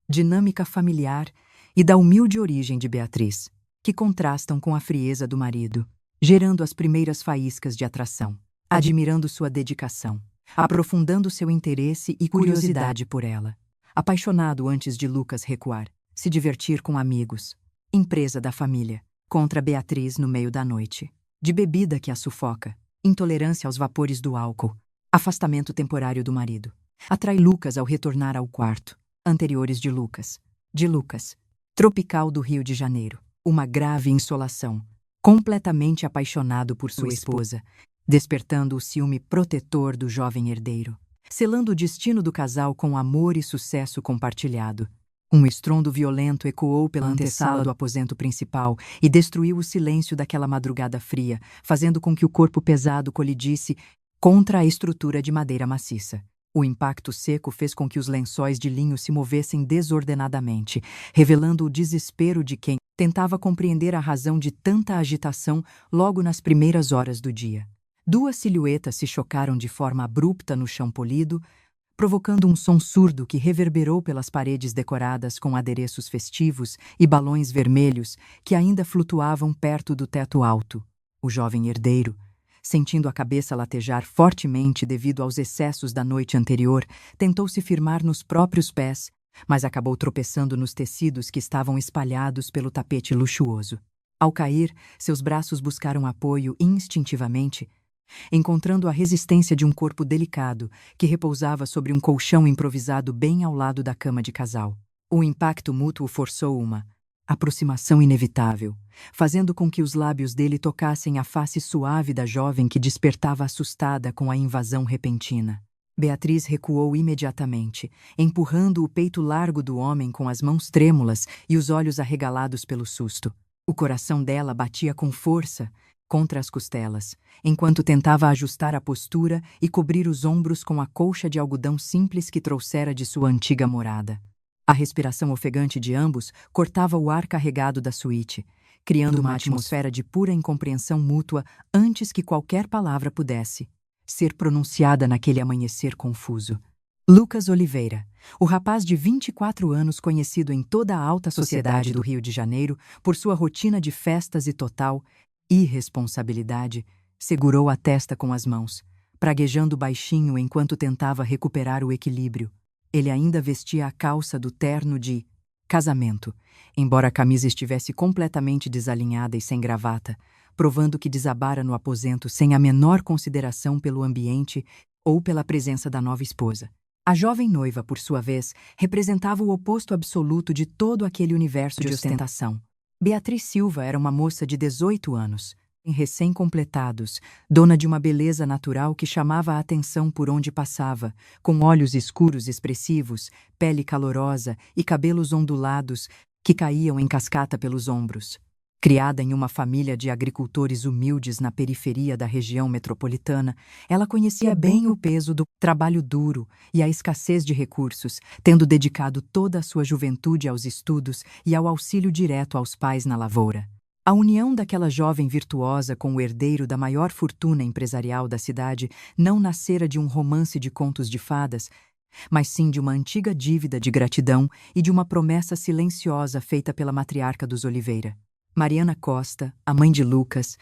dinâmica familiar e da humilde origem de Beatriz, que contrastam com a frieza do marido, gerando as primeiras faíscas de atração, admirando sua dedicação, aprofundando seu interesse e curiosidade por ela. Apaixonado antes de Lucas recuar, se divertir com amigos, empresa da família, contra Beatriz no meio da noite, de bebida que a sufoca, intolerância aos vapores do álcool, afastamento temporário do marido. Atrai Lucas ao retornar ao quarto, anteriores de Lucas, tropical do Rio de Janeiro, uma grave insolação, completamente apaixonado por sua esposa, despertando o ciúme protetor do jovem herdeiro, selando o destino do casal com amor e sucesso compartilhado. Um estrondo violento ecoou pela antessala do aposento principal e destruiu o silêncio daquela madrugada fria, fazendo com que o corpo pesado colidisse contra a estrutura de madeira maciça. O impacto seco fez com que os lençóis de linho se movessem desordenadamente, revelando o desespero de quem tentava compreender a razão de tanta agitação logo nas primeiras horas do dia. Duas silhuetas se chocaram de forma abrupta no chão polido, provocando um som surdo que reverberou pelas paredes decoradas com adereços festivos e balões vermelhos que ainda flutuavam perto do teto alto. O jovem herdeiro, sentindo a cabeça latejar fortemente devido aos excessos da noite anterior, tentou se firmar nos próprios pés, mas acabou tropeçando nos tecidos que estavam espalhados pelo tapete luxuoso. Ao cair, seus braços buscaram apoio instintivamente, encontrando a resistência de um corpo delicado que repousava sobre um colchão improvisado bem ao lado da cama de casal. O impacto mútuo forçou uma aproximação inevitável, fazendo com que os lábios dele tocassem a face suave da jovem que despertava assustada com a invasão repentina. Beatriz recuou imediatamente, empurrando o peito largo do homem com as mãos trêmulas e os olhos arregalados pelo susto. O coração dela batia com força contra as costelas, enquanto tentava ajustar a postura e cobrir os ombros com a colcha de algodão simples que trouxera de sua antiga morada. A respiração ofegante de ambos cortava o ar carregado da suíte, criando uma atmosfera de pura incompreensão mútua antes que qualquer palavra pudesse ser pronunciada naquele amanhecer confuso. Lucas Oliveira, o rapaz de 24 anos conhecido em toda a alta sociedade do Rio de Janeiro por sua rotina de festas e total irresponsabilidade, segurou a testa com as mãos, praguejando baixinho enquanto tentava recuperar o equilíbrio. Ele ainda vestia a calça do terno de casamento, embora a camisa estivesse completamente desalinhada e sem gravata, provando que desabara no aposento sem a menor consideração pelo ambiente ou pela presença da nova esposa. A jovem noiva, por sua vez, representava o oposto absoluto de todo aquele universo de ostentação. Beatriz Silva era uma moça de 18 anos, recém-completados, dona de uma beleza natural que chamava a atenção por onde passava, com olhos escuros expressivos, pele calorosa e cabelos ondulados que caíam em cascata pelos ombros. Criada em uma família de agricultores humildes na periferia da região metropolitana, ela conhecia bem o peso do trabalho duro e a escassez de recursos, tendo dedicado toda a sua juventude aos estudos e ao auxílio direto aos pais na lavoura. A união daquela jovem virtuosa com o herdeiro da maior fortuna empresarial da cidade não nascera de um romance de contos de fadas, mas sim de uma antiga dívida de gratidão e de uma promessa silenciosa feita pela matriarca dos Oliveira. Mariana Costa, a mãe de Lucas,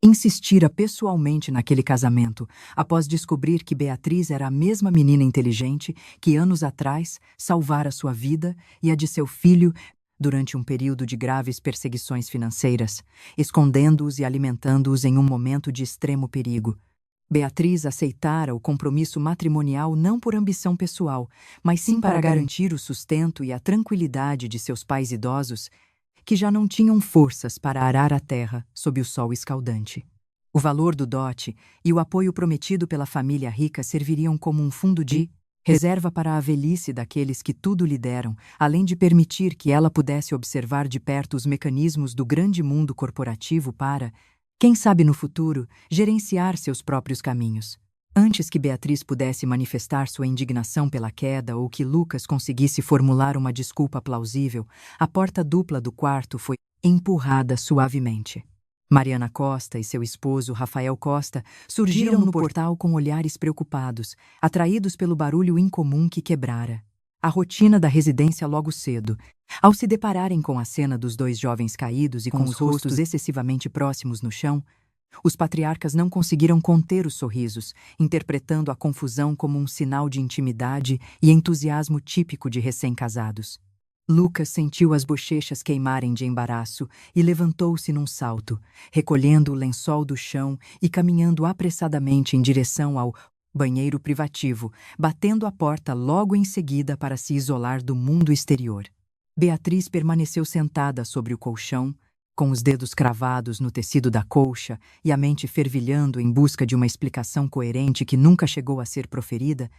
insistira pessoalmente naquele casamento, após descobrir que Beatriz era a mesma menina inteligente que anos atrás salvara sua vida e a de seu filho durante um período de graves perseguições financeiras, escondendo-os e alimentando-os em um momento de extremo perigo. Beatriz aceitara o compromisso matrimonial não por ambição pessoal, mas sim para garantir o sustento e a tranquilidade de seus pais idosos, que já não tinham forças para arar a terra sob o sol escaldante. O valor do dote e o apoio prometido pela família rica serviriam como um fundo de reserva para a velhice daqueles que tudo lhe deram, além de permitir que ela pudesse observar de perto os mecanismos do grande mundo corporativo para, quem sabe no futuro, gerenciar seus próprios caminhos. Antes que Beatriz pudesse manifestar sua indignação pela queda ou que Lucas conseguisse formular uma desculpa plausível, a porta dupla do quarto foi empurrada suavemente. Mariana Costa e seu esposo, Rafael Costa, surgiram no portal com olhares preocupados, atraídos pelo barulho incomum que quebrara. a rotina da residência logo cedo. Ao se depararem com a cena dos dois jovens caídos e com os rostos excessivamente próximos no chão, os patriarcas não conseguiram conter os sorrisos, interpretando a confusão como um sinal de intimidade e entusiasmo típico de recém-casados. Lucas sentiu as bochechas queimarem de embaraço e levantou-se num salto, recolhendo o lençol do chão e caminhando apressadamente em direção ao banheiro privativo, batendo a porta logo em seguida para se isolar do mundo exterior. Beatriz permaneceu sentada sobre o colchão, com os dedos cravados no tecido da colcha e a mente fervilhando em busca de uma explicação coerente que nunca chegou a ser proferida,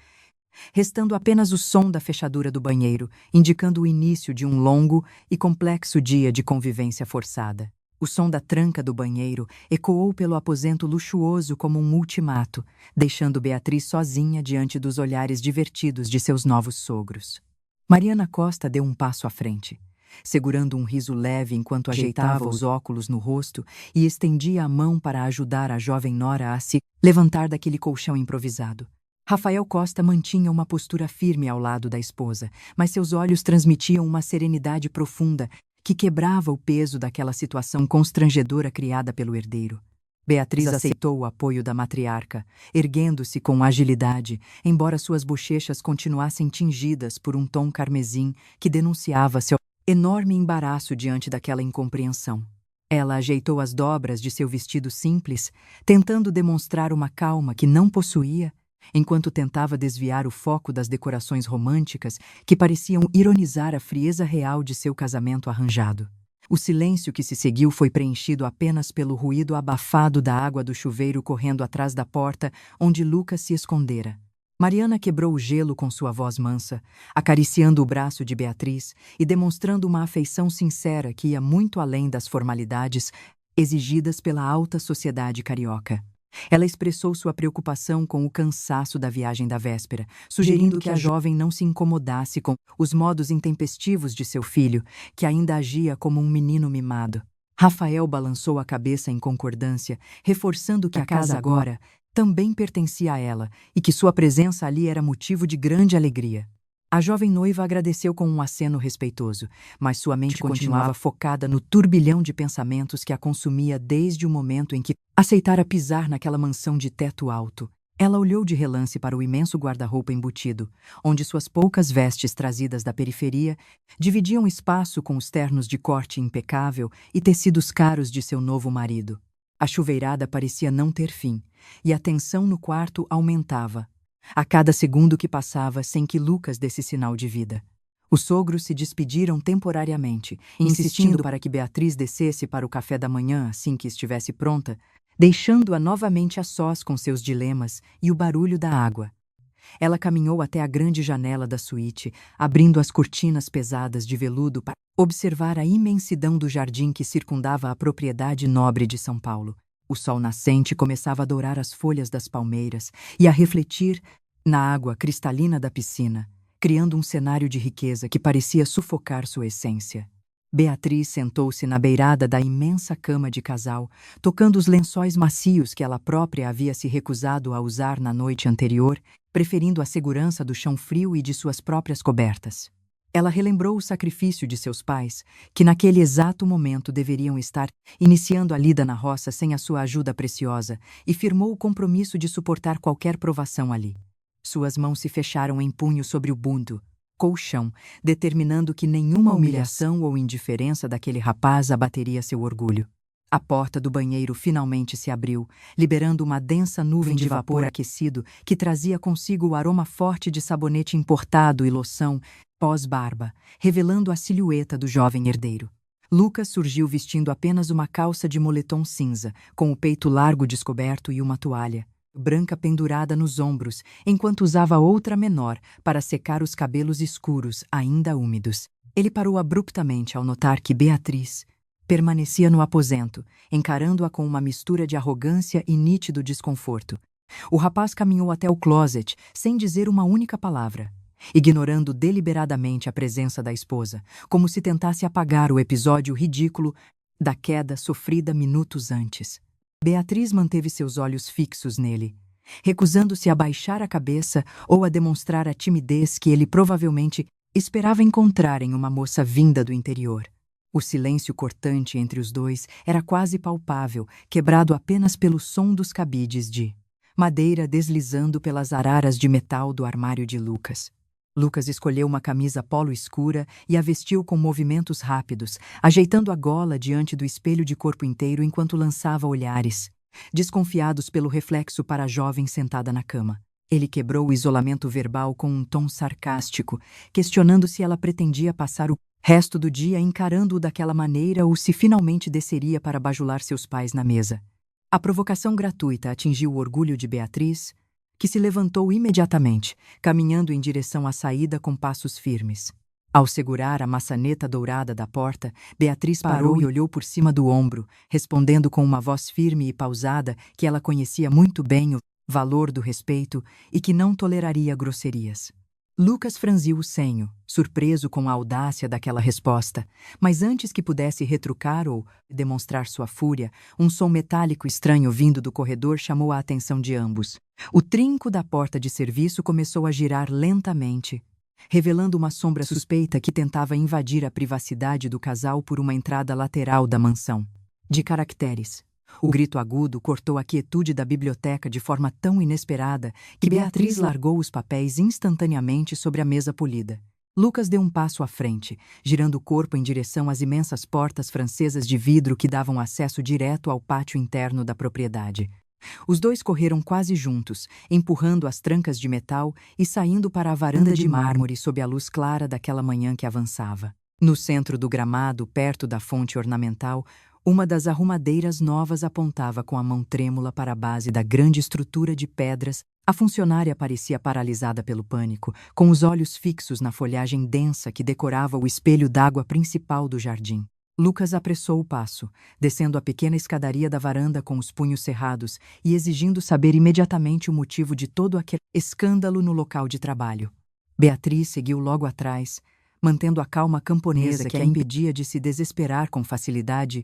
restando apenas o som da fechadura do banheiro, indicando o início de um longo e complexo dia de convivência forçada. O som da tranca do banheiro ecoou pelo aposento luxuoso como um ultimato, deixando Beatriz sozinha diante dos olhares divertidos de seus novos sogros. Mariana Costa deu um passo à frente, segurando um riso leve enquanto ajeitava os óculos no rosto e estendia a mão para ajudar a jovem nora a se levantar daquele colchão improvisado. Rafael Costa mantinha uma postura firme ao lado da esposa, mas seus olhos transmitiam uma serenidade profunda que quebrava o peso daquela situação constrangedora criada pelo herdeiro. Beatriz aceitou o apoio da matriarca, erguendo-se com agilidade, embora suas bochechas continuassem tingidas por um tom carmesim que denunciava seu enorme embaraço diante daquela incompreensão. Ela ajeitou as dobras de seu vestido simples, tentando demonstrar uma calma que não possuía, enquanto tentava desviar o foco das decorações românticas que pareciam ironizar a frieza real de seu casamento arranjado. O silêncio que se seguiu foi preenchido apenas pelo ruído abafado da água do chuveiro correndo atrás da porta onde Lucas se escondera. Mariana quebrou o gelo com sua voz mansa, acariciando o braço de Beatriz e demonstrando uma afeição sincera que ia muito além das formalidades exigidas pela alta sociedade carioca. Ela expressou sua preocupação com o cansaço da viagem da véspera, sugerindo que a jovem não se incomodasse com os modos intempestivos de seu filho, que ainda agia como um menino mimado. Rafael balançou a cabeça em concordância, reforçando que a casa agora também pertencia a ela e que sua presença ali era motivo de grande alegria. A jovem noiva agradeceu com um aceno respeitoso, mas sua mente continuava focada no turbilhão de pensamentos que a consumia desde o momento em que aceitara pisar naquela mansão de teto alto. Ela olhou de relance para o imenso guarda-roupa embutido, onde suas poucas vestes trazidas da periferia dividiam espaço com os ternos de corte impecável e tecidos caros de seu novo marido. A chuveirada parecia não ter fim, e a tensão no quarto aumentava, a cada segundo que passava sem que Lucas desse sinal de vida. Os sogros se despediram temporariamente, insistindo para que Beatriz descesse para o café da manhã assim que estivesse pronta, deixando-a novamente a sós com seus dilemas e o barulho da água. Ela caminhou até a grande janela da suíte, abrindo as cortinas pesadas de veludo para observar a imensidão do jardim que circundava a propriedade nobre de São Paulo. O sol nascente começava a dourar as folhas das palmeiras e a refletir na água cristalina da piscina, criando um cenário de riqueza que parecia sufocar sua essência. Beatriz sentou-se na beirada da imensa cama de casal, tocando os lençóis macios que ela própria havia se recusado a usar na noite anterior, preferindo a segurança do chão frio e de suas próprias cobertas. Ela relembrou o sacrifício de seus pais, que naquele exato momento deveriam estar iniciando a lida na roça sem a sua ajuda preciosa, e firmou o compromisso de suportar qualquer provação ali. Suas mãos se fecharam em punho sobre o bundo, colchão, determinando que nenhuma humilhação ou indiferença daquele rapaz abateria seu orgulho. A porta do banheiro finalmente se abriu, liberando uma densa nuvem de vapor aquecido que trazia consigo o aroma forte de sabonete importado e loção pós-barba, revelando a silhueta do jovem herdeiro. Lucas surgiu vestindo apenas uma calça de moletom cinza, com o peito largo descoberto e uma toalha branca pendurada nos ombros, enquanto usava outra menor para secar os cabelos escuros, ainda úmidos. Ele parou abruptamente ao notar que Beatriz permanecia no aposento, encarando-a com uma mistura de arrogância e nítido desconforto. O rapaz caminhou até o closet, sem dizer uma única palavra, ignorando deliberadamente a presença da esposa, como se tentasse apagar o episódio ridículo da queda sofrida minutos antes. Beatriz manteve seus olhos fixos nele, recusando-se a baixar a cabeça ou a demonstrar a timidez que ele provavelmente esperava encontrar em uma moça vinda do interior. O silêncio cortante entre os dois era quase palpável, quebrado apenas pelo som dos cabides de madeira deslizando pelas araras de metal do armário de Lucas. Lucas escolheu uma camisa polo escura e a vestiu com movimentos rápidos, ajeitando a gola diante do espelho de corpo inteiro enquanto lançava olhares, desconfiados pelo reflexo para a jovem sentada na cama. Ele quebrou o isolamento verbal com um tom sarcástico, questionando se ela pretendia passar o resto do dia encarando-o daquela maneira ou se finalmente desceria para bajular seus pais na mesa. A provocação gratuita atingiu o orgulho de Beatriz, que se levantou imediatamente, caminhando em direção à saída com passos firmes. Ao segurar a maçaneta dourada da porta, Beatriz parou e olhou por cima do ombro, respondendo com uma voz firme e pausada que ela conhecia muito bem o valor do respeito e que não toleraria grosserias. Lucas franziu o senho, surpreso com a audácia daquela resposta, mas antes que pudesse retrucar ou demonstrar sua fúria, um som metálico estranho vindo do corredor chamou a atenção de ambos. O trinco da porta de serviço começou a girar lentamente, revelando uma sombra suspeita que tentava invadir a privacidade do casal por uma entrada lateral da mansão. De caracteres. O grito agudo cortou a quietude da biblioteca de forma tão inesperada que Beatriz largou os papéis instantaneamente sobre a mesa polida. Lucas deu um passo à frente, girando o corpo em direção às imensas portas francesas de vidro que davam acesso direto ao pátio interno da propriedade. Os dois correram quase juntos, empurrando as trancas de metal e saindo para a varanda de mármore sob a luz clara daquela manhã que avançava. No centro do gramado, perto da fonte ornamental, uma das arrumadeiras novas apontava com a mão trêmula para a base da grande estrutura de pedras. A funcionária parecia paralisada pelo pânico, com os olhos fixos na folhagem densa que decorava o espelho d'água principal do jardim. Lucas apressou o passo, descendo a pequena escadaria da varanda com os punhos cerrados e exigindo saber imediatamente o motivo de todo aquele escândalo no local de trabalho. Beatriz seguiu logo atrás, mantendo a calma camponesa que a impedia de se desesperar com facilidade,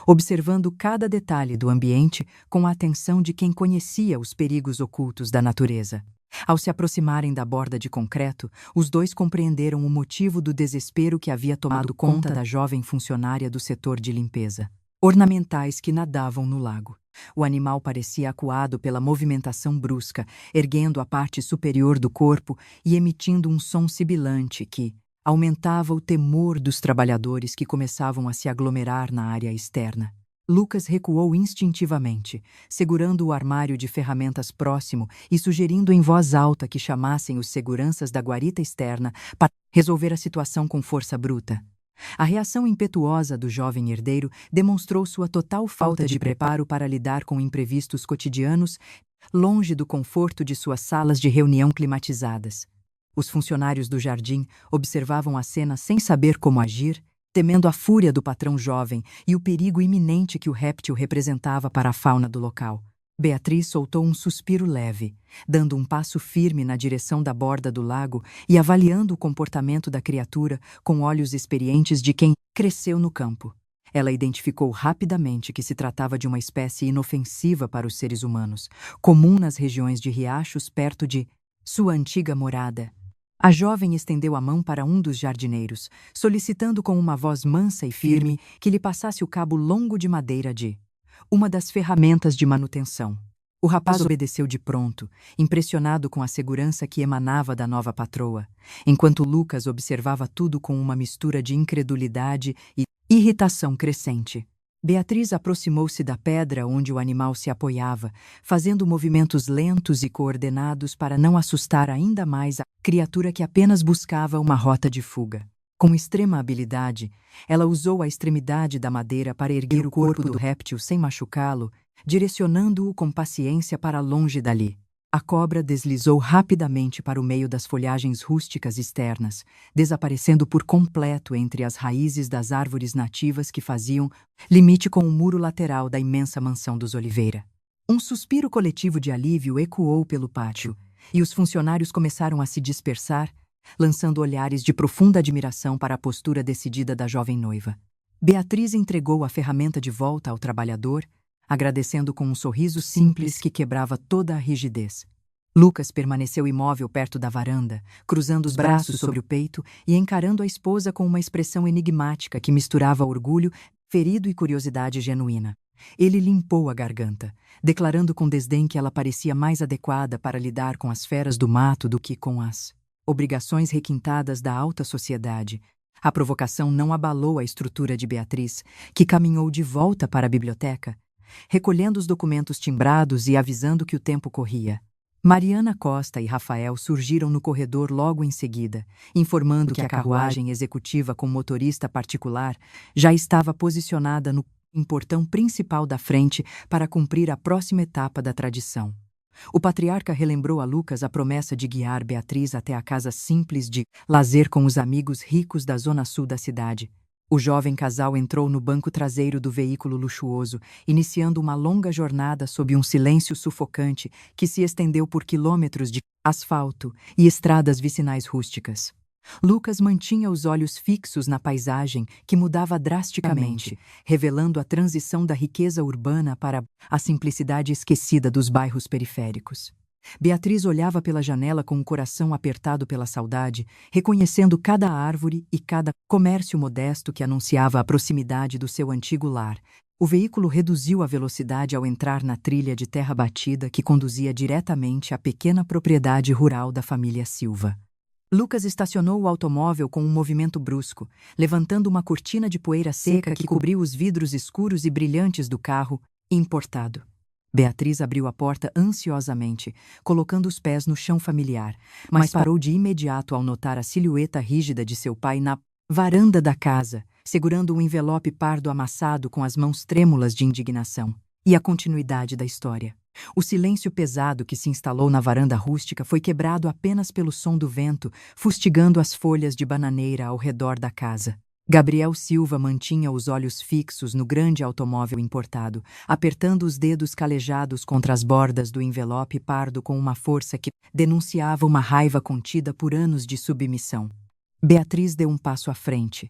observando cada detalhe do ambiente com a atenção de quem conhecia os perigos ocultos da natureza. Ao se aproximarem da borda de concreto, os dois compreenderam o motivo do desespero que havia tomado conta da jovem funcionária do setor de limpeza. Ornamentais que nadavam no lago. O animal parecia acuado pela movimentação brusca, erguendo a parte superior do corpo e emitindo um som sibilante que aumentava o temor dos trabalhadores que começavam a se aglomerar na área externa. Lucas recuou instintivamente, segurando o armário de ferramentas próximo e sugerindo em voz alta que chamassem os seguranças da guarita externa para resolver a situação com força bruta. A reação impetuosa do jovem herdeiro demonstrou sua total falta de preparo para lidar com imprevistos cotidianos, longe do conforto de suas salas de reunião climatizadas. Os funcionários do jardim observavam a cena sem saber como agir, temendo a fúria do patrão jovem e o perigo iminente que o réptil representava para a fauna do local. Beatriz soltou um suspiro leve, dando um passo firme na direção da borda do lago e avaliando o comportamento da criatura com olhos experientes de quem cresceu no campo. Ela identificou rapidamente que se tratava de uma espécie inofensiva para os seres humanos, comum nas regiões de riachos perto de sua antiga morada. A jovem estendeu a mão para um dos jardineiros, solicitando com uma voz mansa e firme que lhe passasse o cabo longo de madeira de uma das ferramentas de manutenção. O rapaz obedeceu de pronto, impressionado com a segurança que emanava da nova patroa, enquanto Lucas observava tudo com uma mistura de incredulidade e irritação crescente. Beatriz aproximou-se da pedra onde o animal se apoiava, fazendo movimentos lentos e coordenados para não assustar ainda mais a criatura que apenas buscava uma rota de fuga. Com extrema habilidade, ela usou a extremidade da madeira para erguer o corpo do réptil sem machucá-lo, direcionando-o com paciência para longe dali. A cobra deslizou rapidamente para o meio das folhagens rústicas externas, desaparecendo por completo entre as raízes das árvores nativas que faziam limite com o muro lateral da imensa mansão dos Oliveira. Um suspiro coletivo de alívio ecoou pelo pátio, e os funcionários começaram a se dispersar, lançando olhares de profunda admiração para a postura decidida da jovem noiva. Beatriz entregou a ferramenta de volta ao trabalhador, agradecendo com um sorriso simples que quebrava toda a rigidez. Lucas permaneceu imóvel perto da varanda, cruzando os braços sobre o peito e encarando a esposa com uma expressão enigmática que misturava orgulho, ferido e curiosidade genuína. Ele limpou a garganta, declarando com desdém que ela parecia mais adequada para lidar com as feras do mato do que com as obrigações requintadas da alta sociedade. A provocação não abalou a estrutura de Beatriz, que caminhou de volta para a biblioteca, recolhendo os documentos timbrados e avisando que o tempo corria. Mariana Costa e Rafael surgiram no corredor logo em seguida, informando que a carruagem executiva com motorista particular já estava posicionada no portão principal da frente para cumprir a próxima etapa da tradição. O patriarca relembrou a Lucas a promessa de guiar Beatriz até a casa simples de lazer com os amigos ricos da zona sul da cidade. O jovem casal entrou no banco traseiro do veículo luxuoso, iniciando uma longa jornada sob um silêncio sufocante que se estendeu por quilômetros de asfalto e estradas vicinais rústicas. Lucas mantinha os olhos fixos na paisagem que mudava drasticamente, revelando a transição da riqueza urbana para a simplicidade esquecida dos bairros periféricos. Beatriz olhava pela janela com o coração apertado pela saudade, reconhecendo cada árvore e cada comércio modesto que anunciava a proximidade do seu antigo lar. O veículo reduziu a velocidade ao entrar na trilha de terra batida que conduzia diretamente à pequena propriedade rural da família Silva. Lucas estacionou o automóvel com um movimento brusco, levantando uma cortina de poeira seca que cobriu os vidros escuros e brilhantes do carro importado. Beatriz abriu a porta ansiosamente, colocando os pés no chão familiar, mas parou de imediato ao notar a silhueta rígida de seu pai na varanda da casa, segurando um envelope pardo amassado com as mãos trêmulas de indignação. E a continuidade da história. O silêncio pesado que se instalou na varanda rústica foi quebrado apenas pelo som do vento, fustigando as folhas de bananeira ao redor da casa. Gabriel Silva mantinha os olhos fixos no grande automóvel importado, apertando os dedos calejados contra as bordas do envelope pardo com uma força que denunciava uma raiva contida por anos de submissão. Beatriz deu um passo à frente,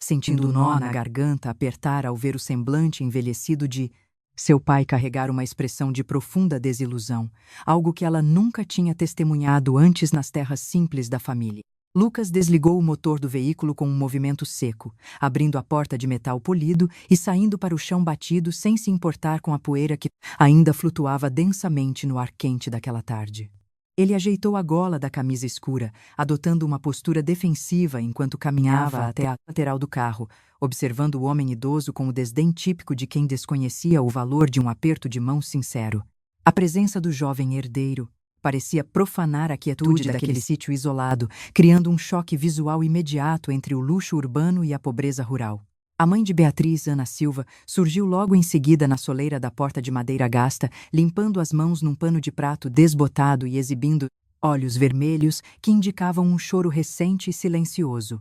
sentindo o nó na garganta apertar ao ver o semblante envelhecido de seu pai carregar uma expressão de profunda desilusão, algo que ela nunca tinha testemunhado antes nas terras simples da família. Lucas desligou o motor do veículo com um movimento seco, abrindo a porta de metal polido e saindo para o chão batido sem se importar com a poeira que ainda flutuava densamente no ar quente daquela tarde. Ele ajeitou a gola da camisa escura, adotando uma postura defensiva enquanto caminhava até a lateral do carro, observando o homem idoso com o desdém típico de quem desconhecia o valor de um aperto de mão sincero. A presença do jovem herdeiro parecia profanar a quietude daquele sítio isolado, criando um choque visual imediato entre o luxo urbano e a pobreza rural. A mãe de Beatriz, Ana Silva, surgiu logo em seguida na soleira da porta de madeira gasta, limpando as mãos num pano de prato desbotado e exibindo olhos vermelhos que indicavam um choro recente e silencioso.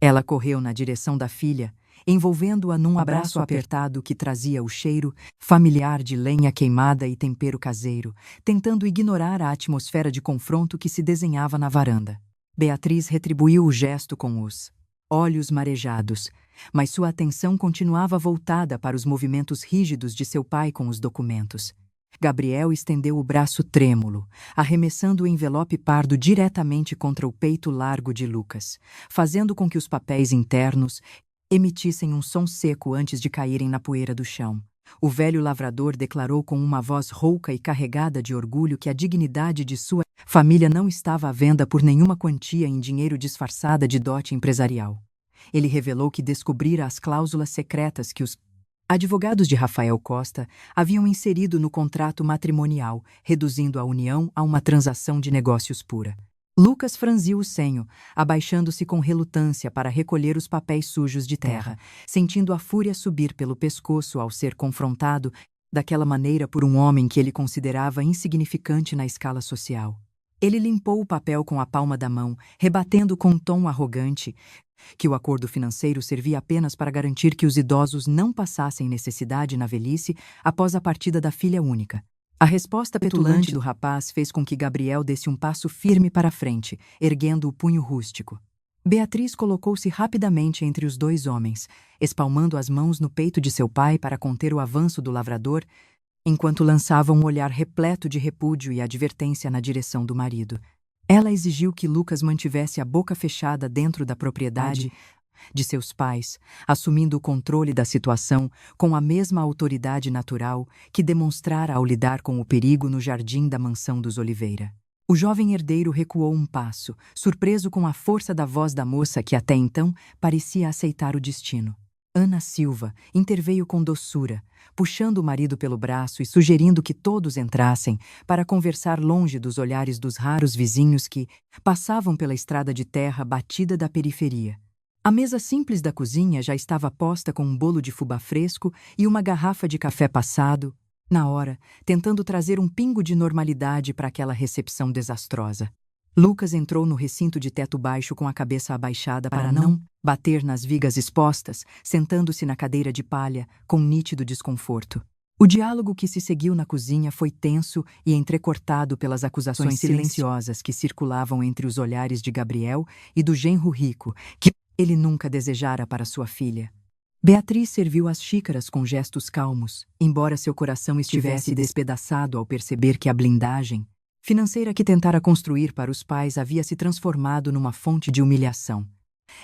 Ela correu na direção da filha, envolvendo-a num abraço apertado que trazia o cheiro familiar de lenha queimada e tempero caseiro, tentando ignorar a atmosfera de confronto que se desenhava na varanda. Beatriz retribuiu o gesto com os olhos marejados, mas sua atenção continuava voltada para os movimentos rígidos de seu pai com os documentos. Gabriel estendeu o braço trêmulo, arremessando o envelope pardo diretamente contra o peito largo de Lucas, fazendo com que os papéis internos emitissem um som seco antes de caírem na poeira do chão. O velho lavrador declarou com uma voz rouca e carregada de orgulho que a dignidade de sua família não estava à venda por nenhuma quantia em dinheiro disfarçada de dote empresarial. Ele revelou que descobrira as cláusulas secretas que os advogados de Rafael Costa haviam inserido no contrato matrimonial, reduzindo a união a uma transação de negócios pura. Lucas franziu o senho, abaixando-se com relutância para recolher os papéis sujos de terra, sentindo a fúria subir pelo pescoço ao ser confrontado daquela maneira por um homem que ele considerava insignificante na escala social. Ele limpou o papel com a palma da mão, rebatendo com um tom arrogante que o acordo financeiro servia apenas para garantir que os idosos não passassem necessidade na velhice após a partida da filha única. A resposta petulante do rapaz fez com que Gabriel desse um passo firme para a frente, erguendo o punho rústico. Beatriz colocou-se rapidamente entre os dois homens, espalmando as mãos no peito de seu pai para conter o avanço do lavrador, enquanto lançava um olhar repleto de repúdio e advertência na direção do marido. Ela exigiu que Lucas mantivesse a boca fechada dentro da propriedade de seus pais, assumindo o controle da situação com a mesma autoridade natural que demonstrara ao lidar com o perigo no jardim da mansão dos Oliveira. O jovem herdeiro recuou um passo, surpreso com a força da voz da moça que até então parecia aceitar o destino. Ana Silva interveio com doçura, puxando o marido pelo braço e sugerindo que todos entrassem para conversar longe dos olhares dos raros vizinhos que passavam pela estrada de terra batida da periferia. A mesa simples da cozinha já estava posta com um bolo de fubá fresco e uma garrafa de café passado, na hora, tentando trazer um pingo de normalidade para aquela recepção desastrosa. Lucas entrou no recinto de teto baixo com a cabeça abaixada para não bater nas vigas expostas, sentando-se na cadeira de palha, com nítido desconforto. O diálogo que se seguiu na cozinha foi tenso e entrecortado pelas acusações silenciosas que circulavam entre os olhares de Gabriel e do genro rico, que ele nunca desejara para sua filha. Beatriz serviu as xícaras com gestos calmos, embora seu coração estivesse despedaçado ao perceber que a blindagem financeira que tentara construir para os pais havia se transformado numa fonte de humilhação.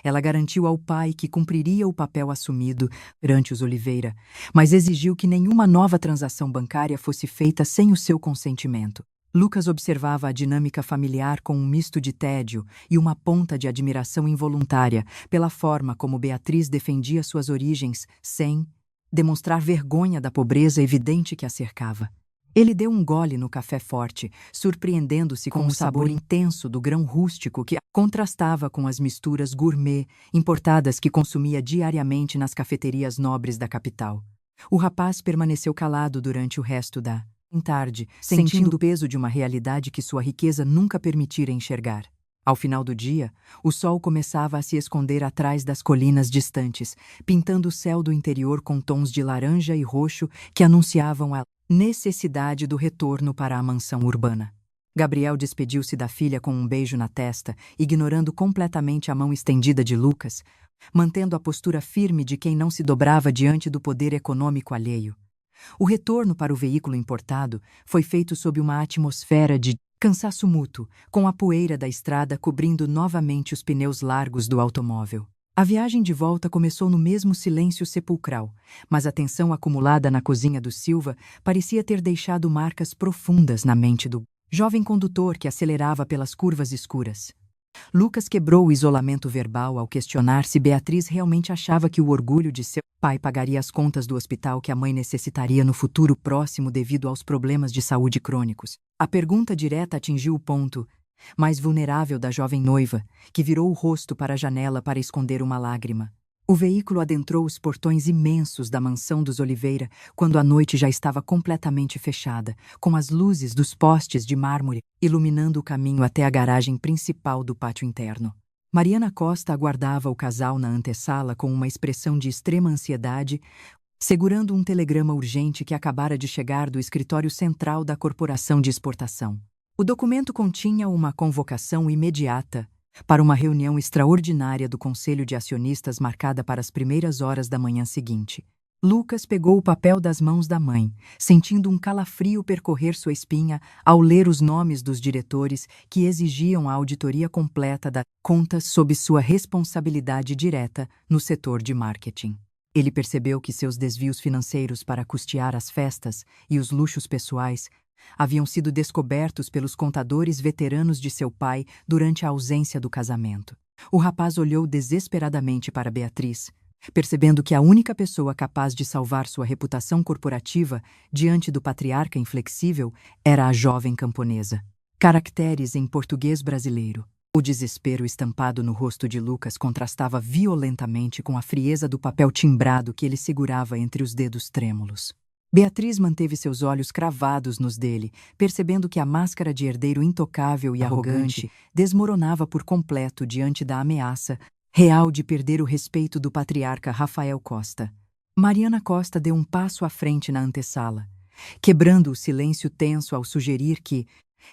Ela garantiu ao pai que cumpriria o papel assumido perante os Oliveira, mas exigiu que nenhuma nova transação bancária fosse feita sem o seu consentimento. Lucas observava a dinâmica familiar com um misto de tédio e uma ponta de admiração involuntária pela forma como Beatriz defendia suas origens sem demonstrar vergonha da pobreza evidente que a cercava. Ele deu um gole no café forte, surpreendendo-se com o sabor intenso do grão rústico que contrastava com as misturas gourmet importadas que consumia diariamente nas cafeterias nobres da capital. O rapaz permaneceu calado durante o resto da tarde, sentindo o peso de uma realidade que sua riqueza nunca permitira enxergar. Ao final do dia, o sol começava a se esconder atrás das colinas distantes, pintando o céu do interior com tons de laranja e roxo que anunciavam a necessidade do retorno para a mansão urbana. Gabriel despediu-se da filha com um beijo na testa, ignorando completamente a mão estendida de Lucas, mantendo a postura firme de quem não se dobrava diante do poder econômico alheio. O retorno para o veículo importado foi feito sob uma atmosfera de cansaço mútuo, com a poeira da estrada cobrindo novamente os pneus largos do automóvel. A viagem de volta começou no mesmo silêncio sepulcral, mas a tensão acumulada na cozinha do Silva parecia ter deixado marcas profundas na mente do jovem condutor que acelerava pelas curvas escuras. Lucas quebrou o isolamento verbal ao questionar se Beatriz realmente achava que o orgulho de seu pai pagaria as contas do hospital que a mãe necessitaria no futuro próximo devido aos problemas de saúde crônicos. A pergunta direta atingiu o ponto mais vulnerável da jovem noiva, que virou o rosto para a janela para esconder uma lágrima. O veículo adentrou os portões imensos da mansão dos Oliveira quando a noite já estava completamente fechada, com as luzes dos postes de mármore iluminando o caminho até a garagem principal do pátio interno. Mariana Costa aguardava o casal na antessala com uma expressão de extrema ansiedade, segurando um telegrama urgente que acabara de chegar do escritório central da Corporação de Exportação. O documento continha uma convocação imediata para uma reunião extraordinária do Conselho de Acionistas marcada para as primeiras horas da manhã seguinte. Lucas pegou o papel das mãos da mãe, sentindo um calafrio percorrer sua espinha ao ler os nomes dos diretores que exigiam a auditoria completa das contas sob sua responsabilidade direta no setor de marketing. Ele percebeu que seus desvios financeiros para custear as festas e os luxos pessoais haviam sido descobertos pelos contadores veteranos de seu pai durante a ausência do casamento. O rapaz olhou desesperadamente para Beatriz, percebendo que a única pessoa capaz de salvar sua reputação corporativa diante do patriarca inflexível era a jovem camponesa. Caracteres em português brasileiro. O desespero estampado no rosto de Lucas contrastava violentamente com a frieza do papel timbrado que ele segurava entre os dedos trêmulos. Beatriz manteve seus olhos cravados nos dele, percebendo que a máscara de herdeiro intocável e arrogante desmoronava por completo diante da ameaça real de perder o respeito do patriarca Rafael Costa. Mariana Costa deu um passo à frente na antessala, quebrando o silêncio tenso ao sugerir que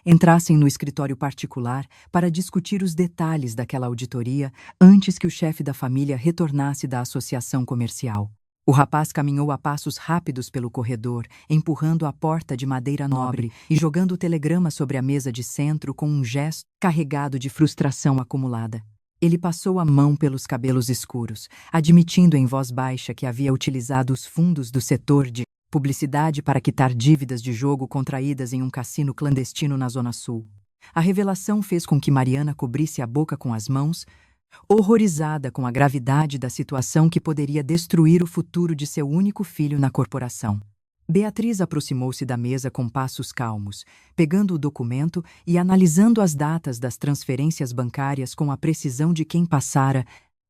entrassem no escritório particular para discutir os detalhes daquela auditoria antes que o chefe da família retornasse da associação comercial. O rapaz caminhou a passos rápidos pelo corredor, empurrando a porta de madeira nobre e jogando o telegrama sobre a mesa de centro com um gesto carregado de frustração acumulada. Ele passou a mão pelos cabelos escuros, admitindo em voz baixa que havia utilizado os fundos do setor de publicidade para quitar dívidas de jogo contraídas em um cassino clandestino na Zona Sul. A revelação fez com que Mariana cobrisse a boca com as mãos, horrorizada com a gravidade da situação que poderia destruir o futuro de seu único filho na corporação. Beatriz aproximou-se da mesa com passos calmos, pegando o documento e analisando as datas das transferências bancárias com a precisão de quem passara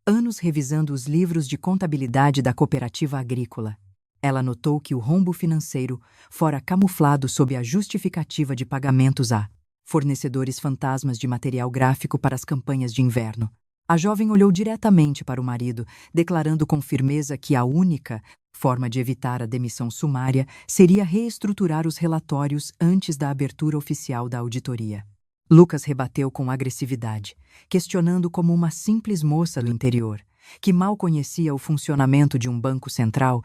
anos revisando os livros de contabilidade da cooperativa agrícola. Ela notou que o rombo financeiro fora camuflado sob a justificativa de pagamentos a fornecedores fantasmas de material gráfico para as campanhas de inverno. A jovem olhou diretamente para o marido, declarando com firmeza que a única forma de evitar a demissão sumária seria reestruturar os relatórios antes da abertura oficial da auditoria. Lucas rebateu com agressividade, questionando como uma simples moça do interior, que mal conhecia o funcionamento de um banco central,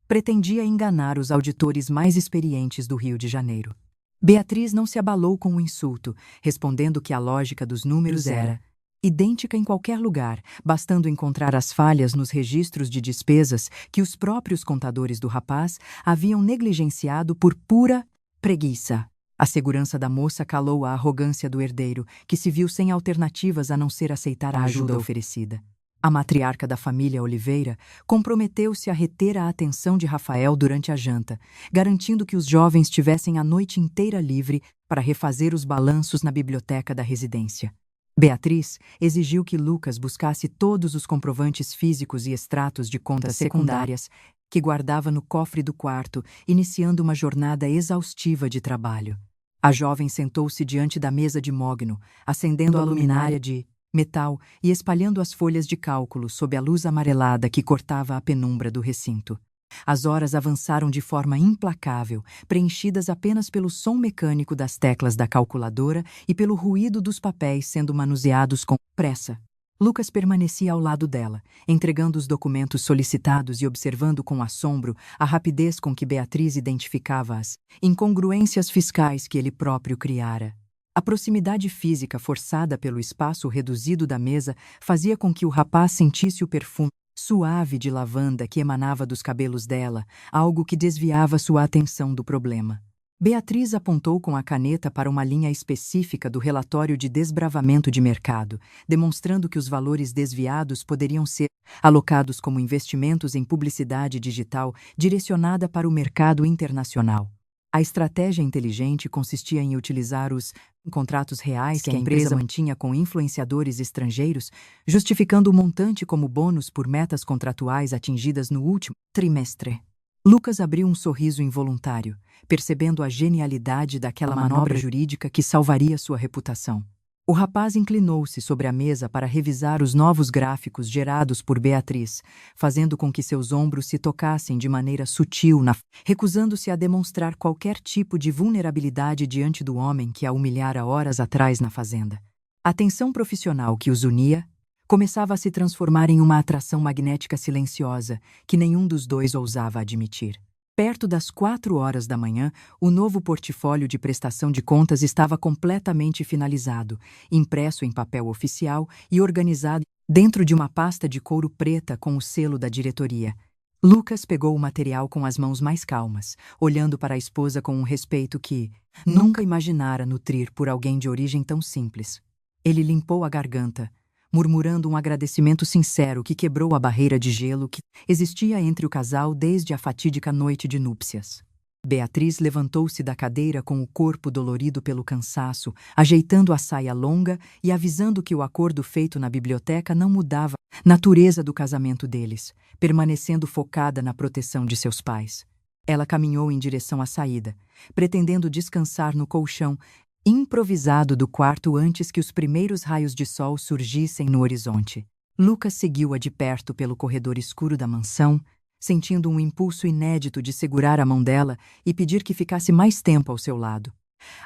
pretendia enganar os auditores mais experientes do Rio de Janeiro. Beatriz não se abalou com o insulto, respondendo que a lógica dos números era idêntica em qualquer lugar, bastando encontrar as falhas nos registros de despesas que os próprios contadores do rapaz haviam negligenciado por pura preguiça. A segurança da moça calou a arrogância do herdeiro, que se viu sem alternativas a não ser aceitar a ajuda oferecida. A matriarca da família Oliveira comprometeu-se a reter a atenção de Rafael durante a janta, garantindo que os jovens tivessem a noite inteira livre para refazer os balanços na biblioteca da residência. Beatriz exigiu que Lucas buscasse todos os comprovantes físicos e extratos de contas secundárias que guardava no cofre do quarto, iniciando uma jornada exaustiva de trabalho. A jovem sentou-se diante da mesa de mogno, acendendo a luminária de metal e espalhando as folhas de cálculo sob a luz amarelada que cortava a penumbra do recinto. As horas avançaram de forma implacável, preenchidas apenas pelo som mecânico das teclas da calculadora e pelo ruído dos papéis sendo manuseados com pressa. Lucas permanecia ao lado dela, entregando os documentos solicitados e observando com assombro a rapidez com que Beatriz identificava as incongruências fiscais que ele próprio criara. A proximidade física forçada pelo espaço reduzido da mesa fazia com que o rapaz sentisse o perfume suave de lavanda que emanava dos cabelos dela, algo que desviava sua atenção do problema. Beatriz apontou com a caneta para uma linha específica do relatório de desbravamento de mercado, demonstrando que os valores desviados poderiam ser alocados como investimentos em publicidade digital direcionada para o mercado internacional. A estratégia inteligente consistia em utilizar os contratos reais que a empresa mantinha com influenciadores estrangeiros, justificando o montante como bônus por metas contratuais atingidas no último trimestre. Lucas abriu um sorriso involuntário, percebendo a genialidade daquela manobra jurídica que salvaria sua reputação. O rapaz inclinou-se sobre a mesa para revisar os novos gráficos gerados por Beatriz, fazendo com que seus ombros se tocassem de maneira sutil, recusando-se a demonstrar qualquer tipo de vulnerabilidade diante do homem que a humilhara horas atrás na fazenda. A tensão profissional que os unia começava a se transformar em uma atração magnética silenciosa que nenhum dos dois ousava admitir. Perto das 4 horas da manhã, o novo portfólio de prestação de contas estava completamente finalizado, impresso em papel oficial e organizado dentro de uma pasta de couro preta com o selo da diretoria. Lucas pegou o material com as mãos mais calmas, olhando para a esposa com um respeito que nunca imaginara nutrir por alguém de origem tão simples. Ele limpou a garganta, murmurando um agradecimento sincero que quebrou a barreira de gelo que existia entre o casal desde a fatídica noite de núpcias. Beatriz levantou-se da cadeira com o corpo dolorido pelo cansaço, ajeitando a saia longa e avisando que o acordo feito na biblioteca não mudava a natureza do casamento deles, permanecendo focada na proteção de seus pais. Ela caminhou em direção à saída, pretendendo descansar no colchão improvisado do quarto antes que os primeiros raios de sol surgissem no horizonte. Lucas seguiu-a de perto pelo corredor escuro da mansão, sentindo um impulso inédito de segurar a mão dela e pedir que ficasse mais tempo ao seu lado.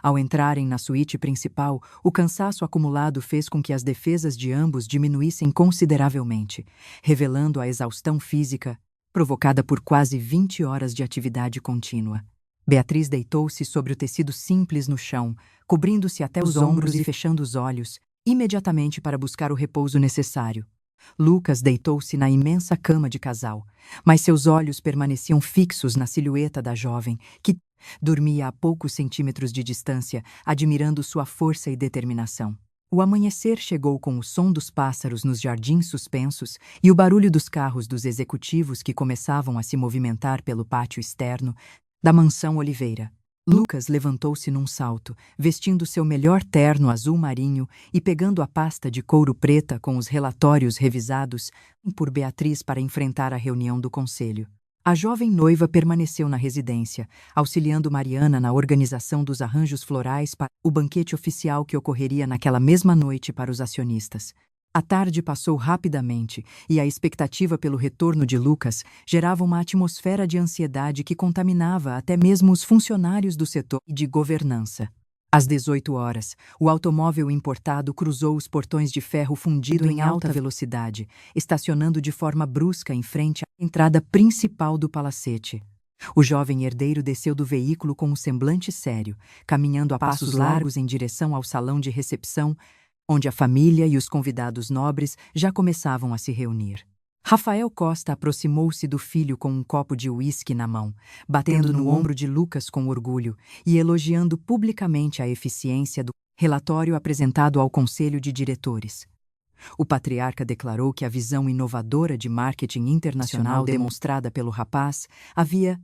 Ao entrarem na suíte principal, o cansaço acumulado fez com que as defesas de ambos diminuíssem consideravelmente, revelando a exaustão física provocada por quase 20 horas de atividade contínua. Beatriz deitou-se sobre o tecido simples no chão, cobrindo-se até os ombros e fechando os olhos, imediatamente para buscar o repouso necessário. Lucas deitou-se na imensa cama de casal, mas seus olhos permaneciam fixos na silhueta da jovem, que dormia a poucos centímetros de distância, admirando sua força e determinação. O amanhecer chegou com o som dos pássaros nos jardins suspensos e o barulho dos carros dos executivos que começavam a se movimentar pelo pátio externo da mansão Oliveira. Lucas levantou-se num salto, vestindo seu melhor terno azul marinho e pegando a pasta de couro preta com os relatórios revisados por Beatriz para enfrentar a reunião do conselho. A jovem noiva permaneceu na residência, auxiliando Mariana na organização dos arranjos florais para o banquete oficial que ocorreria naquela mesma noite para os acionistas. A tarde passou rapidamente e a expectativa pelo retorno de Lucas gerava uma atmosfera de ansiedade que contaminava até mesmo os funcionários do setor de governança. Às 18 horas, o automóvel importado cruzou os portões de ferro fundido em alta velocidade, estacionando de forma brusca em frente à entrada principal do palacete. O jovem herdeiro desceu do veículo com um semblante sério, caminhando a passos largos em direção ao salão de recepção, onde a família e os convidados nobres já começavam a se reunir. Rafael Costa aproximou-se do filho com um copo de uísque na mão, batendo no ombro de Lucas com orgulho e elogiando publicamente a eficiência do relatório apresentado ao Conselho de Diretores. O patriarca declarou que a visão inovadora de marketing internacional demonstrada pelo rapaz havia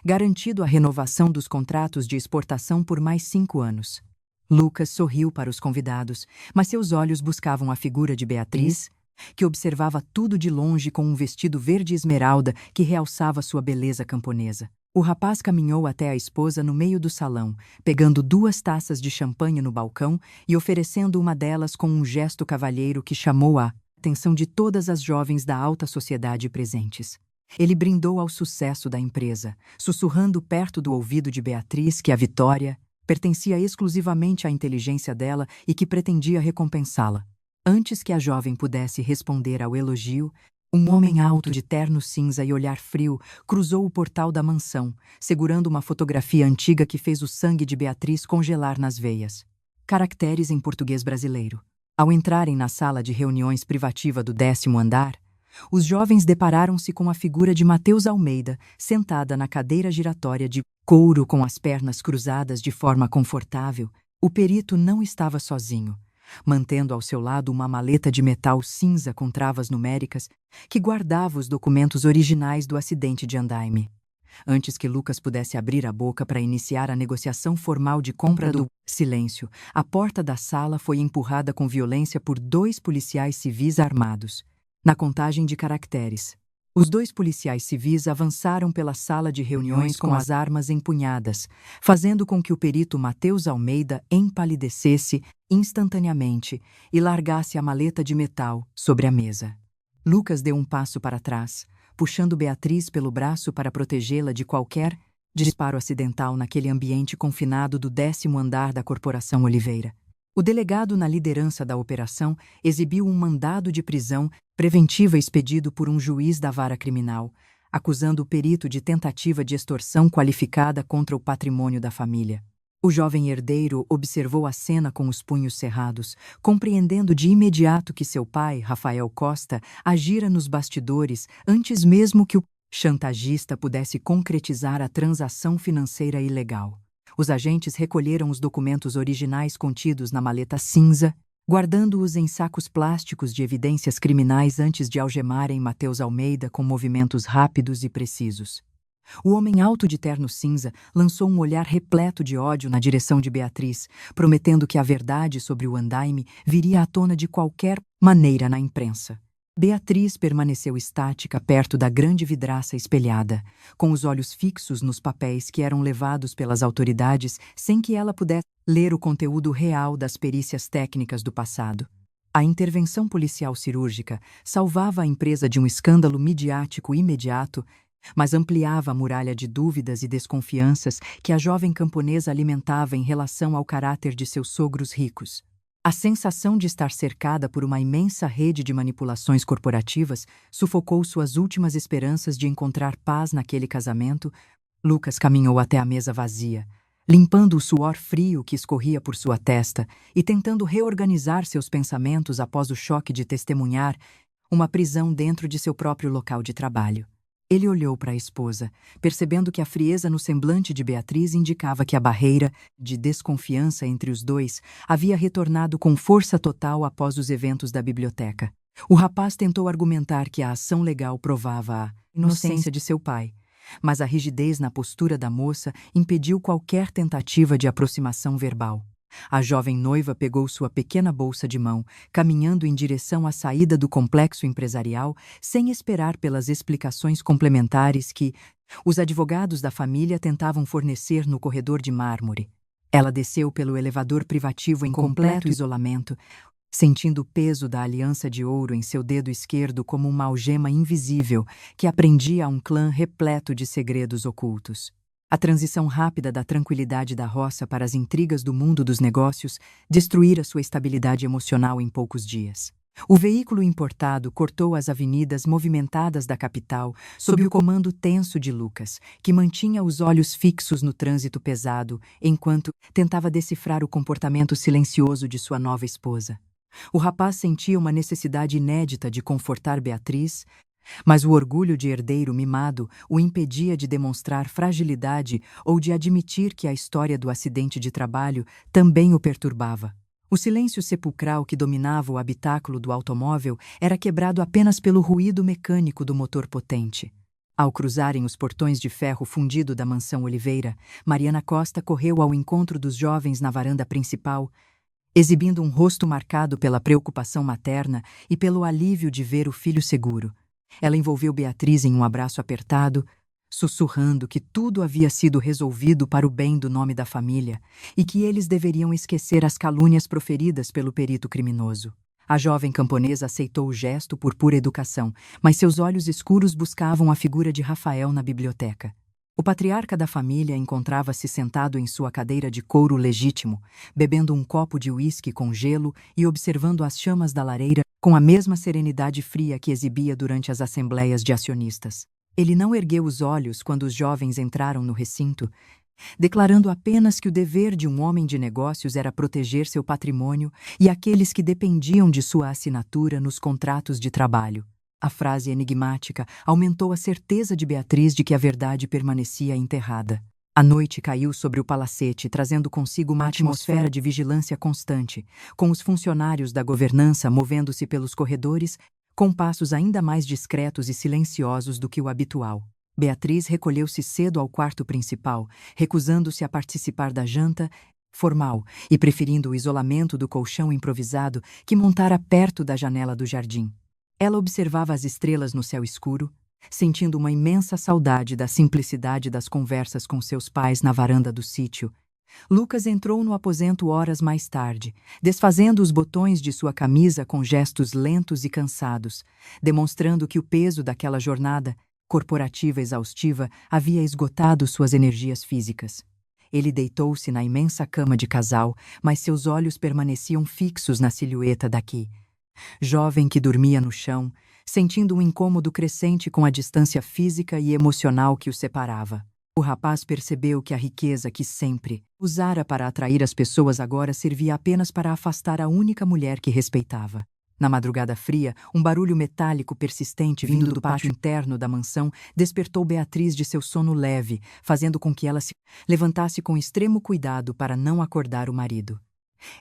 garantido a renovação dos contratos de exportação por mais 5 anos. Lucas sorriu para os convidados, mas seus olhos buscavam a figura de Beatriz, que observava tudo de longe com um vestido verde esmeralda que realçava sua beleza camponesa. O rapaz caminhou até a esposa no meio do salão, pegando 2 taças de champanhe no balcão e oferecendo uma delas com um gesto cavalheiro que chamou a atenção de todas as jovens da alta sociedade presentes. Ele brindou ao sucesso da empresa, sussurrando perto do ouvido de Beatriz que a vitória pertencia exclusivamente à inteligência dela e que pretendia recompensá-la. Antes que a jovem pudesse responder ao elogio, um homem alto de terno cinza e olhar frio cruzou o portal da mansão, segurando uma fotografia antiga que fez o sangue de Beatriz congelar nas veias. Caracteres em português brasileiro. Ao entrarem na sala de reuniões privativa do 10º andar, os jovens depararam-se com a figura de Matheus Almeida, sentada na cadeira giratória de couro com as pernas cruzadas de forma confortável. O perito não estava sozinho, mantendo ao seu lado uma maleta de metal cinza com travas numéricas que guardava os documentos originais do acidente de andaime. Antes que Lucas pudesse abrir a boca para iniciar a negociação formal de compra do silêncio, a porta da sala foi empurrada com violência por 2 policiais civis armados. Na contagem de caracteres, os 2 policiais civis avançaram pela sala de reuniões com as armas empunhadas, fazendo com que o perito Matheus Almeida empalidecesse instantaneamente e largasse a maleta de metal sobre a mesa. Lucas deu um passo para trás, puxando Beatriz pelo braço para protegê-la de qualquer disparo acidental naquele ambiente confinado do 10º andar da Corporação Oliveira. O delegado na liderança da operação exibiu um mandado de prisão preventiva expedido por um juiz da vara criminal, acusando o perito de tentativa de extorsão qualificada contra o patrimônio da família. O jovem herdeiro observou a cena com os punhos cerrados, compreendendo de imediato que seu pai, Rafael Costa, agira nos bastidores antes mesmo que o chantagista pudesse concretizar a transação financeira ilegal. Os agentes recolheram os documentos originais contidos na maleta cinza, guardando-os em sacos plásticos de evidências criminais antes de algemarem Matheus Almeida com movimentos rápidos e precisos. O homem alto de terno cinza lançou um olhar repleto de ódio na direção de Beatriz, prometendo que a verdade sobre o andaime viria à tona de qualquer maneira na imprensa. Beatriz permaneceu estática perto da grande vidraça espelhada, com os olhos fixos nos papéis que eram levados pelas autoridades sem que ela pudesse ler o conteúdo real das perícias técnicas do passado. A intervenção policial cirúrgica salvava a empresa de um escândalo midiático imediato mas ampliava a muralha de dúvidas e desconfianças que a jovem camponesa alimentava em relação ao caráter de seus sogros ricos. A sensação de estar cercada por uma imensa rede de manipulações corporativas sufocou suas últimas esperanças de encontrar paz naquele casamento. Lucas caminhou até a mesa vazia, limpando o suor frio que escorria por sua testa e tentando reorganizar seus pensamentos após o choque de testemunhar uma prisão dentro de seu próprio local de trabalho. Ele olhou para a esposa, percebendo que a frieza no semblante de Beatriz indicava que a barreira de desconfiança entre os dois havia retornado com força total após os eventos da biblioteca. O rapaz tentou argumentar que a ação legal provava a inocência de seu pai, mas a rigidez na postura da moça impediu qualquer tentativa de aproximação verbal. A jovem noiva pegou sua pequena bolsa de mão, caminhando em direção à saída do complexo empresarial, sem esperar pelas explicações complementares que os advogados da família tentavam fornecer no corredor de mármore. Ela desceu pelo elevador privativo em completo isolamento, sentindo o peso da aliança de ouro em seu dedo esquerdo como uma algema invisível que a prendia a um clã repleto de segredos ocultos. A transição rápida da tranquilidade da roça para as intrigas do mundo dos negócios destruíra sua estabilidade emocional em poucos dias. O veículo importado cortou as avenidas movimentadas da capital sob o comando tenso de Lucas, que mantinha os olhos fixos no trânsito pesado enquanto tentava decifrar o comportamento silencioso de sua nova esposa. O rapaz sentia uma necessidade inédita de confortar Beatriz, mas o orgulho de herdeiro mimado o impedia de demonstrar fragilidade ou de admitir que a história do acidente de trabalho também o perturbava. O silêncio sepulcral que dominava o habitáculo do automóvel era quebrado apenas pelo ruído mecânico do motor potente. Ao cruzarem os portões de ferro fundido da mansão Oliveira, Mariana Costa correu ao encontro dos jovens na varanda principal, exibindo um rosto marcado pela preocupação materna e pelo alívio de ver o filho seguro. Ela envolveu Beatriz em um abraço apertado, sussurrando que tudo havia sido resolvido para o bem do nome da família e que eles deveriam esquecer as calúnias proferidas pelo perito criminoso. A jovem camponesa aceitou o gesto por pura educação, mas seus olhos escuros buscavam a figura de Rafael na biblioteca. O patriarca da família encontrava-se sentado em sua cadeira de couro legítimo, bebendo um copo de uísque com gelo e observando as chamas da lareira com a mesma serenidade fria que exibia durante as assembleias de acionistas. Ele não ergueu os olhos quando os jovens entraram no recinto, declarando apenas que o dever de um homem de negócios era proteger seu patrimônio e aqueles que dependiam de sua assinatura nos contratos de trabalho. A frase enigmática aumentou a certeza de Beatriz de que a verdade permanecia enterrada. A noite caiu sobre o palacete, trazendo consigo uma atmosfera de vigilância constante, com os funcionários da governança movendo-se pelos corredores com passos ainda mais discretos e silenciosos do que o habitual. Beatriz recolheu-se cedo ao quarto principal, recusando-se a participar da janta formal e preferindo o isolamento do colchão improvisado que montara perto da janela do jardim. Ela observava as estrelas no céu escuro, sentindo uma imensa saudade da simplicidade das conversas com seus pais na varanda do sítio. Lucas entrou no aposento horas mais tarde, desfazendo os botões de sua camisa com gestos lentos e cansados, demonstrando que o peso daquela jornada corporativa exaustiva havia esgotado suas energias físicas. Ele deitou-se na imensa cama de casal, mas seus olhos permaneciam fixos na silhueta daqui. Jovem que dormia no chão, sentindo um incômodo crescente com a distância física e emocional que os separava. O rapaz percebeu que a riqueza que sempre usara para atrair as pessoas agora servia apenas para afastar a única mulher que respeitava. Na madrugada fria, um barulho metálico persistente vindo do pátio interno da mansão despertou Beatriz de seu sono leve, fazendo com que ela se levantasse com extremo cuidado para não acordar o marido.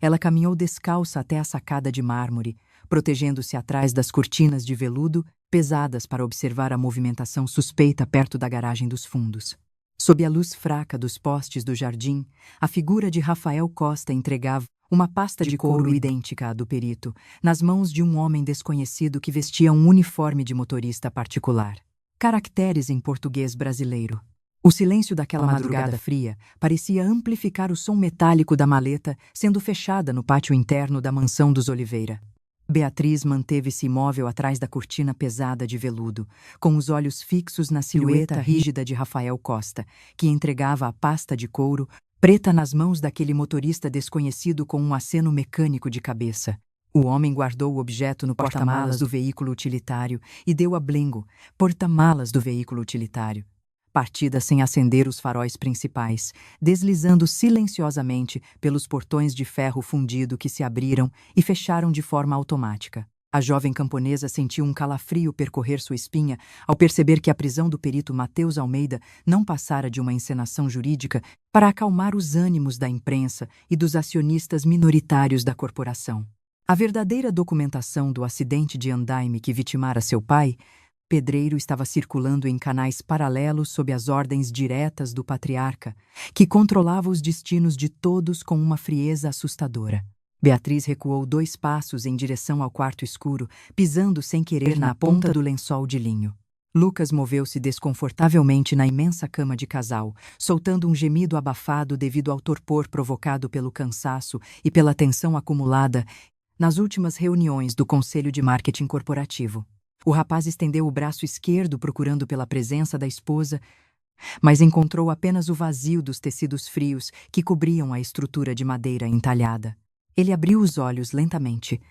Ela caminhou descalça até a sacada de mármore, protegendo-se atrás das cortinas de veludo pesadas para observar a movimentação suspeita perto da garagem dos fundos. Sob a luz fraca dos postes do jardim, a figura de Rafael Costa entregava uma pasta de couro idêntica à do perito, nas mãos de um homem desconhecido que vestia um uniforme de motorista particular. Caracteres em português brasileiro. O silêncio daquela madrugada fria parecia amplificar o som metálico da maleta sendo fechada no pátio interno da mansão dos Oliveira. Beatriz manteve-se imóvel atrás da cortina pesada de veludo, com os olhos fixos na silhueta rígida de Rafael Costa, que entregava a pasta de couro preta nas mãos daquele motorista desconhecido com um aceno mecânico de cabeça. O homem guardou o objeto no porta-malas do veículo utilitário e deu a Blengo, porta-malas do veículo utilitário. Partida sem acender os faróis principais, deslizando silenciosamente pelos portões de ferro fundido que se abriram e fecharam de forma automática. A jovem camponesa sentiu um calafrio percorrer sua espinha ao perceber que a prisão do perito Mateus Almeida não passara de uma encenação jurídica para acalmar os ânimos da imprensa e dos acionistas minoritários da corporação. A verdadeira documentação do acidente de andaime que vitimara seu pai, Pedreiro, estava circulando em canais paralelos sob as ordens diretas do patriarca, que controlava os destinos de todos com uma frieza assustadora. Beatriz recuou 2 passos em direção ao quarto escuro, pisando sem querer na ponta do lençol de linho. Lucas moveu-se desconfortavelmente na imensa cama de casal, soltando um gemido abafado devido ao torpor provocado pelo cansaço e pela tensão acumulada nas últimas reuniões do Conselho de Marketing Corporativo. O rapaz estendeu o braço esquerdo procurando pela presença da esposa, mas encontrou apenas o vazio dos tecidos frios que cobriam a estrutura de madeira entalhada. Ele abriu os olhos lentamente,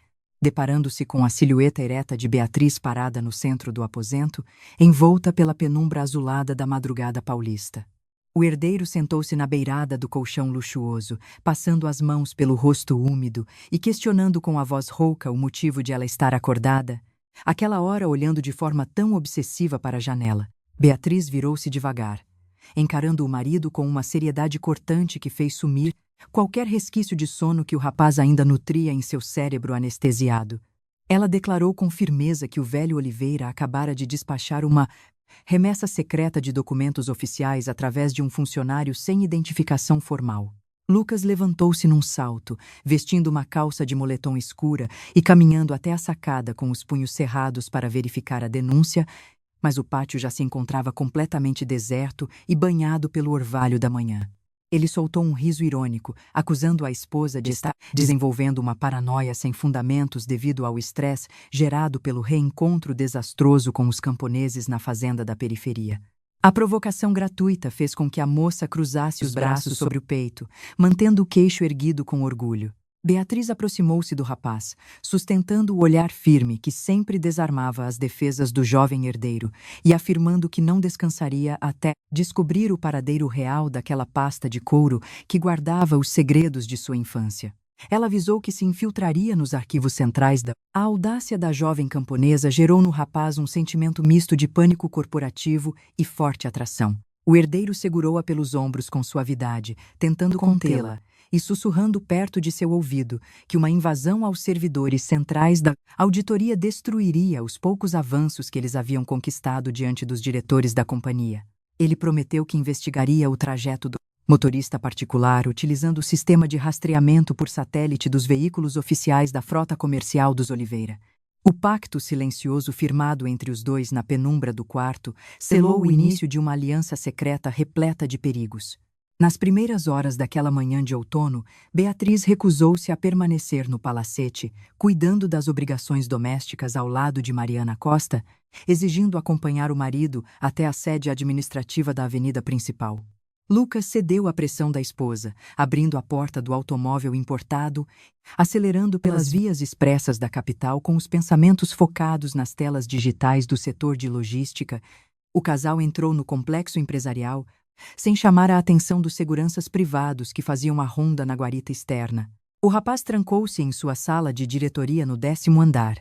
deparando-se com a silhueta ereta de Beatriz parada no centro do aposento, envolta pela penumbra azulada da madrugada paulista. O herdeiro sentou-se na beirada do colchão luxuoso, passando as mãos pelo rosto úmido e questionando com a voz rouca o motivo de ela estar acordada. Aquela hora, olhando de forma tão obsessiva para a janela, Beatriz virou-se devagar, encarando o marido com uma seriedade cortante que fez sumir qualquer resquício de sono que o rapaz ainda nutria em seu cérebro anestesiado. Ela declarou com firmeza que o velho Oliveira acabara de despachar uma remessa secreta de documentos oficiais através de um funcionário sem identificação formal. Lucas levantou-se num salto, vestindo uma calça de moletom escura e caminhando até a sacada com os punhos cerrados para verificar a denúncia, mas o pátio já se encontrava completamente deserto e banhado pelo orvalho da manhã. Ele soltou um riso irônico, acusando a esposa de estar desenvolvendo uma paranoia sem fundamentos devido ao estresse gerado pelo reencontro desastroso com os camponeses na fazenda da periferia. A provocação gratuita fez com que a moça cruzasse os braços sobre o peito, mantendo o queixo erguido com orgulho. Beatriz aproximou-se do rapaz, sustentando o olhar firme que sempre desarmava as defesas do jovem herdeiro e afirmando que não descansaria até descobrir o paradeiro real daquela pasta de couro que guardava os segredos de sua infância. Ela avisou que se infiltraria nos arquivos centrais da... A audácia da jovem camponesa gerou no rapaz um sentimento misto de pânico corporativo e forte atração. O herdeiro segurou-a pelos ombros com suavidade, tentando contê-la, e sussurrando perto de seu ouvido que uma invasão aos servidores centrais da auditoria destruiria os poucos avanços que eles haviam conquistado diante dos diretores da companhia. Ele prometeu que investigaria o trajeto do motorista particular utilizando o sistema de rastreamento por satélite dos veículos oficiais da frota comercial dos Oliveira. O pacto silencioso firmado entre os dois na penumbra do quarto selou o início de uma aliança secreta repleta de perigos. Nas primeiras horas daquela manhã de outono, Beatriz recusou-se a permanecer no palacete, cuidando das obrigações domésticas ao lado de Mariana Costa, exigindo acompanhar o marido até a sede administrativa da avenida principal. Lucas cedeu à pressão da esposa, abrindo a porta do automóvel importado, acelerando pelas vias expressas da capital com os pensamentos focados nas telas digitais do setor de logística. O casal entrou no complexo empresarial, sem chamar a atenção dos seguranças privados que faziam a ronda na guarita externa. O rapaz trancou-se em sua sala de diretoria no 10º andar,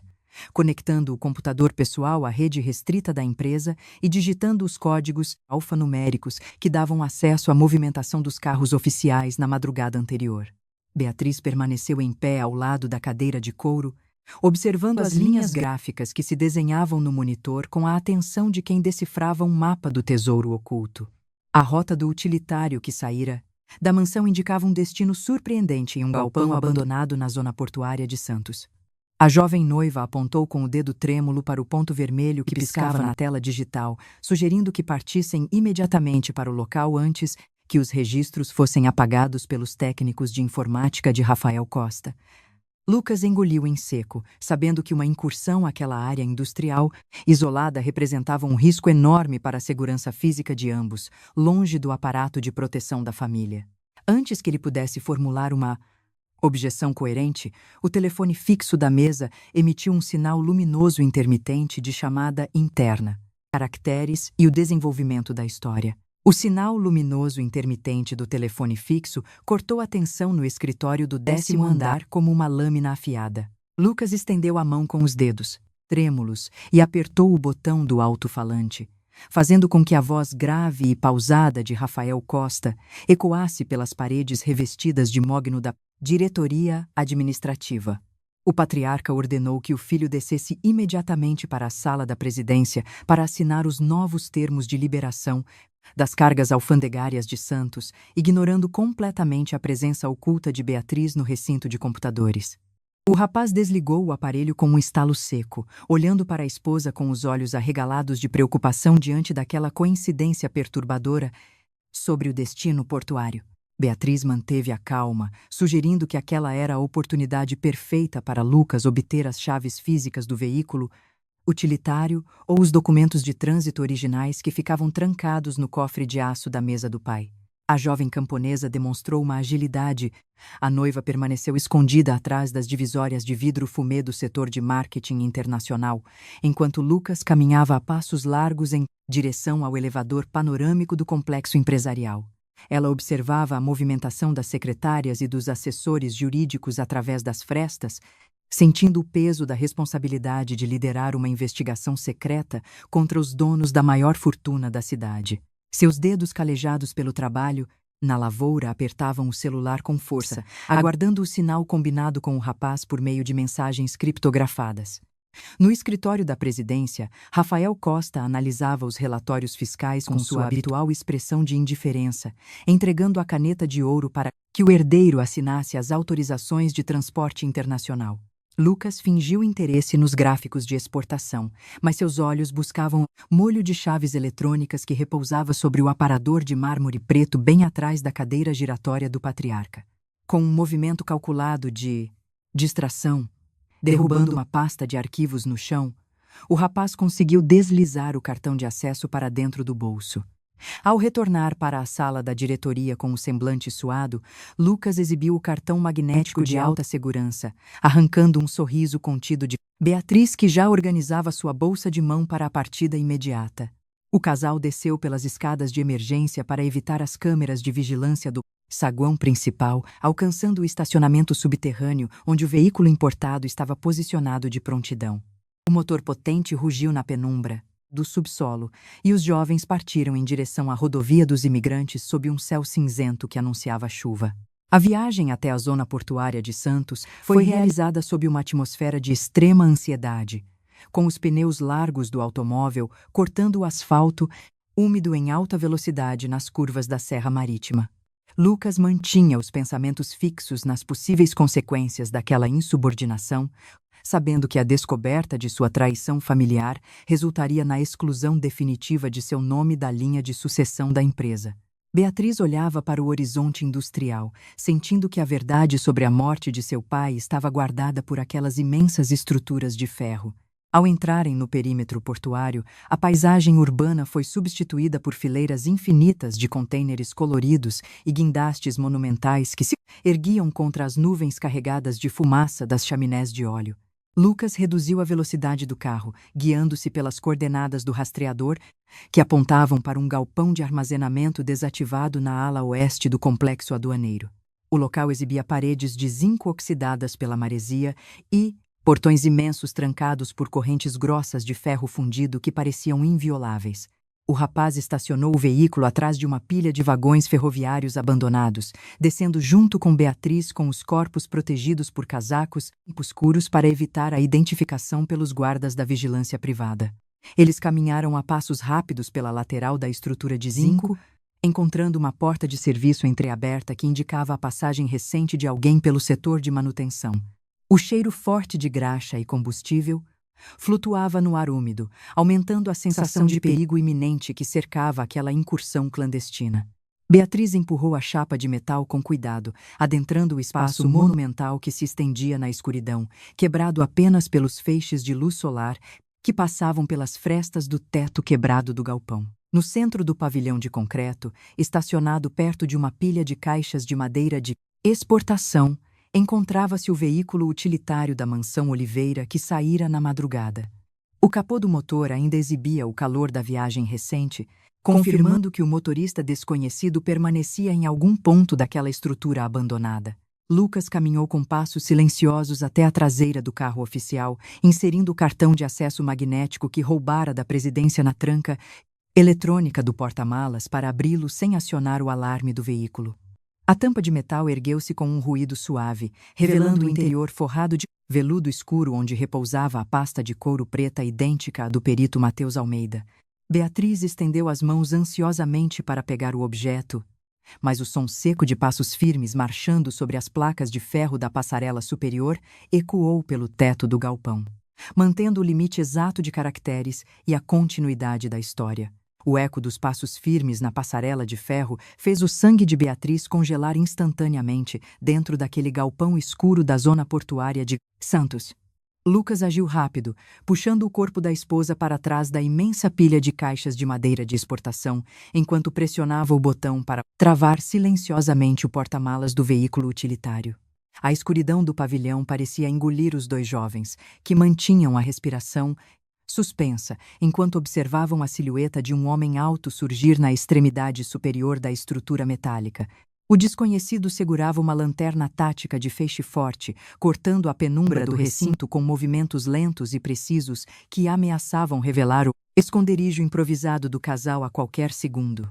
conectando o computador pessoal à rede restrita da empresa e digitando os códigos alfanuméricos que davam acesso à movimentação dos carros oficiais na madrugada anterior. Beatriz permaneceu em pé ao lado da cadeira de couro, observando as linhas gráficas que se desenhavam no monitor com a atenção de quem decifrava um mapa do tesouro oculto. A rota do utilitário que saíra da mansão indicava um destino surpreendente em um galpão abandonado na zona portuária de Santos. A jovem noiva apontou com o dedo trêmulo para o ponto vermelho que piscava na tela digital, sugerindo que partissem imediatamente para o local antes que os registros fossem apagados pelos técnicos de informática de Rafael Costa. Lucas engoliu em seco, sabendo que uma incursão àquela área industrial isolada representava um risco enorme para a segurança física de ambos, longe do aparato de proteção da família. Antes que ele pudesse formular uma objeção coerente, o telefone fixo da mesa emitiu um sinal luminoso intermitente de chamada interna, caracteres e o desenvolvimento da história. O sinal luminoso intermitente do telefone fixo cortou a tensão no escritório do 10º andar como uma lâmina afiada. Lucas estendeu a mão com os dedos, trêmulos, e apertou o botão do alto-falante, fazendo com que a voz grave e pausada de Rafael Costa ecoasse pelas paredes revestidas de mogno da diretoria administrativa. O patriarca ordenou que o filho descesse imediatamente para a sala da presidência para assinar os novos termos de liberação das cargas alfandegárias de Santos, ignorando completamente a presença oculta de Beatriz no recinto de computadores. O rapaz desligou o aparelho com um estalo seco, olhando para a esposa com os olhos arregalados de preocupação diante daquela coincidência perturbadora sobre o destino portuário. Beatriz manteve a calma, sugerindo que aquela era a oportunidade perfeita para Lucas obter as chaves físicas do veículo utilitário ou os documentos de trânsito originais que ficavam trancados no cofre de aço da mesa do pai. A jovem camponesa demonstrou uma agilidade. A noiva permaneceu escondida atrás das divisórias de vidro fumê do setor de marketing internacional, enquanto Lucas caminhava a passos largos em direção ao elevador panorâmico do complexo empresarial. Ela observava a movimentação das secretárias e dos assessores jurídicos através das frestas, sentindo o peso da responsabilidade de liderar uma investigação secreta contra os donos da maior fortuna da cidade. Seus dedos calejados pelo trabalho, na lavoura, apertavam o celular com força, aguardando o sinal combinado com o rapaz por meio de mensagens criptografadas. No escritório da presidência, Rafael Costa analisava os relatórios fiscais com sua habitual expressão de indiferença, entregando a caneta de ouro para que o herdeiro assinasse as autorizações de transporte internacional. Lucas fingiu interesse nos gráficos de exportação, mas seus olhos buscavam molho de chaves eletrônicas que repousava sobre o aparador de mármore preto bem atrás da cadeira giratória do patriarca. Com um movimento calculado de distração, derrubando uma pasta de arquivos no chão, o rapaz conseguiu deslizar o cartão de acesso para dentro do bolso. Ao retornar para a sala da diretoria com o semblante suado, Lucas exibiu o cartão magnético de alta segurança, arrancando um sorriso contido de Beatriz, que já organizava sua bolsa de mão para a partida imediata. O casal desceu pelas escadas de emergência para evitar as câmeras de vigilância do saguão principal, alcançando o estacionamento subterrâneo, onde o veículo importado estava posicionado de prontidão. O motor potente rugiu na penumbra do subsolo, e os jovens partiram em direção à rodovia dos imigrantes sob um céu cinzento que anunciava chuva. A viagem até a zona portuária de Santos foi realizada sob uma atmosfera de extrema ansiedade, com os pneus largos do automóvel cortando o asfalto úmido em alta velocidade nas curvas da Serra Marítima. Lucas mantinha os pensamentos fixos nas possíveis consequências daquela insubordinação, sabendo que a descoberta de sua traição familiar resultaria na exclusão definitiva de seu nome da linha de sucessão da empresa. Beatriz olhava para o horizonte industrial, sentindo que a verdade sobre a morte de seu pai estava guardada por aquelas imensas estruturas de ferro. Ao entrarem no perímetro portuário, a paisagem urbana foi substituída por fileiras infinitas de contêineres coloridos e guindastes monumentais que se erguiam contra as nuvens carregadas de fumaça das chaminés de óleo. Lucas reduziu a velocidade do carro, guiando-se pelas coordenadas do rastreador, que apontavam para um galpão de armazenamento desativado na ala oeste do complexo aduaneiro. O local exibia paredes de zinco oxidadas pela maresia e portões imensos trancados por correntes grossas de ferro fundido que pareciam invioláveis. O rapaz estacionou o veículo atrás de uma pilha de vagões ferroviários abandonados, descendo junto com Beatriz com os corpos protegidos por casacos escuros para evitar a identificação pelos guardas da vigilância privada. Eles caminharam a passos rápidos pela lateral da estrutura de zinco, encontrando uma porta de serviço entreaberta que indicava a passagem recente de alguém pelo setor de manutenção. O cheiro forte de graxa e combustível flutuava no ar úmido, aumentando a sensação de perigo iminente que cercava aquela incursão clandestina. Beatriz empurrou a chapa de metal com cuidado, adentrando o espaço monumental que se estendia na escuridão, quebrado apenas pelos feixes de luz solar que passavam pelas frestas do teto quebrado do galpão. No centro do pavilhão de concreto, estacionado perto de uma pilha de caixas de madeira de exportação, encontrava-se o veículo utilitário da mansão Oliveira que saíra na madrugada. O capô do motor ainda exibia o calor da viagem recente, confirmando que o motorista desconhecido permanecia em algum ponto daquela estrutura abandonada. Lucas caminhou com passos silenciosos até a traseira do carro oficial, inserindo o cartão de acesso magnético que roubara da presidência na tranca eletrônica do porta-malas para abri-lo sem acionar o alarme do veículo. A tampa de metal ergueu-se com um ruído suave, revelando o interior forrado de veludo escuro onde repousava a pasta de couro preta idêntica à do perito Matheus Almeida. Beatriz estendeu as mãos ansiosamente para pegar o objeto, mas o som seco de passos firmes marchando sobre as placas de ferro da passarela superior ecoou pelo teto do galpão, mantendo o limite exato de caracteres e a continuidade da história. O eco dos passos firmes na passarela de ferro fez o sangue de Beatriz congelar instantaneamente dentro daquele galpão escuro da zona portuária de Santos. Lucas agiu rápido, puxando o corpo da esposa para trás da imensa pilha de caixas de madeira de exportação, enquanto pressionava o botão para travar silenciosamente o porta-malas do veículo utilitário. A escuridão do pavilhão parecia engolir os dois jovens, que mantinham a respiração suspensa, enquanto observavam a silhueta de um homem alto surgir na extremidade superior da estrutura metálica. O desconhecido segurava uma lanterna tática de feixe forte, cortando a penumbra do recinto com movimentos lentos e precisos que ameaçavam revelar o esconderijo improvisado do casal a qualquer segundo.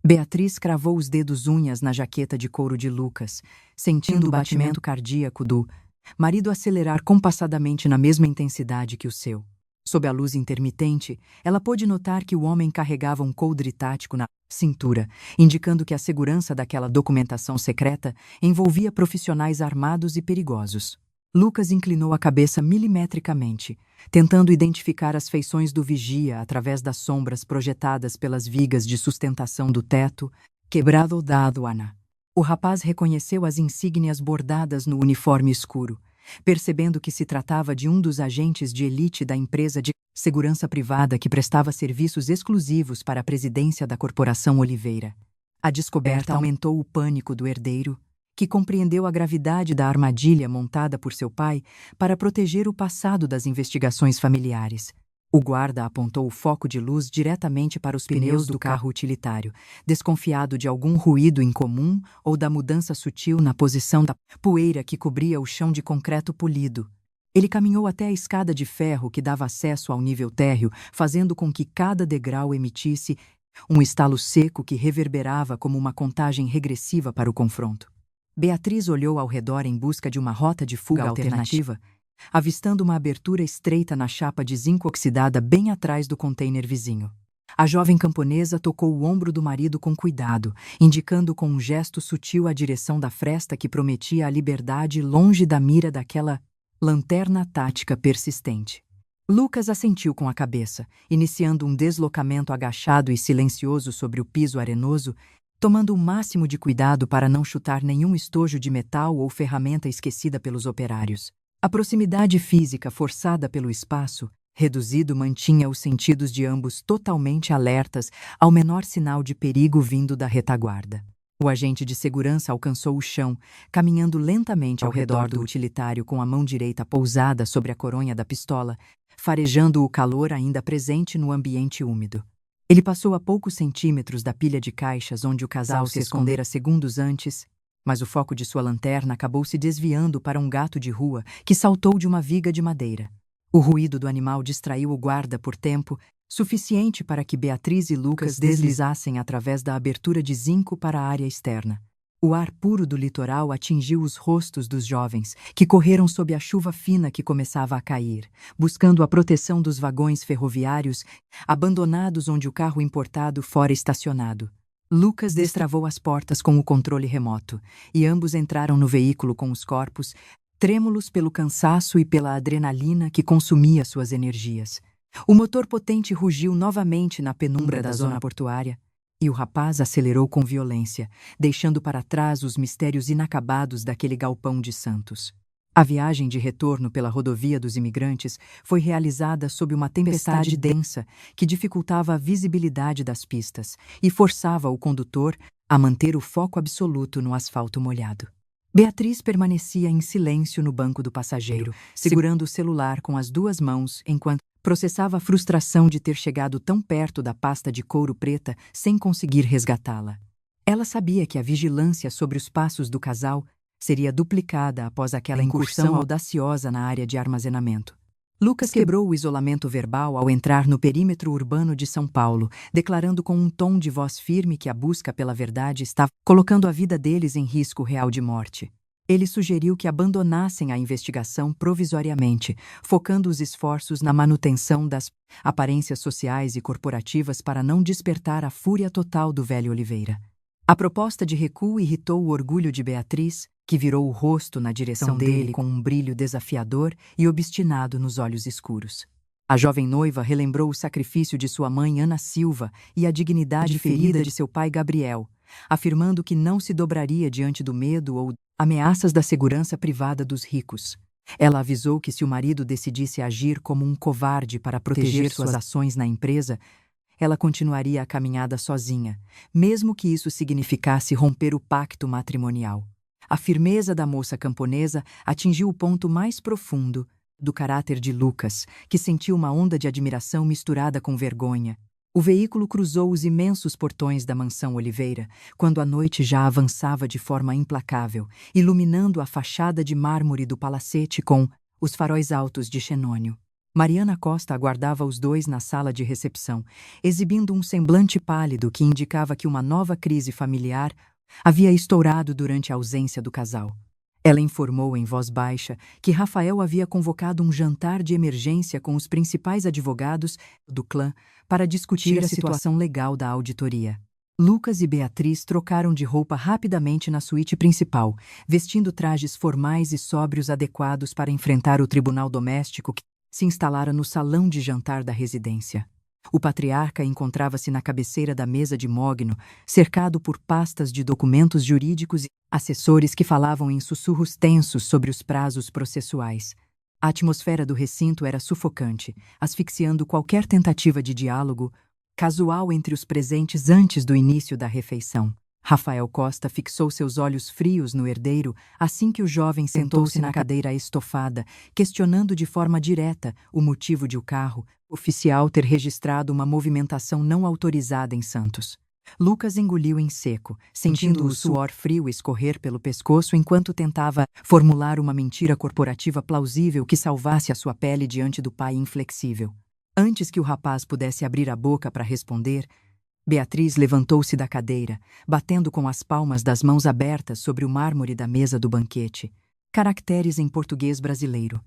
Beatriz cravou os dedos unhas na jaqueta de couro de Lucas, sentindo o batimento cardíaco do marido acelerar compassadamente na mesma intensidade que o seu. Sob a luz intermitente, ela pôde notar que o homem carregava um coldre tático na cintura, indicando que a segurança daquela documentação secreta envolvia profissionais armados e perigosos. Lucas inclinou a cabeça milimetricamente, tentando identificar as feições do vigia através das sombras projetadas pelas vigas de sustentação do teto quebrado da aduana. O rapaz reconheceu as insígnias bordadas no uniforme escuro, percebendo que se tratava de um dos agentes de elite da empresa de segurança privada que prestava serviços exclusivos para a presidência da Corporação Oliveira. A descoberta aumentou o pânico do herdeiro, que compreendeu a gravidade da armadilha montada por seu pai para proteger o passado das investigações familiares. O guarda apontou o foco de luz diretamente para os pneus do carro utilitário, desconfiado de algum ruído incomum ou da mudança sutil na posição da poeira que cobria o chão de concreto polido. Ele caminhou até a escada de ferro que dava acesso ao nível térreo, fazendo com que cada degrau emitisse um estalo seco que reverberava como uma contagem regressiva para o confronto. Beatriz olhou ao redor em busca de uma rota de fuga alternativa, avistando uma abertura estreita na chapa de zinco oxidada bem atrás do container vizinho. A jovem camponesa tocou o ombro do marido com cuidado, indicando com um gesto sutil a direção da fresta que prometia a liberdade longe da mira daquela lanterna tática persistente. Lucas assentiu com a cabeça, iniciando um deslocamento agachado e silencioso sobre o piso arenoso, tomando o máximo de cuidado para não chutar nenhum estojo de metal ou ferramenta esquecida pelos operários. A proximidade física forçada pelo espaço reduzido mantinha os sentidos de ambos totalmente alertas ao menor sinal de perigo vindo da retaguarda. O agente de segurança alcançou o chão, caminhando lentamente ao redor do utilitário com a mão direita pousada sobre a coronha da pistola, farejando o calor ainda presente no ambiente úmido. Ele passou a poucos centímetros da pilha de caixas onde o casal se escondera segundos antes, mas o foco de sua lanterna acabou se desviando para um gato de rua que saltou de uma viga de madeira. O ruído do animal distraiu o guarda por tempo suficiente para que Beatriz e Lucas deslizassem através da abertura de zinco para a área externa. O ar puro do litoral atingiu os rostos dos jovens, que correram sob a chuva fina que começava a cair, buscando a proteção dos vagões ferroviários abandonados onde o carro importado fora estacionado. Lucas destravou as portas com o controle remoto, e ambos entraram no veículo com os corpos, trêmulos pelo cansaço e pela adrenalina que consumia suas energias. O motor potente rugiu novamente na penumbra da zona portuária, E o rapaz acelerou com violência, deixando para trás os mistérios inacabados daquele galpão de Santos. A viagem de retorno pela rodovia dos imigrantes foi realizada sob uma tempestade densa que dificultava a visibilidade das pistas e forçava o condutor a manter o foco absoluto no asfalto molhado. Beatriz permanecia em silêncio no banco do passageiro, segurando o celular com as duas mãos enquanto processava a frustração de ter chegado tão perto da pasta de couro preta sem conseguir resgatá-la. Ela sabia que a vigilância sobre os passos do casal seria duplicada após aquela incursão audaciosa na área de armazenamento. Lucas quebrou o isolamento verbal ao entrar no perímetro urbano de São Paulo, declarando com um tom de voz firme que a busca pela verdade estava colocando a vida deles em risco real de morte. Ele sugeriu que abandonassem a investigação provisoriamente, focando os esforços na manutenção das aparências sociais e corporativas para não despertar a fúria total do velho Oliveira. A proposta de recuo irritou o orgulho de Beatriz, que virou o rosto na direção dele com um brilho desafiador e obstinado nos olhos escuros. A jovem noiva relembrou o sacrifício de sua mãe Ana Silva e a dignidade ferida de seu pai Gabriel, afirmando que não se dobraria diante do medo ou ameaças da segurança privada dos ricos. Ela avisou que se o marido decidisse agir como um covarde para proteger suas ações na empresa, ela continuaria a caminhada sozinha, mesmo que isso significasse romper o pacto matrimonial. A firmeza da moça camponesa atingiu o ponto mais profundo do caráter de Lucas, que sentiu uma onda de admiração misturada com vergonha. O veículo cruzou os imensos portões da mansão Oliveira, quando a noite já avançava de forma implacável, iluminando a fachada de mármore do palacete com os faróis altos de xenônio. Mariana Costa aguardava os dois na sala de recepção, exibindo um semblante pálido que indicava que uma nova crise familiar havia estourado durante a ausência do casal. Ela informou em voz baixa que Rafael havia convocado um jantar de emergência com os principais advogados do clã para discutir a situação legal da auditoria. Lucas e Beatriz trocaram de roupa rapidamente na suíte principal, vestindo trajes formais e sóbrios adequados para enfrentar o tribunal doméstico que se instalara no salão de jantar da residência. O patriarca encontrava-se na cabeceira da mesa de mogno, cercado por pastas de documentos jurídicos e assessores que falavam em sussurros tensos sobre os prazos processuais. A atmosfera do recinto era sufocante, asfixiando qualquer tentativa de diálogo casual entre os presentes antes do início da refeição. Rafael Costa fixou seus olhos frios no herdeiro assim que o jovem sentou-se na cadeira estofada, questionando de forma direta o motivo de o carro oficial ter registrado uma movimentação não autorizada em Santos. Lucas engoliu em seco, sentindo o suor frio escorrer pelo pescoço enquanto tentava formular uma mentira corporativa plausível que salvasse a sua pele diante do pai inflexível. Antes que o rapaz pudesse abrir a boca para responder, Beatriz levantou-se da cadeira, batendo com as palmas das mãos abertas sobre o mármore da mesa do banquete. Caracteres em português brasileiro.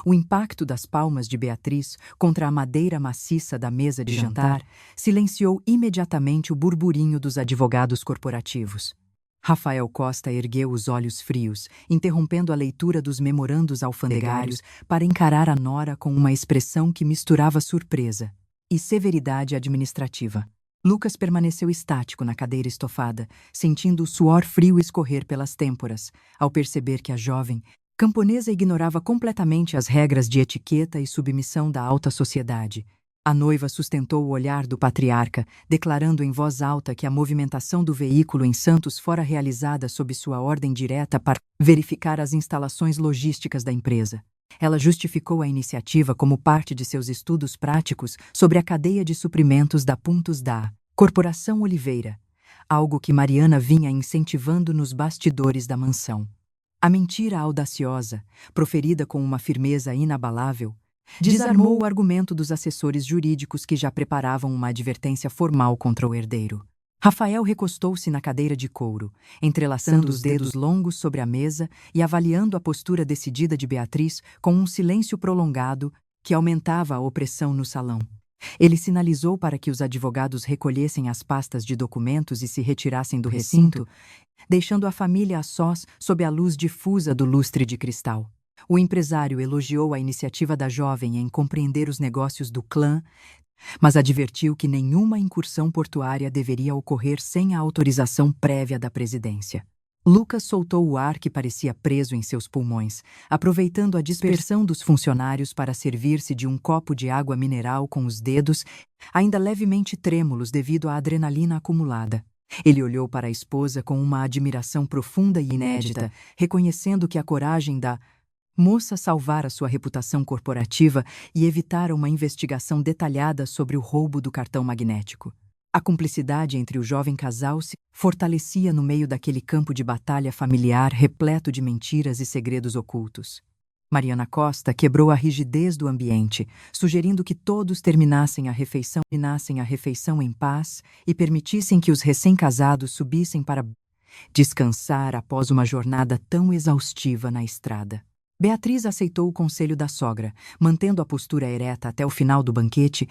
O impacto das palmas de Beatriz contra a madeira maciça da mesa de jantar silenciou imediatamente o burburinho dos advogados corporativos. Rafael Costa ergueu os olhos frios, interrompendo a leitura dos memorandos alfandegários para encarar a nora com uma expressão que misturava surpresa e severidade administrativa. Lucas permaneceu estático na cadeira estofada, sentindo o suor frio escorrer pelas têmporas, ao perceber que a jovem camponesa ignorava completamente as regras de etiqueta e submissão da alta sociedade. A noiva sustentou o olhar do patriarca, declarando em voz alta que a movimentação do veículo em Santos fora realizada sob sua ordem direta para verificar as instalações logísticas da empresa. Ela justificou a iniciativa como parte de seus estudos práticos sobre a cadeia de suprimentos da Puntos da Corporação Oliveira, algo que Mariana vinha incentivando nos bastidores da mansão. A mentira audaciosa, proferida com uma firmeza inabalável, desarmou o argumento dos assessores jurídicos que já preparavam uma advertência formal contra o herdeiro. Rafael recostou-se na cadeira de couro, entrelaçando os dedos longos sobre a mesa e avaliando a postura decidida de Beatriz com um silêncio prolongado que aumentava a opressão no salão. Ele sinalizou para que os advogados recolhessem as pastas de documentos e se retirassem do recinto, deixando a família a sós sob a luz difusa do lustre de cristal. O empresário elogiou a iniciativa da jovem em compreender os negócios do clã, mas advertiu que nenhuma incursão portuária deveria ocorrer sem a autorização prévia da presidência. Lucas soltou o ar que parecia preso em seus pulmões, aproveitando a dispersão dos funcionários para servir-se de um copo de água mineral com os dedos, ainda levemente trêmulos devido à adrenalina acumulada. Ele olhou para a esposa com uma admiração profunda e inédita, reconhecendo que a coragem da moça salvara sua reputação corporativa e evitara uma investigação detalhada sobre o roubo do cartão magnético. A cumplicidade entre o jovem casal se fortalecia no meio daquele campo de batalha familiar repleto de mentiras e segredos ocultos. Mariana Costa quebrou a rigidez do ambiente, sugerindo que todos terminassem a refeição em paz e permitissem que os recém-casados subissem para descansar após uma jornada tão exaustiva na estrada. Beatriz aceitou o conselho da sogra, mantendo a postura ereta até o final do banquete,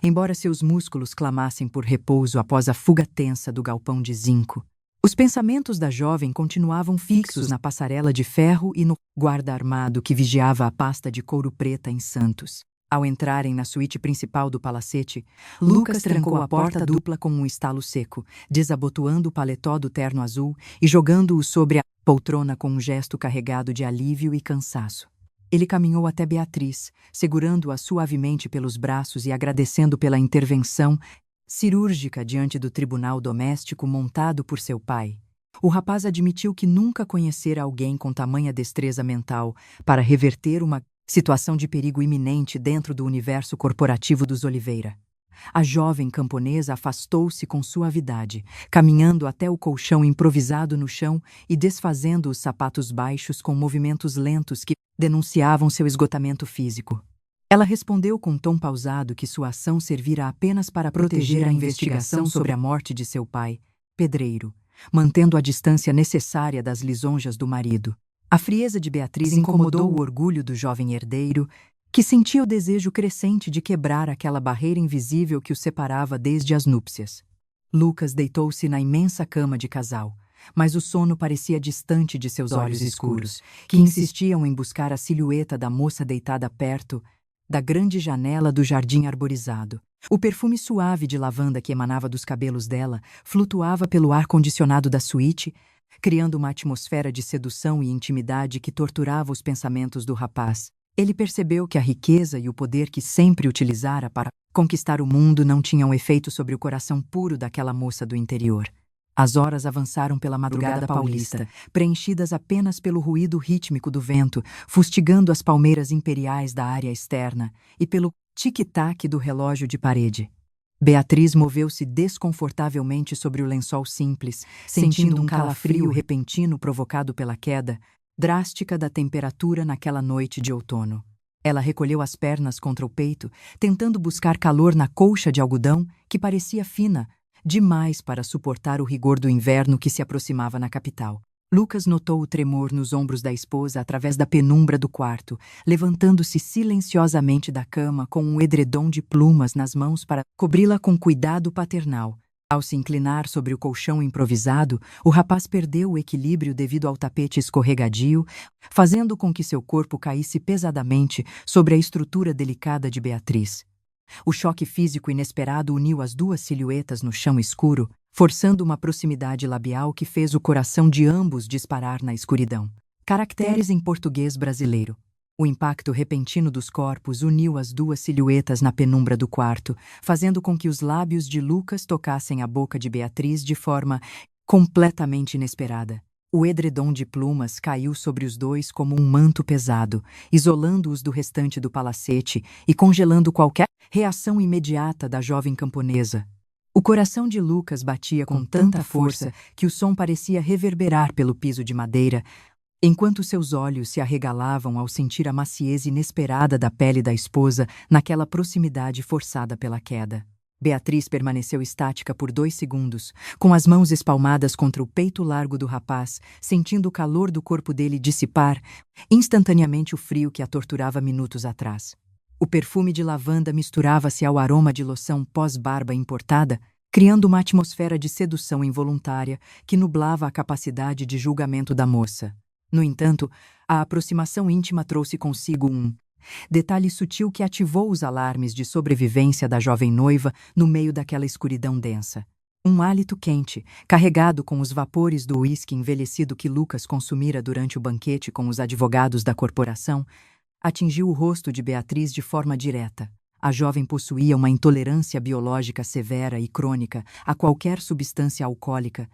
embora seus músculos clamassem por repouso após a fuga tensa do galpão de zinco. Os pensamentos da jovem continuavam fixos na passarela de ferro e no guarda armado que vigiava a pasta de couro preta em Santos. Ao entrarem na suíte principal do palacete, Lucas trancou a porta dupla com um estalo seco, desabotoando o paletó do terno azul e jogando-o sobre a poltrona com um gesto carregado de alívio e cansaço. Ele caminhou até Beatriz, segurando-a suavemente pelos braços e agradecendo pela intervenção cirúrgica diante do tribunal doméstico montado por seu pai. O rapaz admitiu que nunca conhecera alguém com tamanha destreza mental para reverter uma situação de perigo iminente dentro do universo corporativo dos Oliveira. A jovem camponesa afastou-se com suavidade, caminhando até o colchão improvisado no chão e desfazendo os sapatos baixos com movimentos lentos que denunciavam seu esgotamento físico. Ela respondeu com um tom pausado que sua ação servira apenas para proteger a investigação sobre a morte de seu pai, pedreiro, mantendo a distância necessária das lisonjas do marido. A frieza de Beatriz incomodou o orgulho do jovem herdeiro, que sentia o desejo crescente de quebrar aquela barreira invisível que o separava desde as núpcias. Lucas deitou-se na imensa cama de casal, mas o sono parecia distante de seus olhos escuros, que insistiam em buscar a silhueta da moça deitada perto da grande janela do jardim arborizado. O perfume suave de lavanda que emanava dos cabelos dela flutuava pelo ar-condicionado da suíte, criando uma atmosfera de sedução e intimidade que torturava os pensamentos do rapaz. Ele percebeu que a riqueza e o poder que sempre utilizara para conquistar o mundo não tinham efeito sobre o coração puro daquela moça do interior. As horas avançaram pela madrugada paulista, preenchidas apenas pelo ruído rítmico do vento, fustigando as palmeiras imperiais da área externa, e pelo tic-tac do relógio de parede. Beatriz moveu-se desconfortavelmente sobre o lençol simples, sentindo um calafrio repentino provocado pela queda drástica da temperatura naquela noite de outono. Ela recolheu as pernas contra o peito, tentando buscar calor na colcha de algodão que parecia fina demais para suportar o rigor do inverno que se aproximava na capital. Lucas notou o tremor nos ombros da esposa através da penumbra do quarto, levantando-se silenciosamente da cama com um edredom de plumas nas mãos para cobri-la com cuidado paternal. Ao se inclinar sobre o colchão improvisado, o rapaz perdeu o equilíbrio devido ao tapete escorregadio, fazendo com que seu corpo caísse pesadamente sobre a estrutura delicada de Beatriz. O choque físico inesperado uniu as duas silhuetas no chão escuro, forçando uma proximidade labial que fez o coração de ambos disparar na escuridão. Caracteres em português brasileiro. O impacto repentino dos corpos uniu as duas silhuetas na penumbra do quarto, fazendo com que os lábios de Lucas tocassem a boca de Beatriz de forma completamente inesperada. O edredom de plumas caiu sobre os dois como um manto pesado, isolando-os do restante do palacete e congelando qualquer reação imediata da jovem camponesa. O coração de Lucas batia com tanta força que o som parecia reverberar pelo piso de madeira, enquanto seus olhos se arregalavam ao sentir a maciez inesperada da pele da esposa naquela proximidade forçada pela queda. Beatriz permaneceu estática por 2 segundos, com as mãos espalmadas contra o peito largo do rapaz, sentindo o calor do corpo dele dissipar instantaneamente o frio que a torturava minutos atrás. O perfume de lavanda misturava-se ao aroma de loção pós-barba importada, criando uma atmosfera de sedução involuntária que nublava a capacidade de julgamento da moça. No entanto, a aproximação íntima trouxe consigo um detalhe sutil que ativou os alarmes de sobrevivência da jovem noiva no meio daquela escuridão densa. Um hálito quente, carregado com os vapores do uísque envelhecido que Lucas consumira durante o banquete com os advogados da corporação, atingiu o rosto de Beatriz de forma direta. A jovem possuía uma intolerância biológica severa e crônica a qualquer substância alcoólica,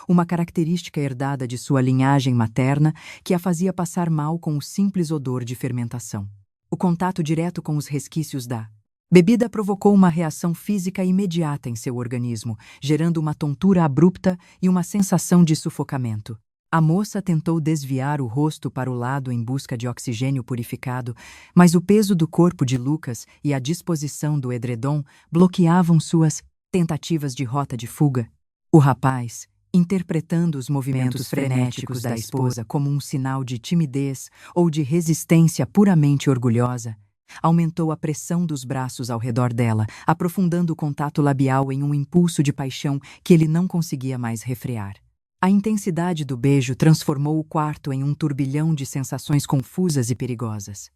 uma característica herdada de sua linhagem materna que a fazia passar mal com o simples odor de fermentação. O contato direto com os resquícios da bebida provocou uma reação física imediata em seu organismo, gerando uma tontura abrupta e uma sensação de sufocamento. A moça tentou desviar o rosto para o lado em busca de oxigênio purificado, mas o peso do corpo de Lucas e a disposição do edredom bloqueavam suas tentativas de rota de fuga. O rapaz, interpretando os movimentos frenéticos da esposa como um sinal de timidez ou de resistência puramente orgulhosa, aumentou a pressão dos braços ao redor dela, aprofundando o contato labial em um impulso de paixão que ele não conseguia mais refrear. A intensidade do beijo transformou o quarto em um turbilhão de sensações confusas e perigosas.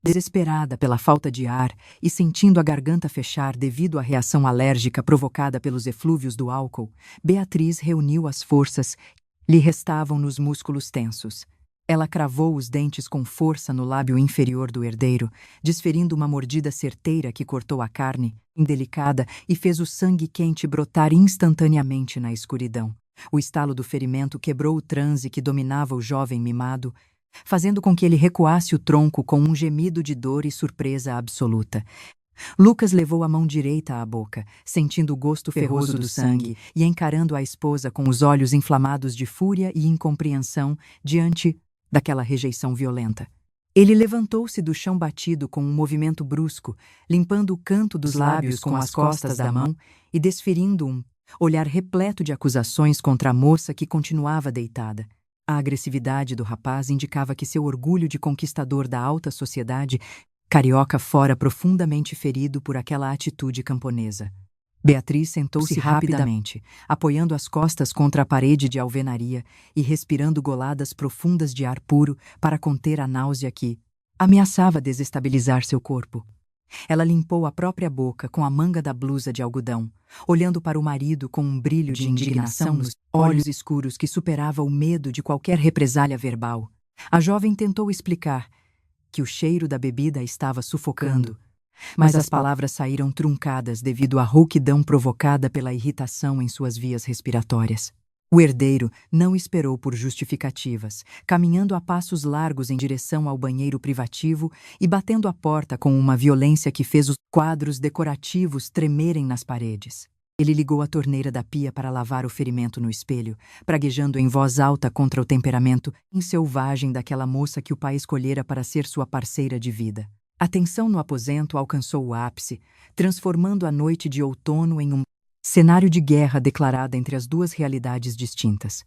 Desesperada pela falta de ar e sentindo a garganta fechar devido à reação alérgica provocada pelos eflúvios do álcool, Beatriz reuniu as forças que lhe restavam nos músculos tensos. Ela cravou os dentes com força no lábio inferior do herdeiro, desferindo uma mordida certeira que cortou a carne, indelicada, e fez o sangue quente brotar instantaneamente na escuridão. O estalo do ferimento quebrou o transe que dominava o jovem mimado, fazendo com que ele recuasse o tronco com um gemido de dor e surpresa absoluta. Lucas levou a mão direita à boca, sentindo o gosto ferroso do sangue e encarando a esposa com os olhos inflamados de fúria e incompreensão diante daquela rejeição violenta. Ele levantou-se do chão batido com um movimento brusco, limpando o canto dos lábios com as costas da mão e desferindo um olhar repleto de acusações contra a moça que continuava deitada. A agressividade do rapaz indicava que seu orgulho de conquistador da alta sociedade carioca fora profundamente ferido por aquela atitude camponesa. Beatriz sentou-se rapidamente, apoiando as costas contra a parede de alvenaria e respirando goladas profundas de ar puro para conter a náusea que ameaçava desestabilizar seu corpo. Ela limpou a própria boca com a manga da blusa de algodão, olhando para o marido com um brilho de indignação nos olhos escuros que superava o medo de qualquer represália verbal. A jovem tentou explicar que o cheiro da bebida a estava sufocando, mas as palavras saíram truncadas devido à rouquidão provocada pela irritação em suas vias respiratórias. O herdeiro não esperou por justificativas, caminhando a passos largos em direção ao banheiro privativo e batendo a porta com uma violência que fez os quadros decorativos tremerem nas paredes. Ele ligou a torneira da pia para lavar o ferimento no espelho, praguejando em voz alta contra o temperamento selvagem daquela moça que o pai escolhera para ser sua parceira de vida. A tensão no aposento alcançou o ápice, transformando a noite de outono em um cenário de guerra declarada entre as duas realidades distintas.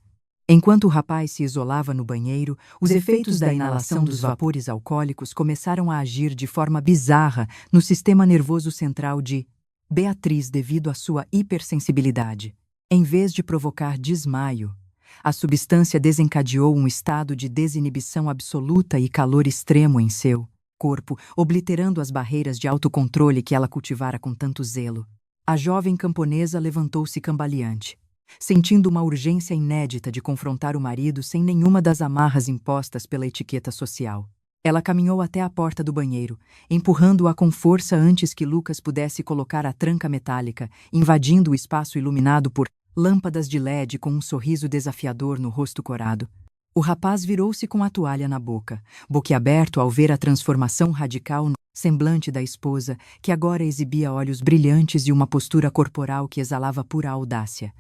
Enquanto o rapaz se isolava no banheiro, os efeitos da inalação dos vapores alcoólicos começaram a agir de forma bizarra no sistema nervoso central de Beatriz devido à sua hipersensibilidade. Em vez de provocar desmaio, a substância desencadeou um estado de desinibição absoluta e calor extremo em seu corpo, obliterando as barreiras de autocontrole que ela cultivara com tanto zelo. A jovem camponesa levantou-se cambaleante, sentindo uma urgência inédita de confrontar o marido sem nenhuma das amarras impostas pela etiqueta social. Ela caminhou até a porta do banheiro, empurrando-a com força antes que Lucas pudesse colocar a tranca metálica, invadindo o espaço iluminado por lâmpadas de LED com um sorriso desafiador no rosto corado. O rapaz virou-se com a toalha na boca, boquiaberto ao ver a transformação radical no semblante da esposa, que agora exibia olhos brilhantes e uma postura corporal que exalava pura audácia.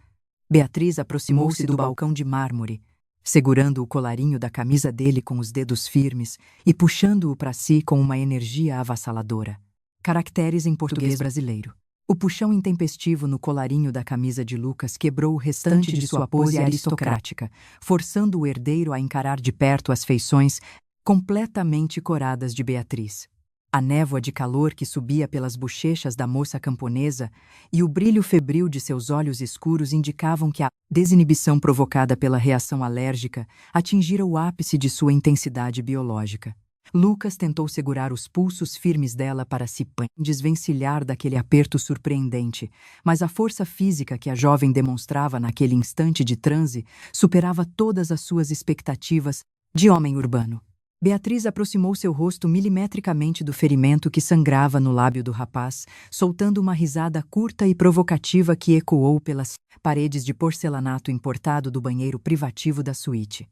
Beatriz aproximou-se do balcão de mármore, segurando o colarinho da camisa dele com os dedos firmes e puxando-o para si com uma energia avassaladora. Caracteres em português brasileiro. O puxão intempestivo no colarinho da camisa de Lucas quebrou o restante de sua pose aristocrática, forçando o herdeiro a encarar de perto as feições completamente coradas de Beatriz. A névoa de calor que subia pelas bochechas da moça camponesa e o brilho febril de seus olhos escuros indicavam que a desinibição provocada pela reação alérgica atingira o ápice de sua intensidade biológica. Lucas tentou segurar os pulsos firmes dela para se desvencilhar daquele aperto surpreendente, mas a força física que a jovem demonstrava naquele instante de transe superava todas as suas expectativas de homem urbano. Beatriz aproximou seu rosto milimetricamente do ferimento que sangrava no lábio do rapaz, soltando uma risada curta e provocativa que ecoou pelas paredes de porcelanato importado do banheiro privativo da suíte.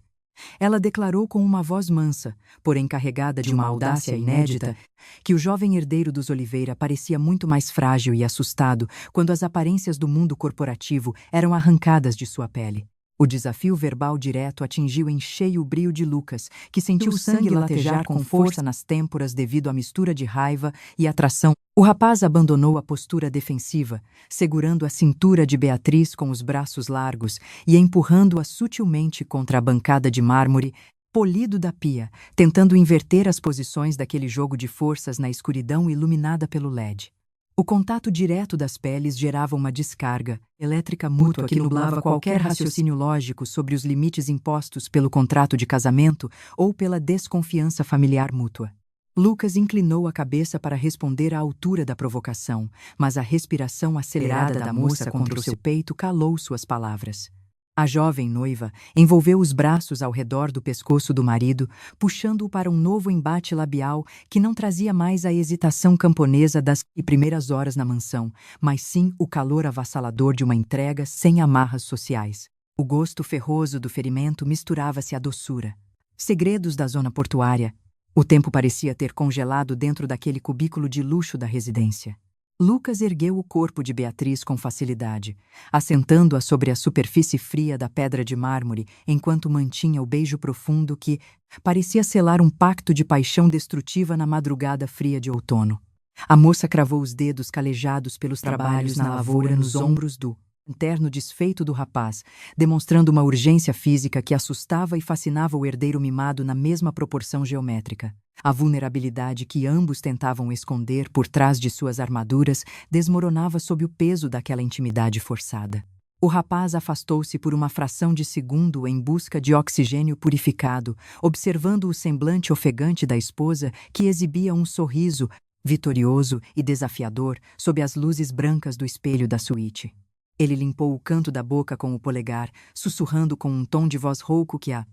Ela declarou com uma voz mansa, porém carregada de uma audácia inédita, que o jovem herdeiro dos Oliveira parecia muito mais frágil e assustado quando as aparências do mundo corporativo eram arrancadas de sua pele. O desafio verbal direto atingiu em cheio o brio de Lucas, que sentiu o sangue latejar com força nas têmporas devido à mistura de raiva e atração. O rapaz abandonou a postura defensiva, segurando a cintura de Beatriz com os braços largos e empurrando-a sutilmente contra a bancada de mármore polido da pia, tentando inverter as posições daquele jogo de forças na escuridão iluminada pelo LED. O contato direto das peles gerava uma descarga elétrica mútua que nublava qualquer raciocínio lógico sobre os limites impostos pelo contrato de casamento ou pela desconfiança familiar mútua. Lucas inclinou a cabeça para responder à altura da provocação, mas a respiração acelerada da moça contra o seu peito calou suas palavras. A jovem noiva envolveu os braços ao redor do pescoço do marido, puxando-o para um novo embate labial que não trazia mais a hesitação camponesa das primeiras horas na mansão, mas sim o calor avassalador de uma entrega sem amarras sociais. O gosto ferroso do ferimento misturava-se à doçura. Segredos da zona portuária. O tempo parecia ter congelado dentro daquele cubículo de luxo da residência. Lucas ergueu o corpo de Beatriz com facilidade, assentando-a sobre a superfície fria da pedra de mármore, enquanto mantinha o beijo profundo que parecia selar um pacto de paixão destrutiva na madrugada fria de outono. A moça cravou os dedos calejados pelos trabalhos na lavoura nos ombros do interno desfeito do rapaz, demonstrando uma urgência física que assustava e fascinava o herdeiro mimado na mesma proporção geométrica. A vulnerabilidade que ambos tentavam esconder por trás de suas armaduras desmoronava sob o peso daquela intimidade forçada. O rapaz afastou-se por uma fração de segundo em busca de oxigênio purificado, observando o semblante ofegante da esposa que exibia um sorriso vitorioso e desafiador sob as luzes brancas do espelho da suíte. Ele limpou o canto da boca com o polegar, sussurrando com um tom de voz rouco que a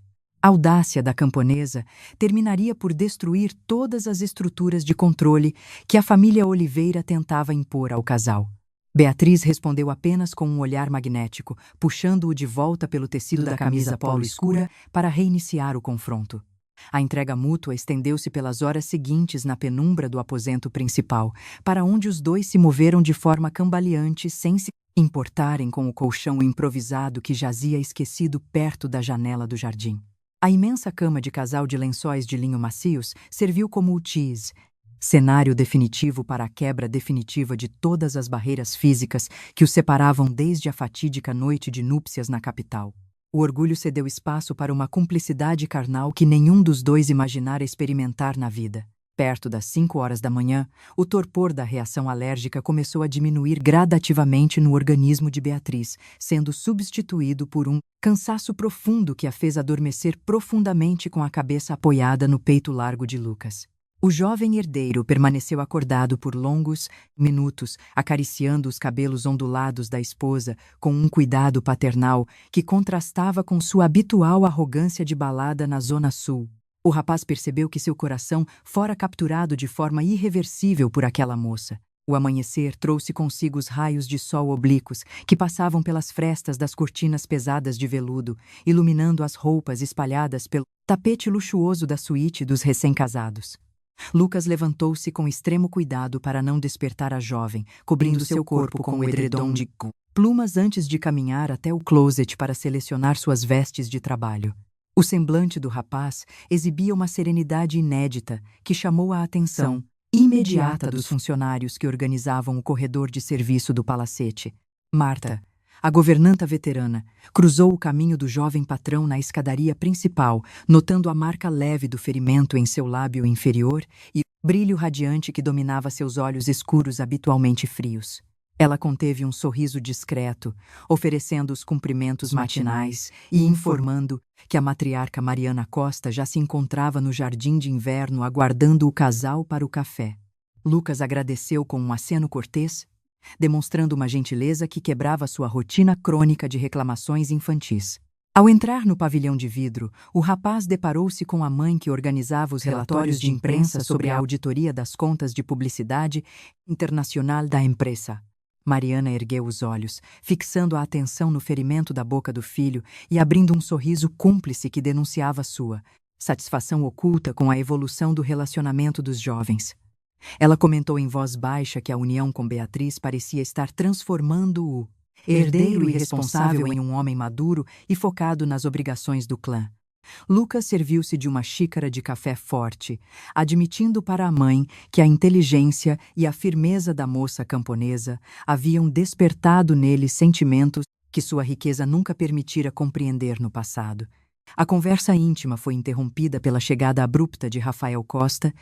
audácia da camponesa terminaria por destruir todas as estruturas de controle que a família Oliveira tentava impor ao casal. Beatriz respondeu apenas com um olhar magnético, puxando-o de volta pelo tecido da camisa polo escura para reiniciar o confronto. A entrega mútua estendeu-se pelas horas seguintes na penumbra do aposento principal, para onde os dois se moveram de forma cambaleante sem se importarem com o colchão improvisado que jazia esquecido perto da janela do jardim. A imensa cama de casal de lençóis de linho macios serviu como o tease, cenário definitivo para a quebra definitiva de todas as barreiras físicas que os separavam desde a fatídica noite de núpcias na capital. O orgulho cedeu espaço para uma cumplicidade carnal que nenhum dos dois imaginara experimentar na vida. Perto das 5 horas da manhã, o torpor da reação alérgica começou a diminuir gradativamente no organismo de Beatriz, sendo substituído por um cansaço profundo que a fez adormecer profundamente com a cabeça apoiada no peito largo de Lucas. O jovem herdeiro permaneceu acordado por longos minutos, acariciando os cabelos ondulados da esposa com um cuidado paternal que contrastava com sua habitual arrogância de balada na Zona Sul. O rapaz percebeu que seu coração fora capturado de forma irreversível por aquela moça. O amanhecer trouxe consigo os raios de sol oblíquos que passavam pelas frestas das cortinas pesadas de veludo, iluminando as roupas espalhadas pelo tapete luxuoso da suíte dos recém-casados. Lucas levantou-se com extremo cuidado para não despertar a jovem, cobrindo seu corpo com o edredom de plumas antes de caminhar até o closet para selecionar suas vestes de trabalho. O semblante do rapaz exibia uma serenidade inédita que chamou a atenção imediata dos funcionários que organizavam o corredor de serviço do palacete. Marta, a governanta veterana, cruzou o caminho do jovem patrão na escadaria principal, notando a marca leve do ferimento em seu lábio inferior e o brilho radiante que dominava seus olhos escuros habitualmente frios. Ela conteve um sorriso discreto, oferecendo os cumprimentos matinais e informando que a matriarca Mariana Costa já se encontrava no jardim de inverno aguardando o casal para o café. Lucas agradeceu com um aceno cortês, demonstrando uma gentileza que quebrava sua rotina crônica de reclamações infantis. Ao entrar no pavilhão de vidro, o rapaz deparou-se com a mãe que organizava os relatórios de imprensa sobre a auditoria das contas de publicidade internacional da empresa. Mariana ergueu os olhos, fixando a atenção no ferimento da boca do filho e abrindo um sorriso cúmplice que denunciava sua satisfação oculta com a evolução do relacionamento dos jovens. Ela comentou em voz baixa que a união com Beatriz parecia estar transformando o herdeiro irresponsável em um homem maduro e focado nas obrigações do clã. Lucas serviu-se de uma xícara de café forte, admitindo para a mãe que a inteligência e a firmeza da moça camponesa haviam despertado nele sentimentos que sua riqueza nunca permitira compreender no passado. A conversa íntima foi interrompida pela chegada abrupta de Rafael Costa,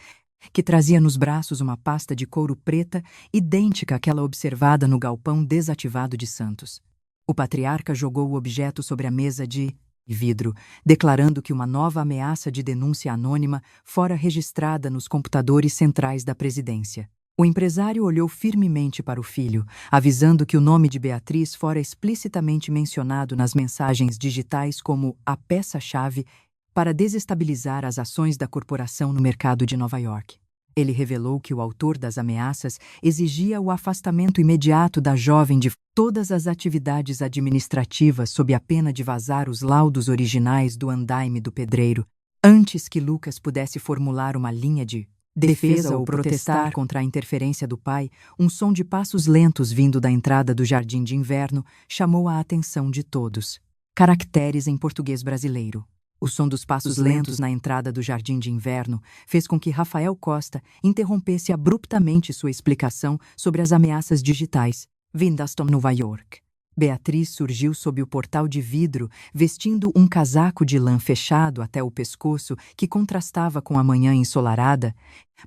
que trazia nos braços uma pasta de couro preta idêntica àquela observada no galpão desativado de Santos. O patriarca jogou o objeto sobre a mesa de vidro, declarando que uma nova ameaça de denúncia anônima fora registrada nos computadores centrais da presidência. O empresário olhou firmemente para o filho, avisando que o nome de Beatriz fora explicitamente mencionado nas mensagens digitais como a peça-chave para desestabilizar as ações da corporação no mercado de Nova York. Ele revelou que o autor das ameaças exigia o afastamento imediato da jovem de todas as atividades administrativas sob a pena de vazar os laudos originais do andaime do pedreiro, antes que Lucas pudesse formular uma linha de defesa ou protestar contra a interferência do pai. Um som de passos lentos vindo da entrada do jardim de inverno chamou a atenção de todos. Caracteres em português brasileiro. O som dos passos lentos na entrada do jardim de inverno fez com que Rafael Costa interrompesse abruptamente sua explicação sobre as ameaças digitais, vindas de Nova York. Beatriz surgiu sob o portal de vidro, vestindo um casaco de lã fechado até o pescoço que contrastava com a manhã ensolarada,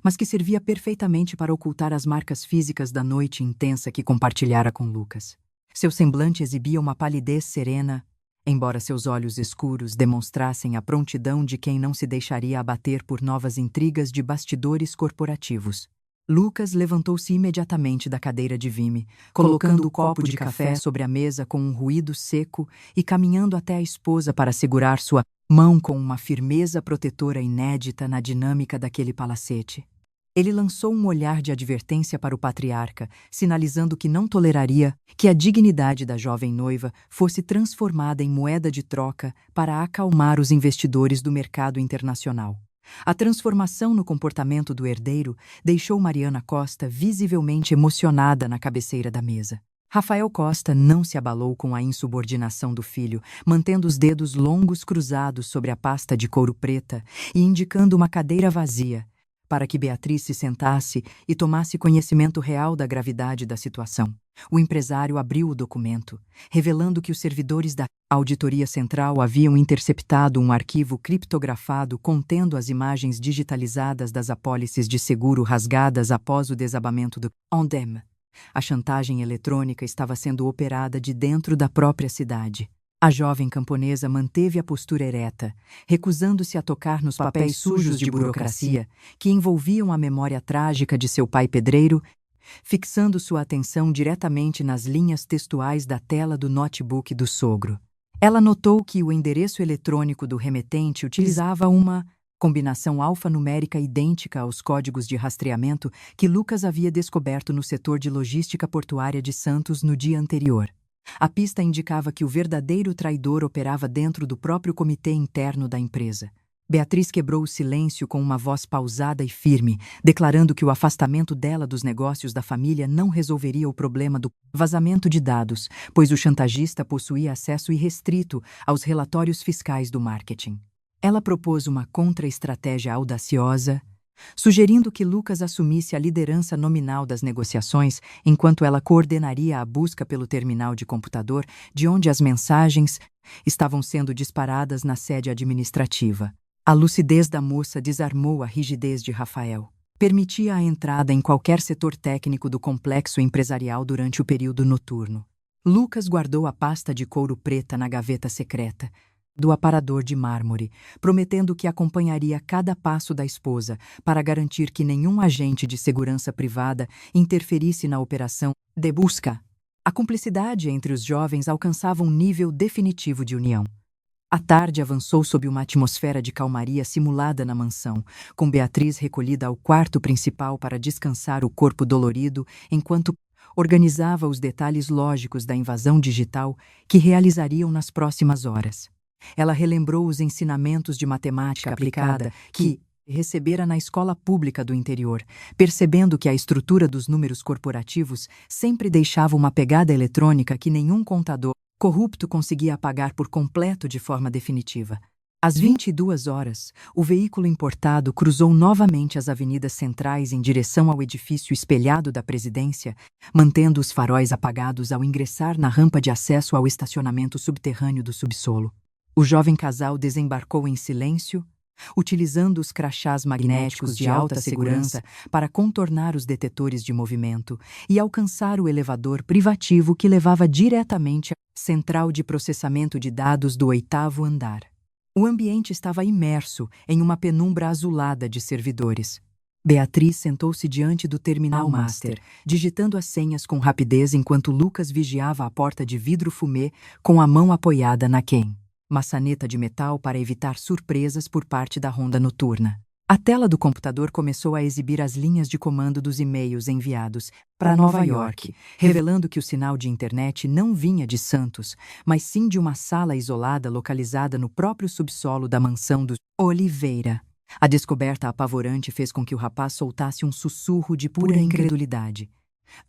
mas que servia perfeitamente para ocultar as marcas físicas da noite intensa que compartilhara com Lucas. Seu semblante exibia uma palidez serena, embora seus olhos escuros demonstrassem a prontidão de quem não se deixaria abater por novas intrigas de bastidores corporativos. Lucas levantou-se imediatamente da cadeira de vime, colocando o copo de café sobre a mesa com um ruído seco e caminhando até a esposa para segurar sua mão com uma firmeza protetora inédita na dinâmica daquele palacete. Ele lançou um olhar de advertência para o patriarca, sinalizando que não toleraria que a dignidade da jovem noiva fosse transformada em moeda de troca para acalmar os investidores do mercado internacional. A transformação no comportamento do herdeiro deixou Mariana Costa visivelmente emocionada na cabeceira da mesa. Rafael Costa não se abalou com a insubordinação do filho, mantendo os dedos longos cruzados sobre a pasta de couro preta e indicando uma cadeira vazia, para que Beatriz se sentasse e tomasse conhecimento real da gravidade da situação. O empresário abriu o documento, revelando que os servidores da Auditoria Central haviam interceptado um arquivo criptografado contendo as imagens digitalizadas das apólices de seguro rasgadas após o desabamento do Ondem. A chantagem eletrônica estava sendo operada de dentro da própria cidade. A jovem camponesa manteve a postura ereta, recusando-se a tocar nos papéis sujos de burocracia que envolviam a memória trágica de seu pai pedreiro, fixando sua atenção diretamente nas linhas textuais da tela do notebook do sogro. Ela notou que o endereço eletrônico do remetente utilizava uma combinação alfanumérica idêntica aos códigos de rastreamento que Lucas havia descoberto no setor de logística portuária de Santos no dia anterior. A pista indicava que o verdadeiro traidor operava dentro do próprio comitê interno da empresa. Beatriz quebrou o silêncio com uma voz pausada e firme, declarando que o afastamento dela dos negócios da família não resolveria o problema do vazamento de dados, pois o chantagista possuía acesso irrestrito aos relatórios fiscais do marketing. Ela propôs uma contra-estratégia audaciosa, sugerindo que Lucas assumisse a liderança nominal das negociações enquanto ela coordenaria a busca pelo terminal de computador de onde as mensagens estavam sendo disparadas na sede administrativa. A lucidez da moça desarmou a rigidez de Rafael. permitia a entrada em qualquer setor técnico do complexo empresarial durante o período noturno. Lucas guardou a pasta de couro preta na gaveta secreta do aparador de mármore, prometendo que acompanharia cada passo da esposa para garantir que nenhum agente de segurança privada interferisse na operação de busca. A cumplicidade entre os jovens alcançava um nível definitivo de união. A tarde avançou sob uma atmosfera de calmaria simulada na mansão, com Beatriz recolhida ao quarto principal para descansar o corpo dolorido, enquanto organizava os detalhes lógicos da invasão digital que realizariam nas próximas horas. Ela relembrou os ensinamentos de matemática aplicada que recebera na escola pública do interior, percebendo que a estrutura dos números corporativos sempre deixava uma pegada eletrônica que nenhum contador corrupto conseguia apagar por completo de forma definitiva. Às 22 horas, o veículo importado cruzou novamente as avenidas centrais em direção ao edifício espelhado da presidência, mantendo os faróis apagados ao ingressar na rampa de acesso ao estacionamento subterrâneo do subsolo. O jovem casal desembarcou em silêncio, utilizando os crachás magnéticos de alta segurança para contornar os detetores de movimento e alcançar o elevador privativo que levava diretamente à central de processamento de dados do 8º andar. O ambiente estava imerso em uma penumbra azulada de servidores. Beatriz sentou-se diante do terminal master, digitando as senhas com rapidez enquanto Lucas vigiava a porta de vidro fumê com a mão apoiada na maçaneta de metal para evitar surpresas por parte da ronda noturna. A tela do computador começou a exibir as linhas de comando dos e-mails enviados para Nova York, revelando que o sinal de internet não vinha de Santos, mas sim de uma sala isolada localizada no próprio subsolo da mansão dos Oliveira. A descoberta apavorante fez com que o rapaz soltasse um sussurro de pura incredulidade.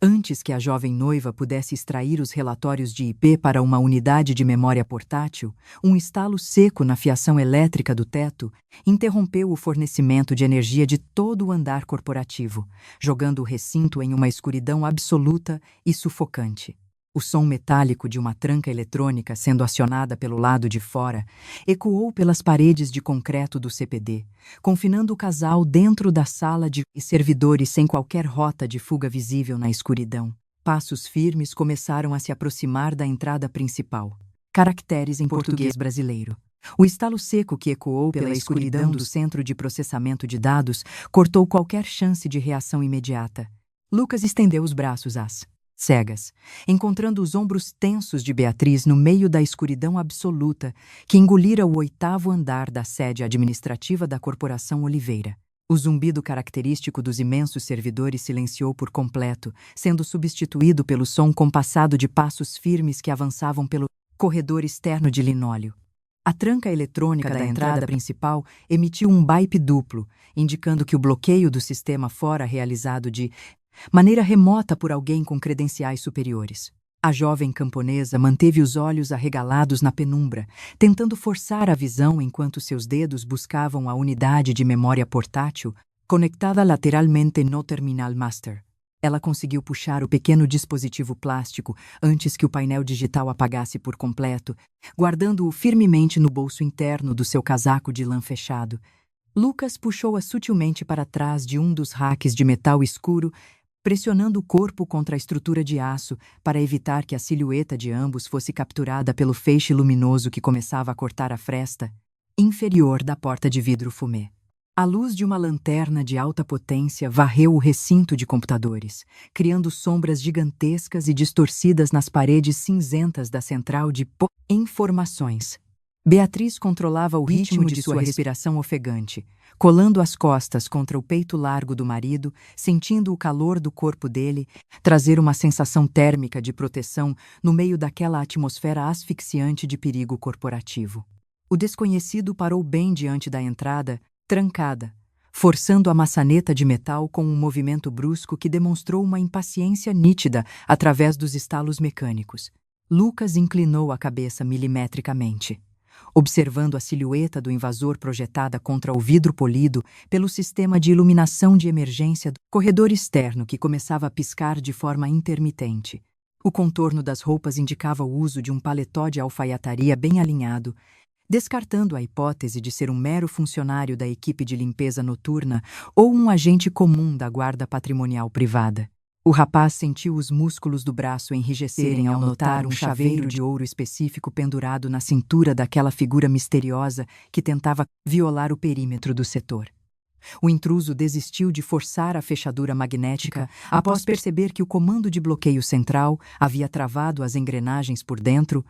Antes que a jovem noiva pudesse extrair os relatórios de IP para uma unidade de memória portátil, um estalo seco na fiação elétrica do teto interrompeu o fornecimento de energia de todo o andar corporativo, jogando o recinto em uma escuridão absoluta e sufocante. O som metálico de uma tranca eletrônica sendo acionada pelo lado de fora ecoou pelas paredes de concreto do CPD, confinando o casal dentro da sala de servidores sem qualquer rota de fuga visível na escuridão. Passos firmes começaram a se aproximar da entrada principal. Caracteres em português brasileiro. O estalo seco que ecoou pela escuridão do centro de processamento de dados cortou qualquer chance de reação imediata. Lucas estendeu os braços às cegas, encontrando os ombros tensos de Beatriz no meio da escuridão absoluta que engolira o 8º andar da sede administrativa da Corporação Oliveira. O zumbido característico dos imensos servidores silenciou por completo, sendo substituído pelo som compassado de passos firmes que avançavam pelo corredor externo de linóleo. A tranca eletrônica da entrada principal emitiu um bip duplo, indicando que o bloqueio do sistema fora realizado de maneira remota por alguém com credenciais superiores. A jovem camponesa manteve os olhos arregalados na penumbra, tentando forçar a visão enquanto seus dedos buscavam a unidade de memória portátil conectada lateralmente no terminal master. Ela conseguiu puxar o pequeno dispositivo plástico antes que o painel digital apagasse por completo, guardando-o firmemente no bolso interno do seu casaco de lã fechado. Lucas puxou-a sutilmente para trás de um dos racks de metal escuro, pressionando o corpo contra a estrutura de aço para evitar que a silhueta de ambos fosse capturada pelo feixe luminoso que começava a cortar a fresta inferior da porta de vidro fumê. A luz de uma lanterna de alta potência varreu o recinto de computadores, criando sombras gigantescas e distorcidas nas paredes cinzentas da central de informações. Beatriz controlava o ritmo de sua respiração ofegante, colando as costas contra o peito largo do marido, sentindo o calor do corpo dele trazer uma sensação térmica de proteção no meio daquela atmosfera asfixiante de perigo corporativo. O desconhecido parou bem diante da entrada, trancada, forçando a maçaneta de metal com um movimento brusco que demonstrou uma impaciência nítida através dos estalos mecânicos. Lucas inclinou a cabeça milimetricamente, observando a silhueta do invasor projetada contra o vidro polido pelo sistema de iluminação de emergência do corredor externo que começava a piscar de forma intermitente. O contorno das roupas indicava o uso de um paletó de alfaiataria bem alinhado, descartando a hipótese de ser um mero funcionário da equipe de limpeza noturna ou um agente comum da guarda patrimonial privada. O rapaz sentiu os músculos do braço enrijecerem ao notar um chaveiro de ouro específico pendurado na cintura daquela figura misteriosa que tentava violar o perímetro do setor. O intruso desistiu de forçar a fechadura magnética após perceber que o comando de bloqueio central havia travado as engrenagens por dentro,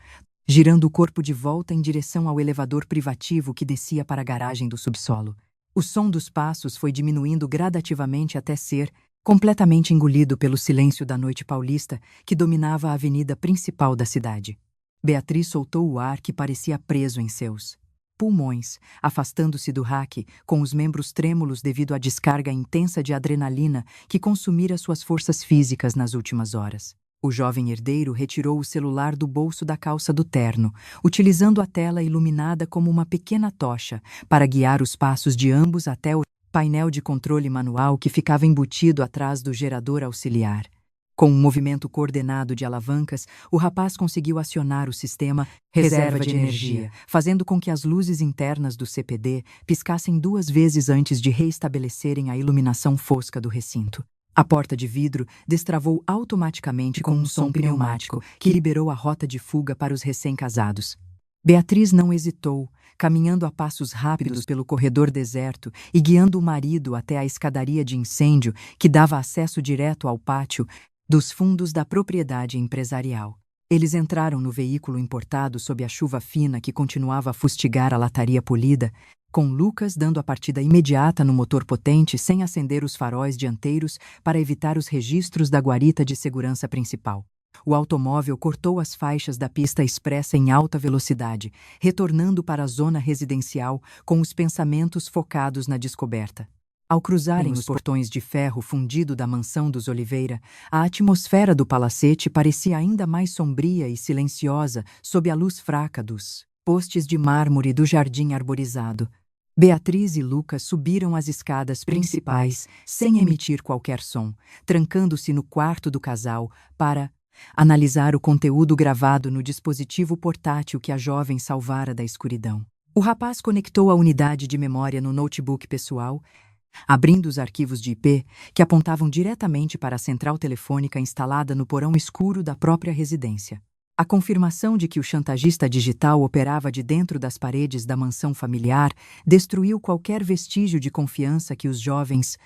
girando o corpo de volta em direção ao elevador privativo que descia para a garagem do subsolo. O som dos passos foi diminuindo gradativamente até ser completamente engolido pelo silêncio da noite paulista que dominava a avenida principal da cidade. Beatriz soltou o ar que parecia preso em seus pulmões, afastando-se do rack, com os membros trêmulos devido à descarga intensa de adrenalina que consumira suas forças físicas nas últimas horas. O jovem herdeiro retirou o celular do bolso da calça do terno, utilizando a tela iluminada como uma pequena tocha para guiar os passos de ambos até o painel de controle manual que ficava embutido atrás do gerador auxiliar. Com um movimento coordenado de alavancas, o rapaz conseguiu acionar o sistema reserva de energia, fazendo com que as luzes internas do CPD piscassem 2 vezes antes de reestabelecerem a iluminação fosca do recinto. A porta de vidro destravou automaticamente com um som pneumático que liberou a rota de fuga para os recém-casados. Beatriz não hesitou, caminhando a passos rápidos pelo corredor deserto e guiando o marido até a escadaria de incêndio que dava acesso direto ao pátio dos fundos da propriedade empresarial. Eles entraram no veículo importado sob a chuva fina que continuava a fustigar a lataria polida, com Lucas dando a partida imediata no motor potente sem acender os faróis dianteiros para evitar os registros da guarita de segurança principal. O automóvel cortou as faixas da pista expressa em alta velocidade, retornando para a zona residencial com os pensamentos focados na descoberta. Ao cruzarem os portões de ferro fundido da mansão dos Oliveira, a atmosfera do palacete parecia ainda mais sombria e silenciosa sob a luz fraca dos postes de mármore do jardim arborizado. Beatriz e Lucas subiram as escadas principais sem emitir qualquer som, trancando-se no quarto do casal para analisar o conteúdo gravado no dispositivo portátil que a jovem salvara da escuridão. O rapaz conectou a unidade de memória no notebook pessoal, abrindo os arquivos de IP que apontavam diretamente para a central telefônica instalada no porão escuro da própria residência. A confirmação de que o chantagista digital operava de dentro das paredes da mansão familiar destruiu qualquer vestígio de confiança que os jovens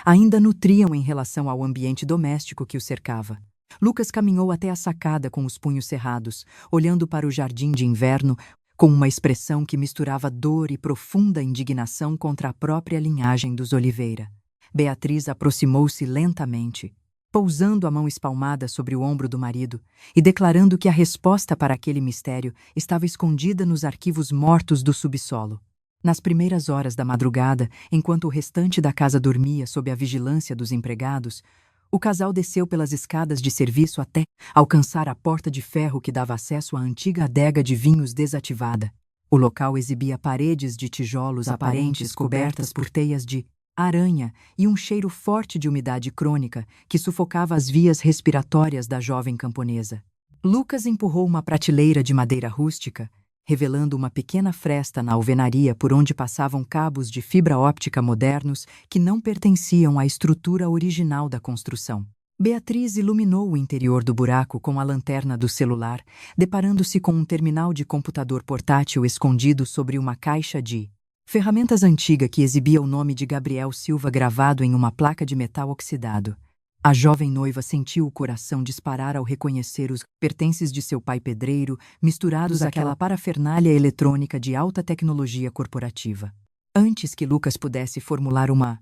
ainda nutriam em relação ao ambiente doméstico que o cercava. Lucas caminhou até a sacada com os punhos cerrados, olhando para o jardim de inverno com uma expressão que misturava dor e profunda indignação contra a própria linhagem dos Oliveira. Beatriz aproximou-se lentamente, pousando a mão espalmada sobre o ombro do marido e declarando que a resposta para aquele mistério estava escondida nos arquivos mortos do subsolo. Nas primeiras horas da madrugada, enquanto o restante da casa dormia sob a vigilância dos empregados, o casal desceu pelas escadas de serviço até alcançar a porta de ferro que dava acesso à antiga adega de vinhos desativada. O local exibia paredes de tijolos aparentes cobertas por teias de aranha e um cheiro forte de umidade crônica que sufocava as vias respiratórias da jovem camponesa. Lucas empurrou uma prateleira de madeira rústica, revelando uma pequena fresta na alvenaria por onde passavam cabos de fibra óptica modernos que não pertenciam à estrutura original da construção. Beatriz iluminou o interior do buraco com a lanterna do celular, deparando-se com um terminal de computador portátil escondido sobre uma caixa de ferramentas antiga que exibia o nome de Gabriel Silva gravado em uma placa de metal oxidado. A jovem noiva sentiu o coração disparar ao reconhecer os pertences de seu pai pedreiro, misturados àquela parafernália eletrônica de alta tecnologia corporativa. Antes que Lucas pudesse formular uma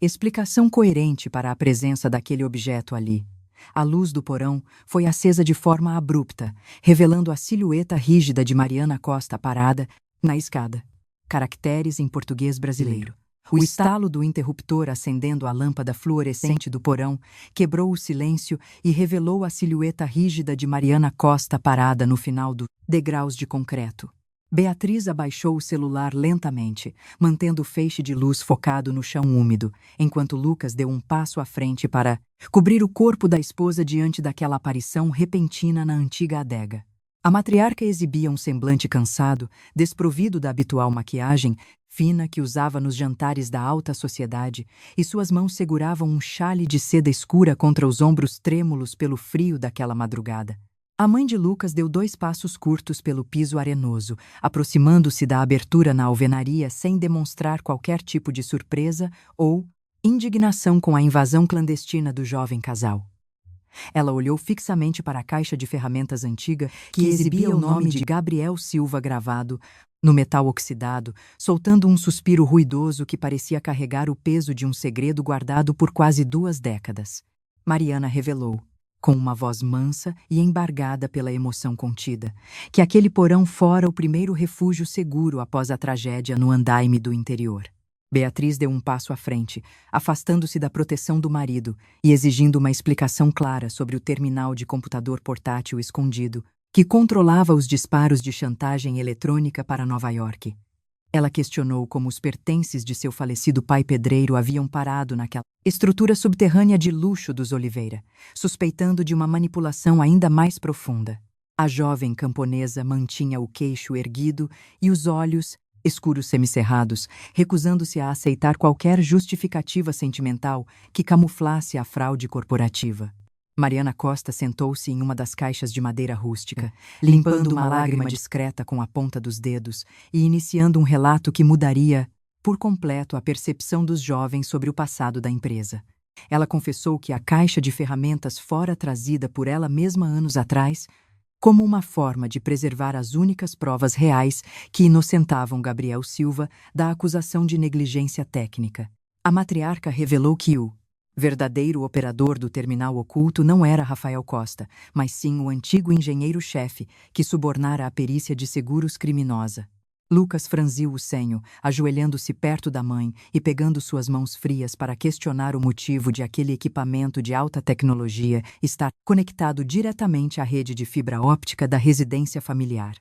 explicação coerente para a presença daquele objeto ali, a luz do porão foi acesa de forma abrupta, revelando a silhueta rígida de Mariana Costa parada na escada. Caracteres em português brasileiro. O estalo do interruptor acendendo a lâmpada fluorescente do porão quebrou o silêncio e revelou a silhueta rígida de Mariana Costa parada no final dos degraus de concreto. Beatriz abaixou o celular lentamente, mantendo o feixe de luz focado no chão úmido, enquanto Lucas deu um passo à frente para cobrir o corpo da esposa diante daquela aparição repentina na antiga adega. A matriarca exibia um semblante cansado, desprovido da habitual maquiagem fina que usava nos jantares da alta sociedade, e suas mãos seguravam um xale de seda escura contra os ombros trêmulos pelo frio daquela madrugada. A mãe de Lucas deu 2 passos curtos pelo piso arenoso, aproximando-se da abertura na alvenaria sem demonstrar qualquer tipo de surpresa ou indignação com a invasão clandestina do jovem casal. Ela olhou fixamente para a caixa de ferramentas antiga que exibia o nome de Gabriel Silva gravado no metal oxidado, soltando um suspiro ruidoso que parecia carregar o peso de um segredo guardado por quase 2 décadas. Mariana revelou, com uma voz mansa e embargada pela emoção contida, que aquele porão fora o primeiro refúgio seguro após a tragédia no andaime do interior. Beatriz deu um passo à frente, afastando-se da proteção do marido e exigindo uma explicação clara sobre o terminal de computador portátil escondido, que controlava os disparos de chantagem eletrônica para Nova York. Ela questionou como os pertences de seu falecido pai pedreiro haviam parado naquela estrutura subterrânea de luxo dos Oliveira, suspeitando de uma manipulação ainda mais profunda. A jovem camponesa mantinha o queixo erguido e os olhos escuros semicerrados, recusando-se a aceitar qualquer justificativa sentimental que camuflasse a fraude corporativa. Mariana Costa sentou-se em uma das caixas de madeira rústica, limpando uma lágrima discreta com a ponta dos dedos e iniciando um relato que mudaria por completo a percepção dos jovens sobre o passado da empresa. Ela confessou que a caixa de ferramentas fora trazida por ela mesma anos atrás como uma forma de preservar as únicas provas reais que inocentavam Gabriel Silva da acusação de negligência técnica. A matriarca revelou que o verdadeiro operador do terminal oculto não era Rafael Costa, mas sim o antigo engenheiro-chefe que subornara a perícia de seguros criminosa. Lucas franziu o senho, ajoelhando-se perto da mãe e pegando suas mãos frias para questionar o motivo de aquele equipamento de alta tecnologia estar conectado diretamente à rede de fibra óptica da residência familiar.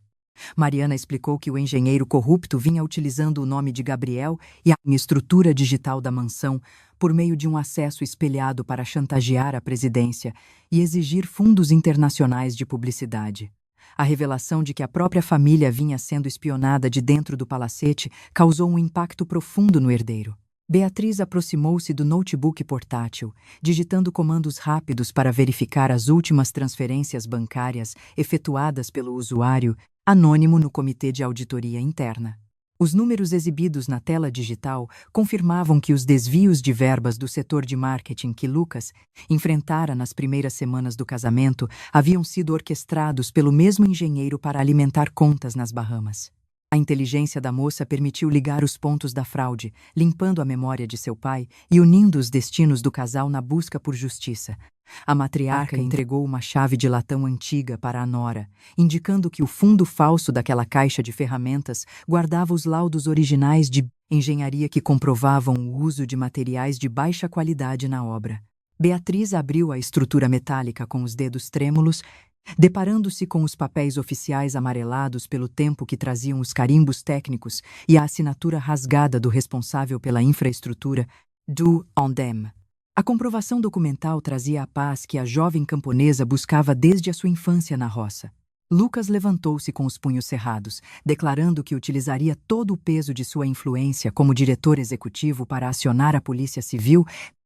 Mariana explicou que o engenheiro corrupto vinha utilizando o nome de Gabriel e a estrutura digital da mansão por meio de um acesso espelhado para chantagear a presidência e exigir fundos internacionais de publicidade. A revelação de que a própria família vinha sendo espionada de dentro do palacete causou um impacto profundo no herdeiro. Beatriz aproximou-se do notebook portátil, digitando comandos rápidos para verificar as últimas transferências bancárias efetuadas pelo usuário anônimo no Comitê de Auditoria Interna. Os números exibidos na tela digital confirmavam que os desvios de verbas do setor de marketing que Lucas enfrentara nas primeiras semanas do casamento haviam sido orquestrados pelo mesmo engenheiro para alimentar contas nas Bahamas. A inteligência da moça permitiu ligar os pontos da fraude, limpando a memória de seu pai e unindo os destinos do casal na busca por justiça. A matriarca entregou uma chave de latão antiga para a nora, indicando que o fundo falso daquela caixa de ferramentas guardava os laudos originais de engenharia que comprovavam o uso de materiais de baixa qualidade na obra. Beatriz abriu a estrutura metálica com os dedos trêmulos, deparando-se com os papéis oficiais amarelados pelo tempo que traziam os carimbos técnicos e a assinatura rasgada do responsável pela infraestrutura, do ONDEM. A comprovação documental trazia a paz que a jovem camponesa buscava desde a sua infância na roça. Lucas levantou-se com os punhos cerrados, declarando que utilizaria todo o peso de sua influência como diretor executivo para acionar a Polícia Civil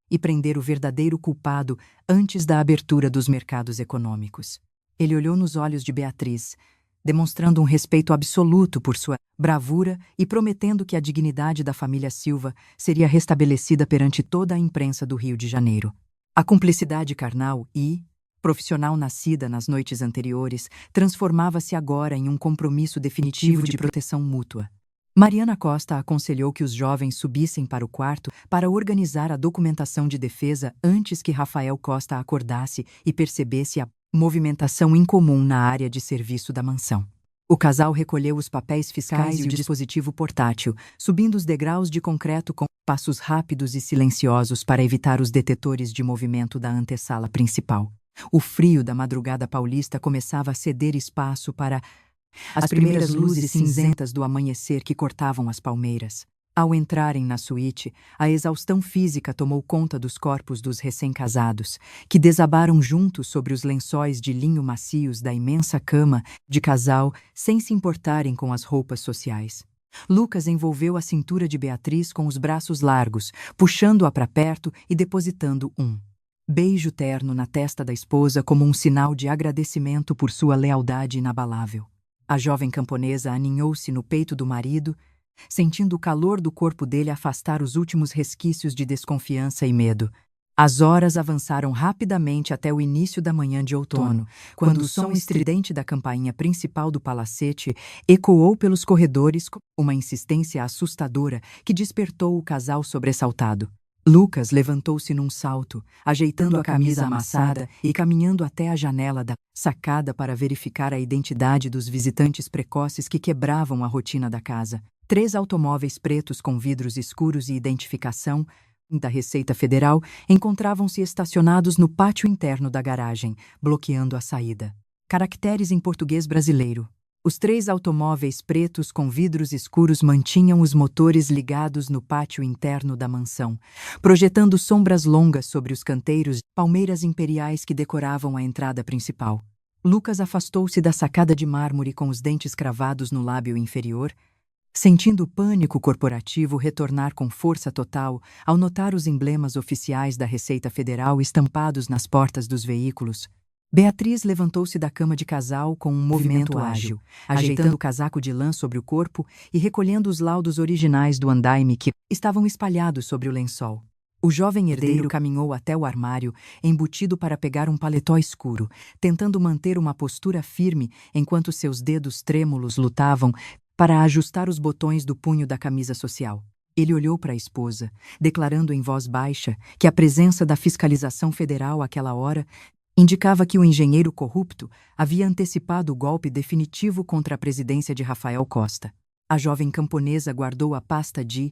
e prender o verdadeiro culpado antes da abertura dos mercados econômicos. Ele olhou nos olhos de Beatriz, demonstrando um respeito absoluto por sua bravura e prometendo que a dignidade da família Silva seria restabelecida perante toda a imprensa do Rio de Janeiro. A cumplicidade carnal e profissional nascida nas noites anteriores transformava-se agora em um compromisso definitivo de proteção mútua. Mariana Costa aconselhou que os jovens subissem para o quarto para organizar a documentação de defesa antes que Rafael Costa acordasse e percebesse a movimentação incomum na área de serviço da mansão. O casal recolheu os papéis fiscais e o dispositivo portátil, subindo os degraus de concreto com passos rápidos e silenciosos para evitar os detetores de movimento da antessala principal. O frio da madrugada paulista começava a ceder espaço para as primeiras luzes cinzentas do amanhecer que cortavam as palmeiras. Ao entrarem na suíte, a exaustão física tomou conta dos corpos dos recém-casados, que desabaram juntos sobre os lençóis de linho macios da imensa cama de casal, sem se importarem com as roupas sociais. Lucas envolveu a cintura de Beatriz com os braços largos, puxando-a para perto e depositando um beijo terno na testa da esposa como um sinal de agradecimento por sua lealdade inabalável. A jovem camponesa aninhou-se no peito do marido, sentindo o calor do corpo dele afastar os últimos resquícios de desconfiança e medo. As horas avançaram rapidamente até o início da manhã de outono, quando o som estridente da campainha principal do palacete ecoou pelos corredores com uma insistência assustadora que despertou o casal sobressaltado. Lucas levantou-se num salto, ajeitando a camisa amassada e caminhando até a janela da sacada para verificar a identidade dos visitantes precoces que quebravam a rotina da casa. 3 automóveis pretos com vidros escuros e identificação da Receita Federal encontravam-se estacionados no pátio interno da garagem, bloqueando a saída. Caracteres em português brasileiro. Os 3 automóveis pretos com vidros escuros mantinham os motores ligados no pátio interno da mansão, projetando sombras longas sobre os canteiros de palmeiras imperiais que decoravam a entrada principal. Lucas afastou-se da sacada de mármore com os dentes cravados no lábio inferior, sentindo o pânico corporativo retornar com força total ao notar os emblemas oficiais da Receita Federal estampados nas portas dos veículos. Beatriz levantou-se da cama de casal com um movimento ágil, ajeitando o casaco de lã sobre o corpo e recolhendo os laudos originais do andaime que estavam espalhados sobre o lençol. O jovem herdeiro caminhou até o armário, embutido para pegar um paletó escuro, tentando manter uma postura firme enquanto seus dedos trêmulos lutavam para ajustar os botões do punho da camisa social. Ele olhou para a esposa, declarando em voz baixa que a presença da fiscalização federal àquela hora indicava que o engenheiro corrupto havia antecipado o golpe definitivo contra a presidência de Rafael Costa. A jovem camponesa guardou a pasta de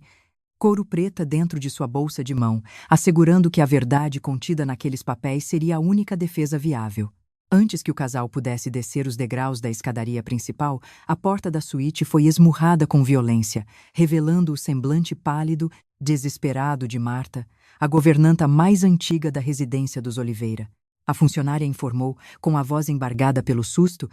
couro preta dentro de sua bolsa de mão, assegurando que a verdade contida naqueles papéis seria a única defesa viável. Antes que o casal pudesse descer os degraus da escadaria principal, a porta da suíte foi esmurrada com violência, revelando o semblante pálido, desesperado de Marta, a governanta mais antiga da residência dos Oliveira. A funcionária informou, com a voz embargada pelo susto,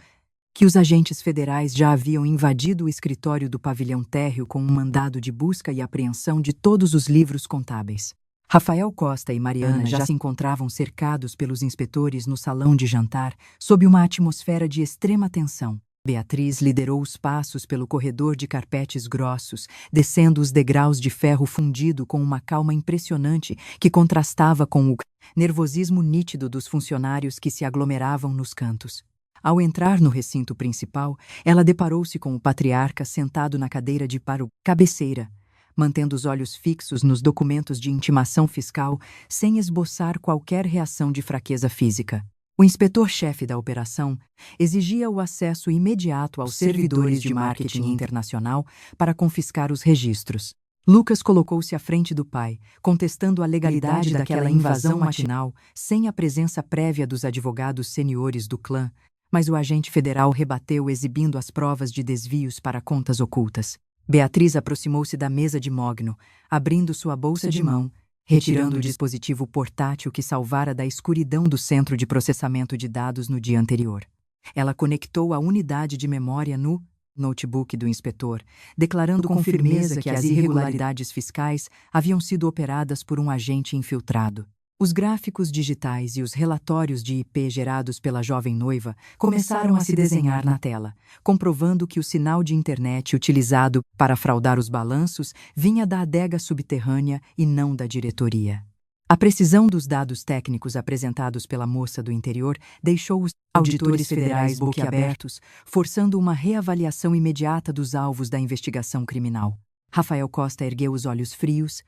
que os agentes federais já haviam invadido o escritório do pavilhão térreo com um mandado de busca e apreensão de todos os livros contábeis. Rafael Costa e Mariana já se encontravam cercados pelos inspetores no salão de jantar, sob uma atmosfera de extrema tensão. Beatriz liderou os passos pelo corredor de carpetes grossos, descendo os degraus de ferro fundido com uma calma impressionante que contrastava com o nervosismo nítido dos funcionários que se aglomeravam nos cantos. Ao entrar no recinto principal, ela deparou-se com o patriarca sentado na cadeira de cabeceira, mantendo os olhos fixos nos documentos de intimação fiscal sem esboçar qualquer reação de fraqueza física. O inspetor-chefe da operação exigia o acesso imediato aos servidores de marketing internacional para confiscar os registros. Lucas colocou-se à frente do pai, contestando a legalidade daquela invasão matinal sem a presença prévia dos advogados seniores do clã, mas o agente federal rebateu exibindo as provas de desvios para contas ocultas. Beatriz aproximou-se da mesa de mogno, abrindo sua bolsa de mão, retirando o dispositivo portátil que salvara da escuridão do centro de processamento de dados no dia anterior. Ela conectou a unidade de memória no notebook do inspetor, declarando com firmeza que as irregularidades fiscais haviam sido operadas por um agente infiltrado. Os gráficos digitais e os relatórios de IP gerados pela jovem noiva começaram a se desenhar na tela, comprovando que o sinal de internet utilizado para fraudar os balanços vinha da adega subterrânea e não da diretoria. A precisão dos dados técnicos apresentados pela moça do interior deixou os auditores federais boquiabertos, forçando uma reavaliação imediata dos alvos da investigação criminal. Rafael Costa ergueu os olhos frios,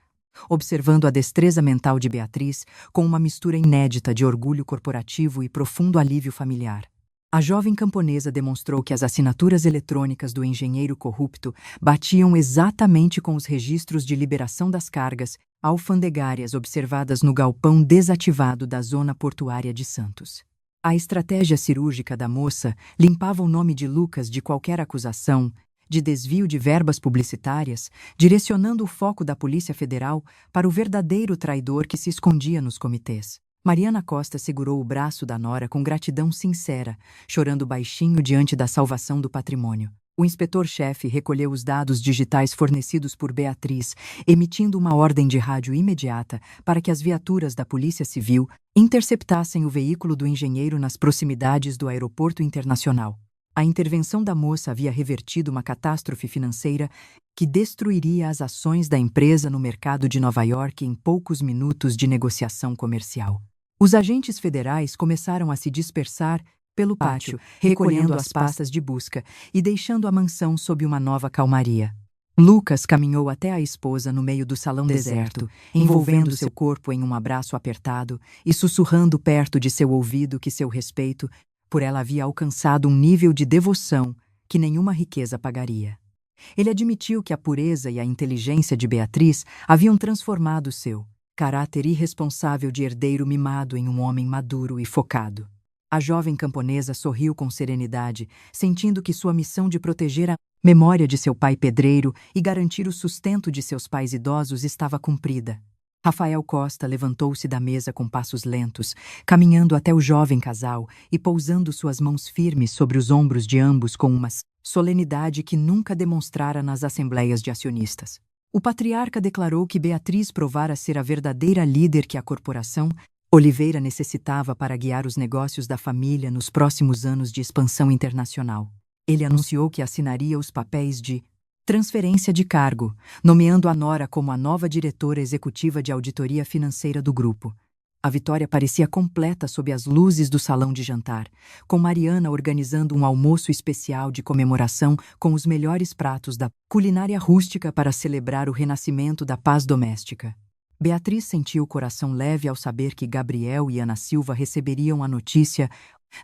observando a destreza mental de Beatriz com uma mistura inédita de orgulho corporativo e profundo alívio familiar. A jovem camponesa demonstrou que as assinaturas eletrônicas do engenheiro corrupto batiam exatamente com os registros de liberação das cargas alfandegárias observadas no galpão desativado da zona portuária de Santos. A estratégia cirúrgica da moça limpava o nome de Lucas de qualquer acusação de desvio de verbas publicitárias, direcionando o foco da Polícia Federal para o verdadeiro traidor que se escondia nos comitês. Mariana Costa segurou o braço da nora com gratidão sincera, chorando baixinho diante da salvação do patrimônio. O inspetor-chefe recolheu os dados digitais fornecidos por Beatriz, emitindo uma ordem de rádio imediata para que as viaturas da Polícia Civil interceptassem o veículo do engenheiro nas proximidades do aeroporto internacional. A intervenção da moça havia revertido uma catástrofe financeira que destruiria as ações da empresa no mercado de Nova York em poucos minutos de negociação comercial. Os agentes federais começaram a se dispersar pelo pátio, recolhendo as pastas de busca e deixando a mansão sob uma nova calmaria. Lucas caminhou até a esposa no meio do salão deserto, envolvendo seu corpo em um abraço apertado e sussurrando perto de seu ouvido que seu respeito por ela havia alcançado um nível de devoção que nenhuma riqueza pagaria. Ele admitiu que a pureza e a inteligência de Beatriz haviam transformado seu caráter irresponsável de herdeiro mimado em um homem maduro e focado. A jovem camponesa sorriu com serenidade, sentindo que sua missão de proteger a memória de seu pai pedreiro e garantir o sustento de seus pais idosos estava cumprida. Rafael Costa levantou-se da mesa com passos lentos, caminhando até o jovem casal e pousando suas mãos firmes sobre os ombros de ambos com uma solenidade que nunca demonstrara nas assembleias de acionistas. O patriarca declarou que Beatriz provara ser a verdadeira líder que a corporação Oliveira necessitava para guiar os negócios da família nos próximos anos de expansão internacional. Ele anunciou que assinaria os papéis de transferência de cargo, nomeando a nora como a nova diretora executiva de auditoria financeira do grupo. A vitória parecia completa sob as luzes do salão de jantar, com Mariana organizando um almoço especial de comemoração com os melhores pratos da culinária rústica para celebrar o renascimento da paz doméstica. Beatriz sentiu o coração leve ao saber que Gabriel e Ana Silva receberiam a notícia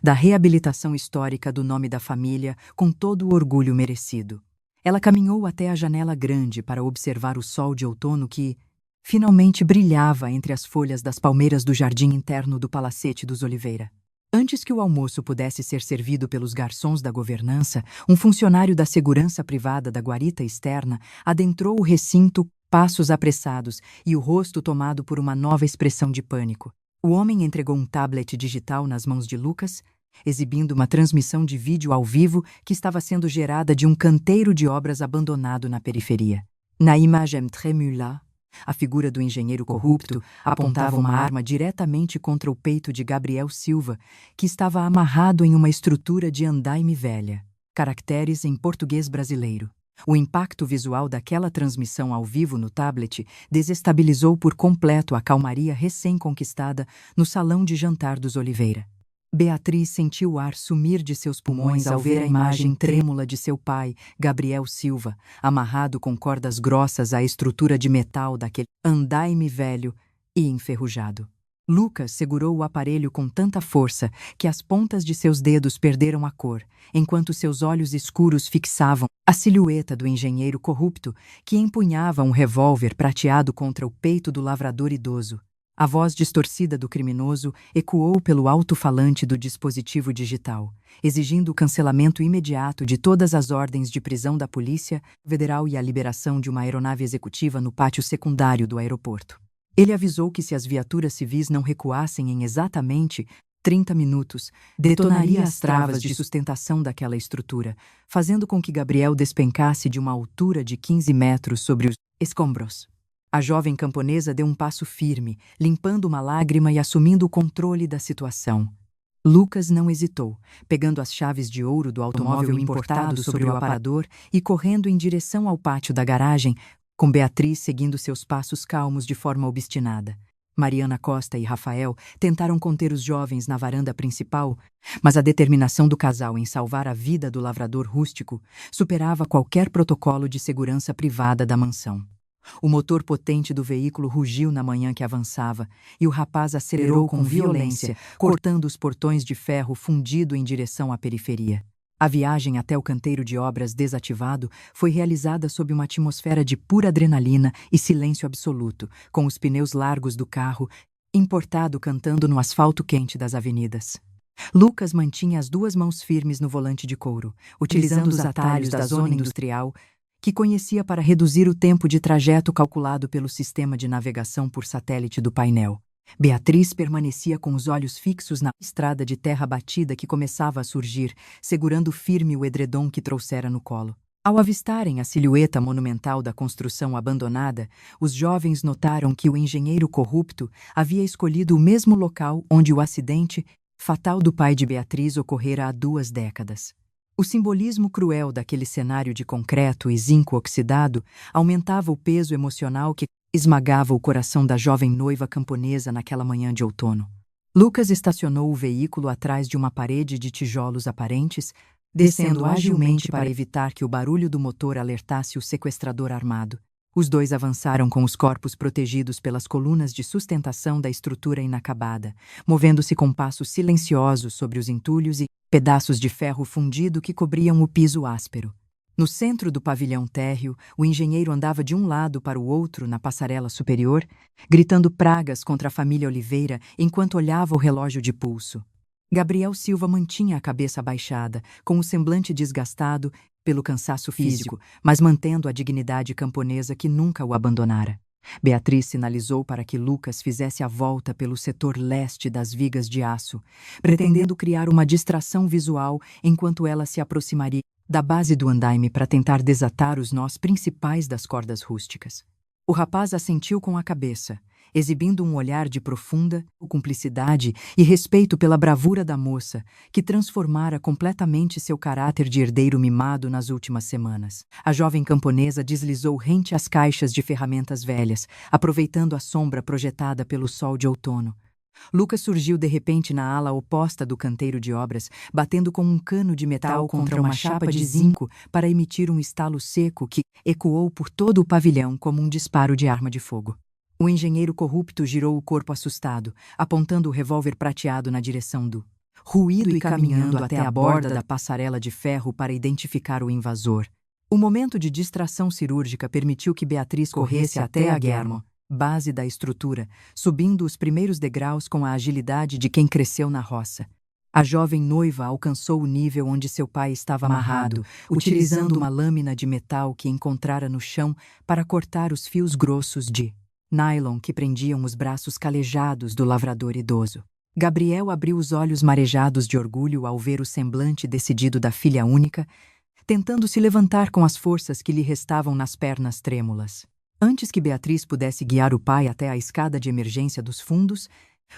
da reabilitação histórica do nome da família com todo o orgulho merecido. Ela caminhou até a janela grande para observar o sol de outono que, finalmente, brilhava entre as folhas das palmeiras do jardim interno do Palacete dos Oliveira. Antes que o almoço pudesse ser servido pelos garçons da governança, um funcionário da segurança privada da guarita externa adentrou o recinto passos apressados e o rosto tomado por uma nova expressão de pânico. O homem entregou um tablet digital nas mãos de Lucas, exibindo uma transmissão de vídeo ao vivo que estava sendo gerada de um canteiro de obras abandonado na periferia. Na imagem tremula, a figura do engenheiro corrupto apontava uma arma diretamente contra o peito de Gabriel Silva, que estava amarrado em uma estrutura de andaime velha. Caracteres em português brasileiro. O impacto visual daquela transmissão ao vivo no tablet desestabilizou por completo a calmaria recém-conquistada no salão de jantar dos Oliveira. Beatriz sentiu o ar sumir de seus pulmões ao ver a imagem trêmula de seu pai, Gabriel Silva, amarrado com cordas grossas à estrutura de metal daquele andaime velho e enferrujado. Lucas segurou o aparelho com tanta força que as pontas de seus dedos perderam a cor, enquanto seus olhos escuros fixavam a silhueta do engenheiro corrupto que empunhava um revólver prateado contra o peito do lavrador idoso. A voz distorcida do criminoso ecoou pelo alto-falante do dispositivo digital, exigindo o cancelamento imediato de todas as ordens de prisão da Polícia Federal e a liberação de uma aeronave executiva no pátio secundário do aeroporto. Ele avisou que se as viaturas civis não recuassem em exatamente 30 minutos, detonaria as travas de sustentação daquela estrutura, fazendo com que Gabriel despencasse de uma altura de 15 metros sobre os escombros. A jovem camponesa deu um passo firme, limpando uma lágrima e assumindo o controle da situação. Lucas não hesitou, pegando as chaves de ouro do automóvel importado sobre o aparador e correndo em direção ao pátio da garagem, com Beatriz seguindo seus passos calmos de forma obstinada. Mariana Costa e Rafael tentaram conter os jovens na varanda principal, mas a determinação do casal em salvar a vida do lavrador rústico superava qualquer protocolo de segurança privada da mansão. O motor potente do veículo rugiu na manhã que avançava, e o rapaz acelerou com violência, cortando os portões de ferro fundido em direção à periferia. A viagem até o canteiro de obras desativado foi realizada sob uma atmosfera de pura adrenalina e silêncio absoluto, com os pneus largos do carro importado cantando no asfalto quente das avenidas. Lucas mantinha as duas mãos firmes no volante de couro, utilizando os atalhos da zona industrial que conhecia para reduzir o tempo de trajeto calculado pelo sistema de navegação por satélite do painel. Beatriz permanecia com os olhos fixos na estrada de terra batida que começava a surgir, segurando firme o edredom que trouxera no colo. Ao avistarem a silhueta monumental da construção abandonada, os jovens notaram que o engenheiro corrupto havia escolhido o mesmo local onde o acidente fatal do pai de Beatriz ocorrera há 2 décadas. O simbolismo cruel daquele cenário de concreto e zinco oxidado aumentava o peso emocional que esmagava o coração da jovem noiva camponesa naquela manhã de outono. Lucas estacionou o veículo atrás de uma parede de tijolos aparentes, descendo agilmente para evitar que o barulho do motor alertasse o sequestrador armado. Os dois avançaram com os corpos protegidos pelas colunas de sustentação da estrutura inacabada, movendo-se com passos silenciosos sobre os entulhos e pedaços de ferro fundido que cobriam o piso áspero. No centro do pavilhão térreo, o engenheiro andava de um lado para o outro na passarela superior, gritando pragas contra a família Oliveira enquanto olhava o relógio de pulso. Gabriel Silva mantinha a cabeça abaixada, com o semblante desgastado pelo cansaço físico, mas mantendo a dignidade camponesa que nunca o abandonara. Beatriz sinalizou para que Lucas fizesse a volta pelo setor leste das vigas de aço, pretendendo criar uma distração visual enquanto ela se aproximaria da base do andaime para tentar desatar os nós principais das cordas rústicas. O rapaz assentiu com a cabeça, exibindo um olhar de profunda cumplicidade e respeito pela bravura da moça, que transformara completamente seu caráter de herdeiro mimado nas últimas semanas. A jovem camponesa deslizou rente às caixas de ferramentas velhas, aproveitando a sombra projetada pelo sol de outono. Lucas surgiu de repente na ala oposta do canteiro de obras, batendo com um cano de metal contra uma chapa de zinco para emitir um estalo seco que ecoou por todo o pavilhão como um disparo de arma de fogo. O engenheiro corrupto girou o corpo assustado, apontando o revólver prateado na direção do ruído e caminhando até a borda da passarela de ferro para identificar o invasor. O momento de distração cirúrgica permitiu que Beatriz corresse até a Guillermo, base da estrutura, subindo os primeiros degraus com a agilidade de quem cresceu na roça. A jovem noiva alcançou o nível onde seu pai estava amarrado, utilizando uma lâmina de metal que encontrara no chão para cortar os fios grossos de nylon que prendiam os braços calejados do lavrador idoso. Gabriel abriu os olhos marejados de orgulho ao ver o semblante decidido da filha única, tentando se levantar com as forças que lhe restavam nas pernas trêmulas. Antes que Beatriz pudesse guiar o pai até a escada de emergência dos fundos,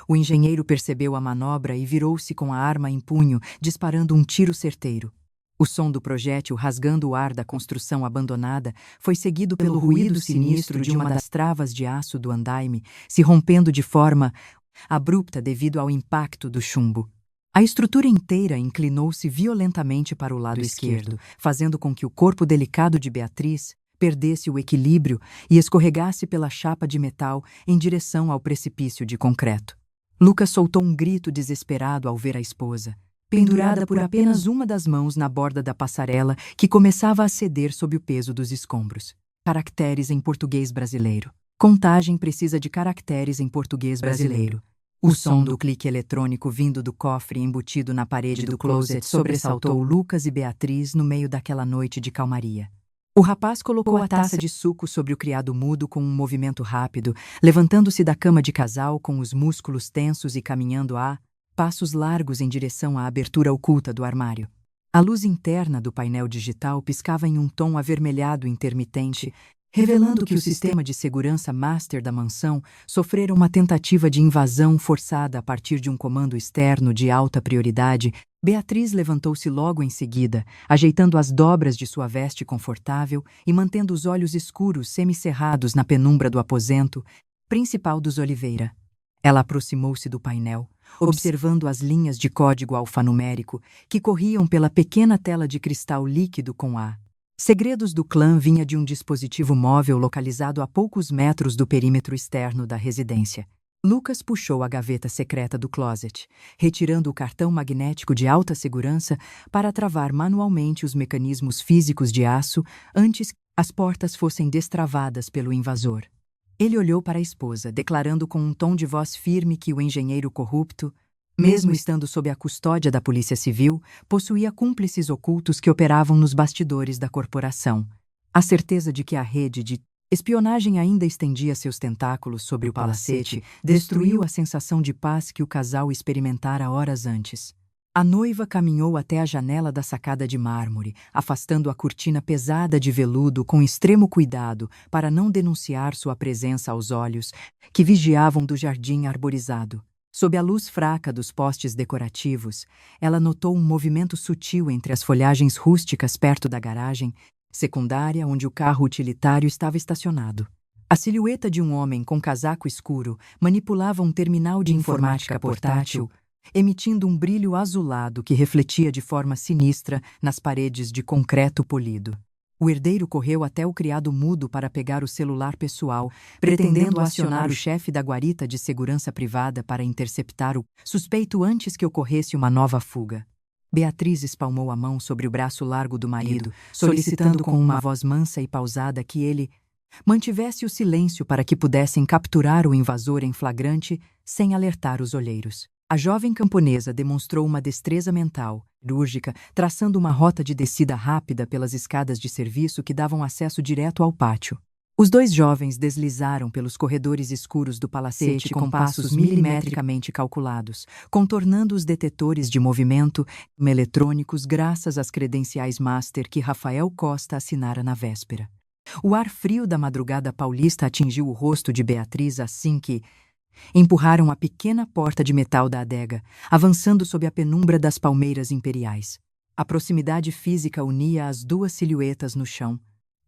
o engenheiro percebeu a manobra e virou-se com a arma em punho, disparando um tiro certeiro. O som do projétil rasgando o ar da construção abandonada foi seguido pelo ruído sinistro de uma das travas de aço do andaime, se rompendo de forma abrupta devido ao impacto do chumbo. A estrutura inteira inclinou-se violentamente para o lado esquerdo, fazendo com que o corpo delicado de Beatriz perdesse o equilíbrio e escorregasse pela chapa de metal em direção ao precipício de concreto. Lucas soltou um grito desesperado ao ver a esposa, pendurada por apenas uma das mãos na borda da passarela que começava a ceder sob o peso dos escombros. Caracteres em português brasileiro. Contagem precisa de caracteres em português brasileiro. O som do clique eletrônico vindo do cofre embutido na parede do closet sobressaltou Lucas e Beatriz no meio daquela noite de calmaria. O rapaz colocou a taça de suco sobre o criado mudo com um movimento rápido, levantando-se da cama de casal com os músculos tensos e caminhando a passos largos em direção à abertura oculta do armário. A luz interna do painel digital piscava em um tom avermelhado intermitente, revelando que o sistema de segurança master da mansão sofrera uma tentativa de invasão forçada a partir de um comando externo de alta prioridade. Beatriz levantou-se logo em seguida, ajeitando as dobras de sua veste confortável e mantendo os olhos escuros semicerrados na penumbra do aposento principal dos Oliveira. Ela aproximou-se do painel, observando as linhas de código alfanumérico que corriam pela pequena tela de cristal líquido com a segredos do clã vinha de um dispositivo móvel localizado a poucos metros do perímetro externo da residência. Lucas puxou a gaveta secreta do closet, retirando o cartão magnético de alta segurança para travar manualmente os mecanismos físicos de aço antes que as portas fossem destravadas pelo invasor. Ele olhou para a esposa, declarando com um tom de voz firme que o engenheiro corrupto Mesmo estando sob a custódia da Polícia Civil, possuía cúmplices ocultos que operavam nos bastidores da corporação. A certeza de que a rede de espionagem ainda estendia seus tentáculos sobre o palacete destruiu a sensação de paz que o casal experimentara horas antes. A noiva caminhou até a janela da sacada de mármore, afastando a cortina pesada de veludo com extremo cuidado para não denunciar sua presença aos olhos, que vigiavam do jardim arborizado. Sob a luz fraca dos postes decorativos, ela notou um movimento sutil entre as folhagens rústicas perto da garagem secundária onde o carro utilitário estava estacionado. A silhueta de um homem com casaco escuro manipulava um terminal de informática portátil, emitindo um brilho azulado que refletia de forma sinistra nas paredes de concreto polido. O herdeiro correu até o criado mudo para pegar o celular pessoal, pretendendo acionar o chefe da guarita de segurança privada para interceptar o suspeito antes que ocorresse uma nova fuga. Beatriz espalmou a mão sobre o braço largo do marido, solicitando com uma voz mansa e pausada que ele mantivesse o silêncio para que pudessem capturar o invasor em flagrante sem alertar os olheiros. A jovem camponesa demonstrou uma destreza mental, cirúrgica, traçando uma rota de descida rápida pelas escadas de serviço que davam acesso direto ao pátio. Os dois jovens deslizaram pelos corredores escuros do palacete com passos milimetricamente calculados, contornando os detetores de movimento eletrônicos graças às credenciais master que Rafael Costa assinara na véspera. O ar frio da madrugada paulista atingiu o rosto de Beatriz assim que empurraram a pequena porta de metal da adega, avançando sob a penumbra das palmeiras imperiais. A proximidade física unia as duas silhuetas no chão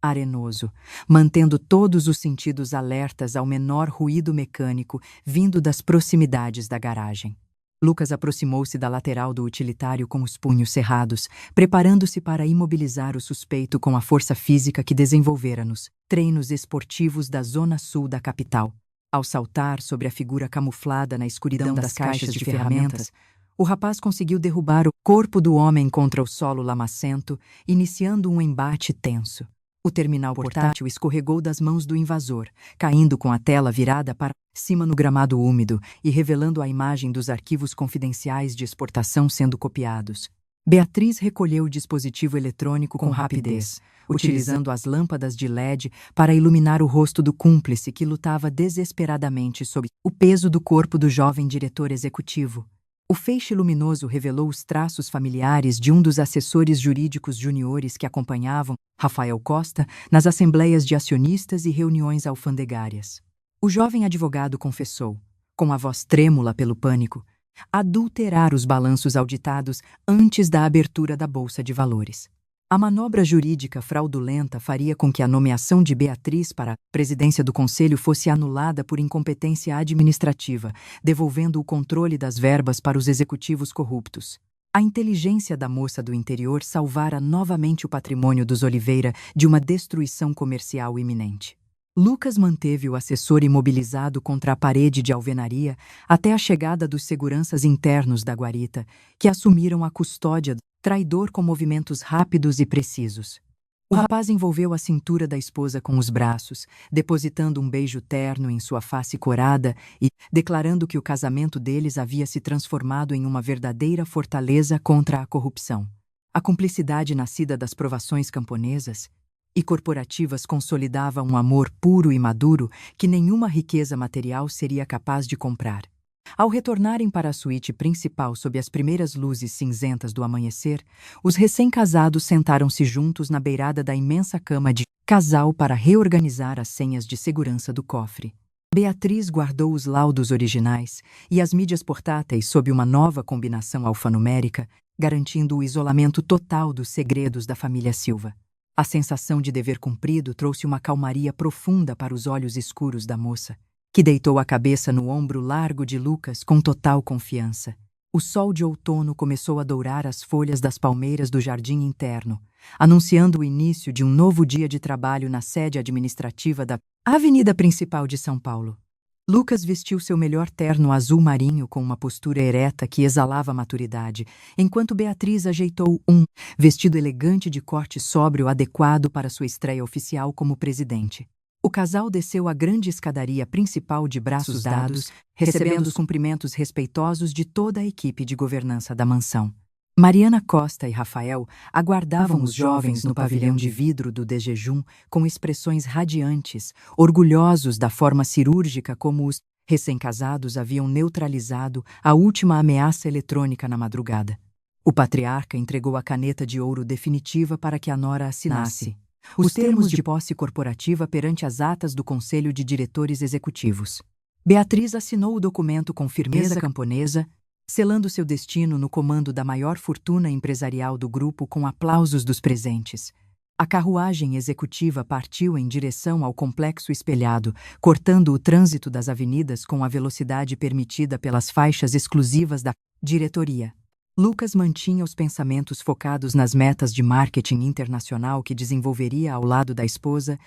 arenoso, mantendo todos os sentidos alertas ao menor ruído mecânico vindo das proximidades da garagem. Lucas aproximou-se da lateral do utilitário com os punhos cerrados, preparando-se para imobilizar o suspeito com a força física que desenvolvera nos treinos esportivos da zona sul da capital. Ao saltar sobre a figura camuflada na escuridão das caixas de ferramentas, o rapaz conseguiu derrubar o corpo do homem contra o solo lamacento, iniciando um embate tenso. O terminal portátil escorregou das mãos do invasor, caindo com a tela virada para cima no gramado úmido e revelando a imagem dos arquivos confidenciais de exportação sendo copiados. Beatriz recolheu o dispositivo eletrônico com rapidez, utilizando as lâmpadas de LED para iluminar o rosto do cúmplice que lutava desesperadamente sob o peso do corpo do jovem diretor executivo. O feixe luminoso revelou os traços familiares de um dos assessores jurídicos juniores que acompanhavam Rafael Costa nas assembleias de acionistas e reuniões alfandegárias. O jovem advogado confessou, com a voz trêmula pelo pânico, adulterar os balanços auditados antes da abertura da Bolsa de Valores. A manobra jurídica fraudulenta faria com que a nomeação de Beatriz para a presidência do Conselho fosse anulada por incompetência administrativa, devolvendo o controle das verbas para os executivos corruptos. A inteligência da moça do interior salvara novamente o patrimônio dos Oliveira de uma destruição comercial iminente. Lucas manteve o assessor imobilizado contra a parede de alvenaria até a chegada dos seguranças internos da guarita, que assumiram a custódia do traidor com movimentos rápidos e precisos. O rapaz envolveu a cintura da esposa com os braços, depositando um beijo terno em sua face corada e declarando que o casamento deles havia se transformado em uma verdadeira fortaleza contra a corrupção. A cumplicidade nascida das provações camponesas e corporativas consolidava um amor puro e maduro que nenhuma riqueza material seria capaz de comprar. Ao retornarem para a suíte principal sob as primeiras luzes cinzentas do amanhecer, os recém-casados sentaram-se juntos na beirada da imensa cama de casal para reorganizar as senhas de segurança do cofre. Beatriz guardou os laudos originais e as mídias portáteis sob uma nova combinação alfanumérica, garantindo o isolamento total dos segredos da família Silva. A sensação de dever cumprido trouxe uma calmaria profunda para os olhos escuros da moça, que deitou a cabeça no ombro largo de Lucas com total confiança. O sol de outono começou a dourar as folhas das palmeiras do jardim interno, anunciando o início de um novo dia de trabalho na sede administrativa da Avenida Principal de São Paulo. Lucas vestiu seu melhor terno azul marinho com uma postura ereta que exalava maturidade, enquanto Beatriz ajeitou um vestido elegante de corte sóbrio adequado para sua estreia oficial como presidente. O casal desceu a grande escadaria principal de braços dados, recebendo os cumprimentos respeitosos de toda a equipe de governança da mansão. Mariana Costa e Rafael aguardavam os jovens no pavilhão de vidro do desjejum com expressões radiantes, orgulhosos da forma cirúrgica como os recém-casados haviam neutralizado a última ameaça eletrônica na madrugada. O patriarca entregou a caneta de ouro definitiva para que a nora assinasse os termos de posse corporativa perante as atas do Conselho de Diretores Executivos. Beatriz assinou o documento com firmeza camponesa, selando seu destino no comando da maior fortuna empresarial do grupo com aplausos dos presentes. A carruagem executiva partiu em direção ao complexo espelhado, cortando o trânsito das avenidas com a velocidade permitida pelas faixas exclusivas da diretoria. Lucas mantinha os pensamentos focados nas metas de marketing internacional que desenvolveria ao lado da esposa,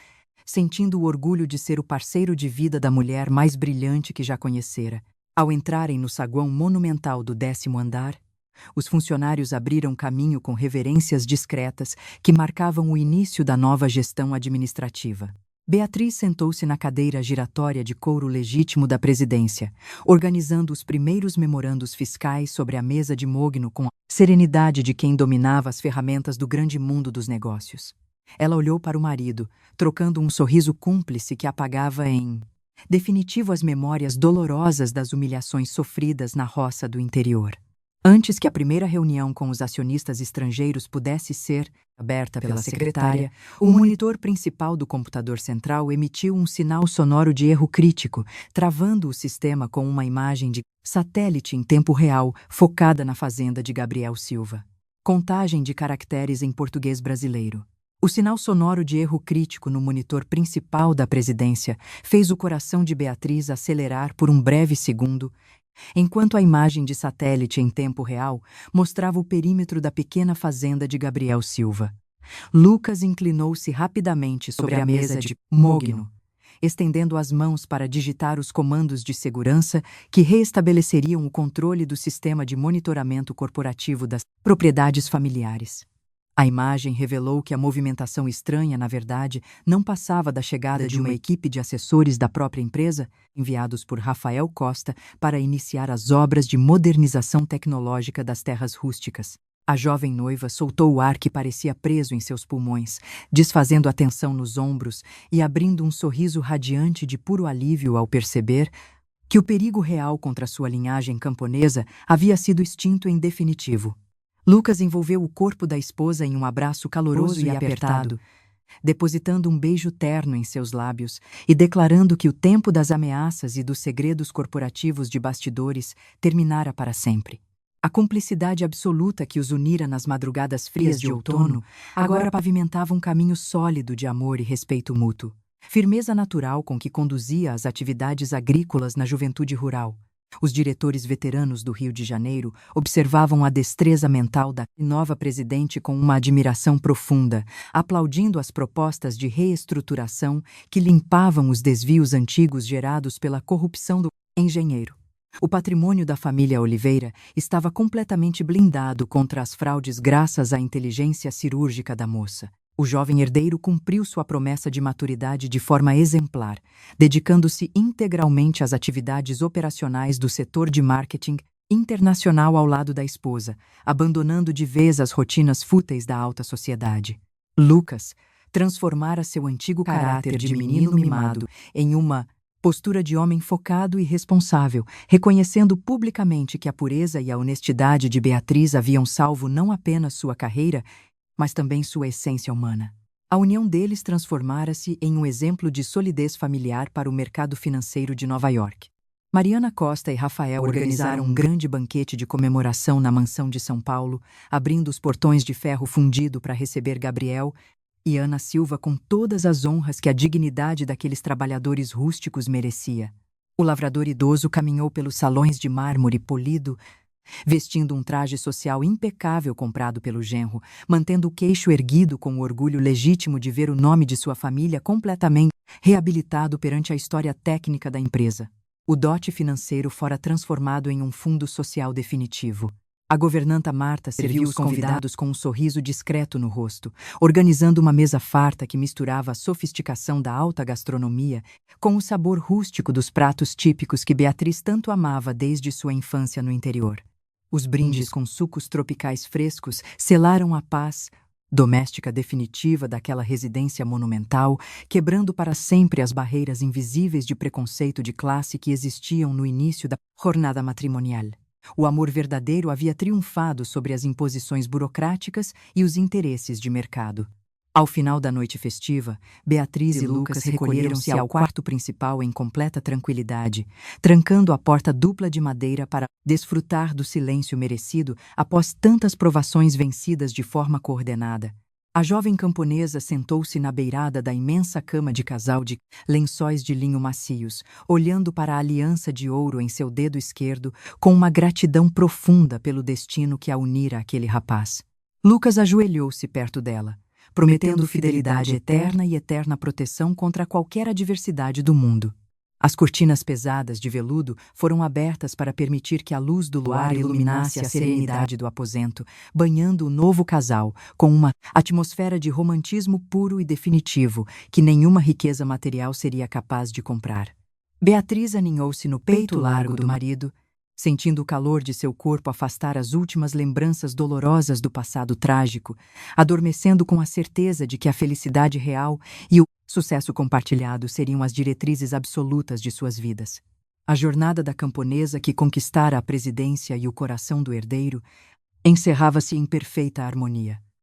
sentindo o orgulho de ser o parceiro de vida da mulher mais brilhante que já conhecera. Ao entrarem no saguão monumental do 10º andar, os funcionários abriram caminho com reverências discretas que marcavam o início da nova gestão administrativa. Beatriz sentou-se na cadeira giratória de couro legítimo da presidência, organizando os primeiros memorandos fiscais sobre a mesa de mogno com a serenidade de quem dominava as ferramentas do grande mundo dos negócios. Ela olhou para o marido, trocando um sorriso cúmplice que apagava em definitivo as memórias dolorosas das humilhações sofridas na roça do interior. Antes que a primeira reunião com os acionistas estrangeiros pudesse ser aberta pela secretária, o monitor principal do computador central emitiu um sinal sonoro de erro crítico, travando o sistema com uma imagem de satélite em tempo real focada na fazenda de Gabriel Silva. Contagem de caracteres em português brasileiro. O sinal sonoro de erro crítico no monitor principal da presidência fez o coração de Beatriz acelerar por um breve segundo, enquanto a imagem de satélite em tempo real mostrava o perímetro da pequena fazenda de Gabriel Silva. Lucas inclinou-se rapidamente sobre a mesa de mogno, estendendo as mãos para digitar os comandos de segurança que reestabeleceriam o controle do sistema de monitoramento corporativo das propriedades familiares. A imagem revelou que a movimentação estranha, na verdade, não passava da chegada de uma equipe de assessores da própria empresa, enviados por Rafael Costa para iniciar as obras de modernização tecnológica das terras rústicas. A jovem noiva soltou o ar que parecia preso em seus pulmões, desfazendo a tensão nos ombros e abrindo um sorriso radiante de puro alívio ao perceber que o perigo real contra sua linhagem camponesa havia sido extinto em definitivo. Lucas envolveu o corpo da esposa em um abraço caloroso e apertado, depositando um beijo terno em seus lábios e declarando que o tempo das ameaças e dos segredos corporativos de bastidores terminara para sempre. A cumplicidade absoluta que os unira nas madrugadas frias de outono agora pavimentava um caminho sólido de amor e respeito mútuo. Firmeza natural com que conduzia as atividades agrícolas na juventude rural. Os diretores veteranos do Rio de Janeiro observavam a destreza mental da nova presidente com uma admiração profunda, aplaudindo as propostas de reestruturação que limpavam os desvios antigos gerados pela corrupção do engenheiro. O patrimônio da família Oliveira estava completamente blindado contra as fraudes graças à inteligência cirúrgica da moça. O jovem herdeiro cumpriu sua promessa de maturidade de forma exemplar, dedicando-se integralmente às atividades operacionais do setor de marketing internacional ao lado da esposa, abandonando de vez as rotinas fúteis da alta sociedade. Lucas transformara seu antigo caráter de menino mimado em uma postura de homem focado e responsável, reconhecendo publicamente que a pureza e a honestidade de Beatriz haviam salvo não apenas sua carreira, mas também sua essência humana. A união deles transformara-se em um exemplo de solidez familiar para o mercado financeiro de Nova York. Mariana Costa e Rafael organizaram um grande banquete de comemoração na mansão de São Paulo, abrindo os portões de ferro fundido para receber Gabriel e Ana Silva com todas as honras que a dignidade daqueles trabalhadores rústicos merecia. O lavrador idoso caminhou pelos salões de mármore polido, vestindo um traje social impecável comprado pelo genro, mantendo o queixo erguido com o orgulho legítimo de ver o nome de sua família completamente reabilitado perante a história técnica da empresa. O dote financeiro fora transformado em um fundo social definitivo. A governanta Marta serviu os convidados com um sorriso discreto no rosto, organizando uma mesa farta que misturava a sofisticação da alta gastronomia com o sabor rústico dos pratos típicos que Beatriz tanto amava desde sua infância no interior. Os brindes com sucos tropicais frescos selaram a paz doméstica definitiva daquela residência monumental, quebrando para sempre as barreiras invisíveis de preconceito de classe que existiam no início da jornada matrimonial. O amor verdadeiro havia triunfado sobre as imposições burocráticas e os interesses de mercado. Ao final da noite festiva, Beatriz e Lucas recolheram-se ao quarto principal em completa tranquilidade, trancando a porta dupla de madeira para desfrutar do silêncio merecido após tantas provações vencidas de forma coordenada. A jovem camponesa sentou-se na beirada da imensa cama de casal de lençóis de linho macios, olhando para a aliança de ouro em seu dedo esquerdo, com uma gratidão profunda pelo destino que a unira àquele rapaz. Lucas ajoelhou-se perto dela, prometendo fidelidade eterna e eterna proteção contra qualquer adversidade do mundo. As cortinas pesadas de veludo foram abertas para permitir que a luz do luar iluminasse a serenidade do aposento, banhando o novo casal com uma atmosfera de romantismo puro e definitivo que nenhuma riqueza material seria capaz de comprar. Beatriz aninhou-se no peito largo do marido, sentindo o calor de seu corpo afastar as últimas lembranças dolorosas do passado trágico, adormecendo com a certeza de que a felicidade real e o sucesso compartilhado seriam as diretrizes absolutas de suas vidas. A jornada da camponesa que conquistara a presidência e o coração do herdeiro encerrava-se em perfeita harmonia.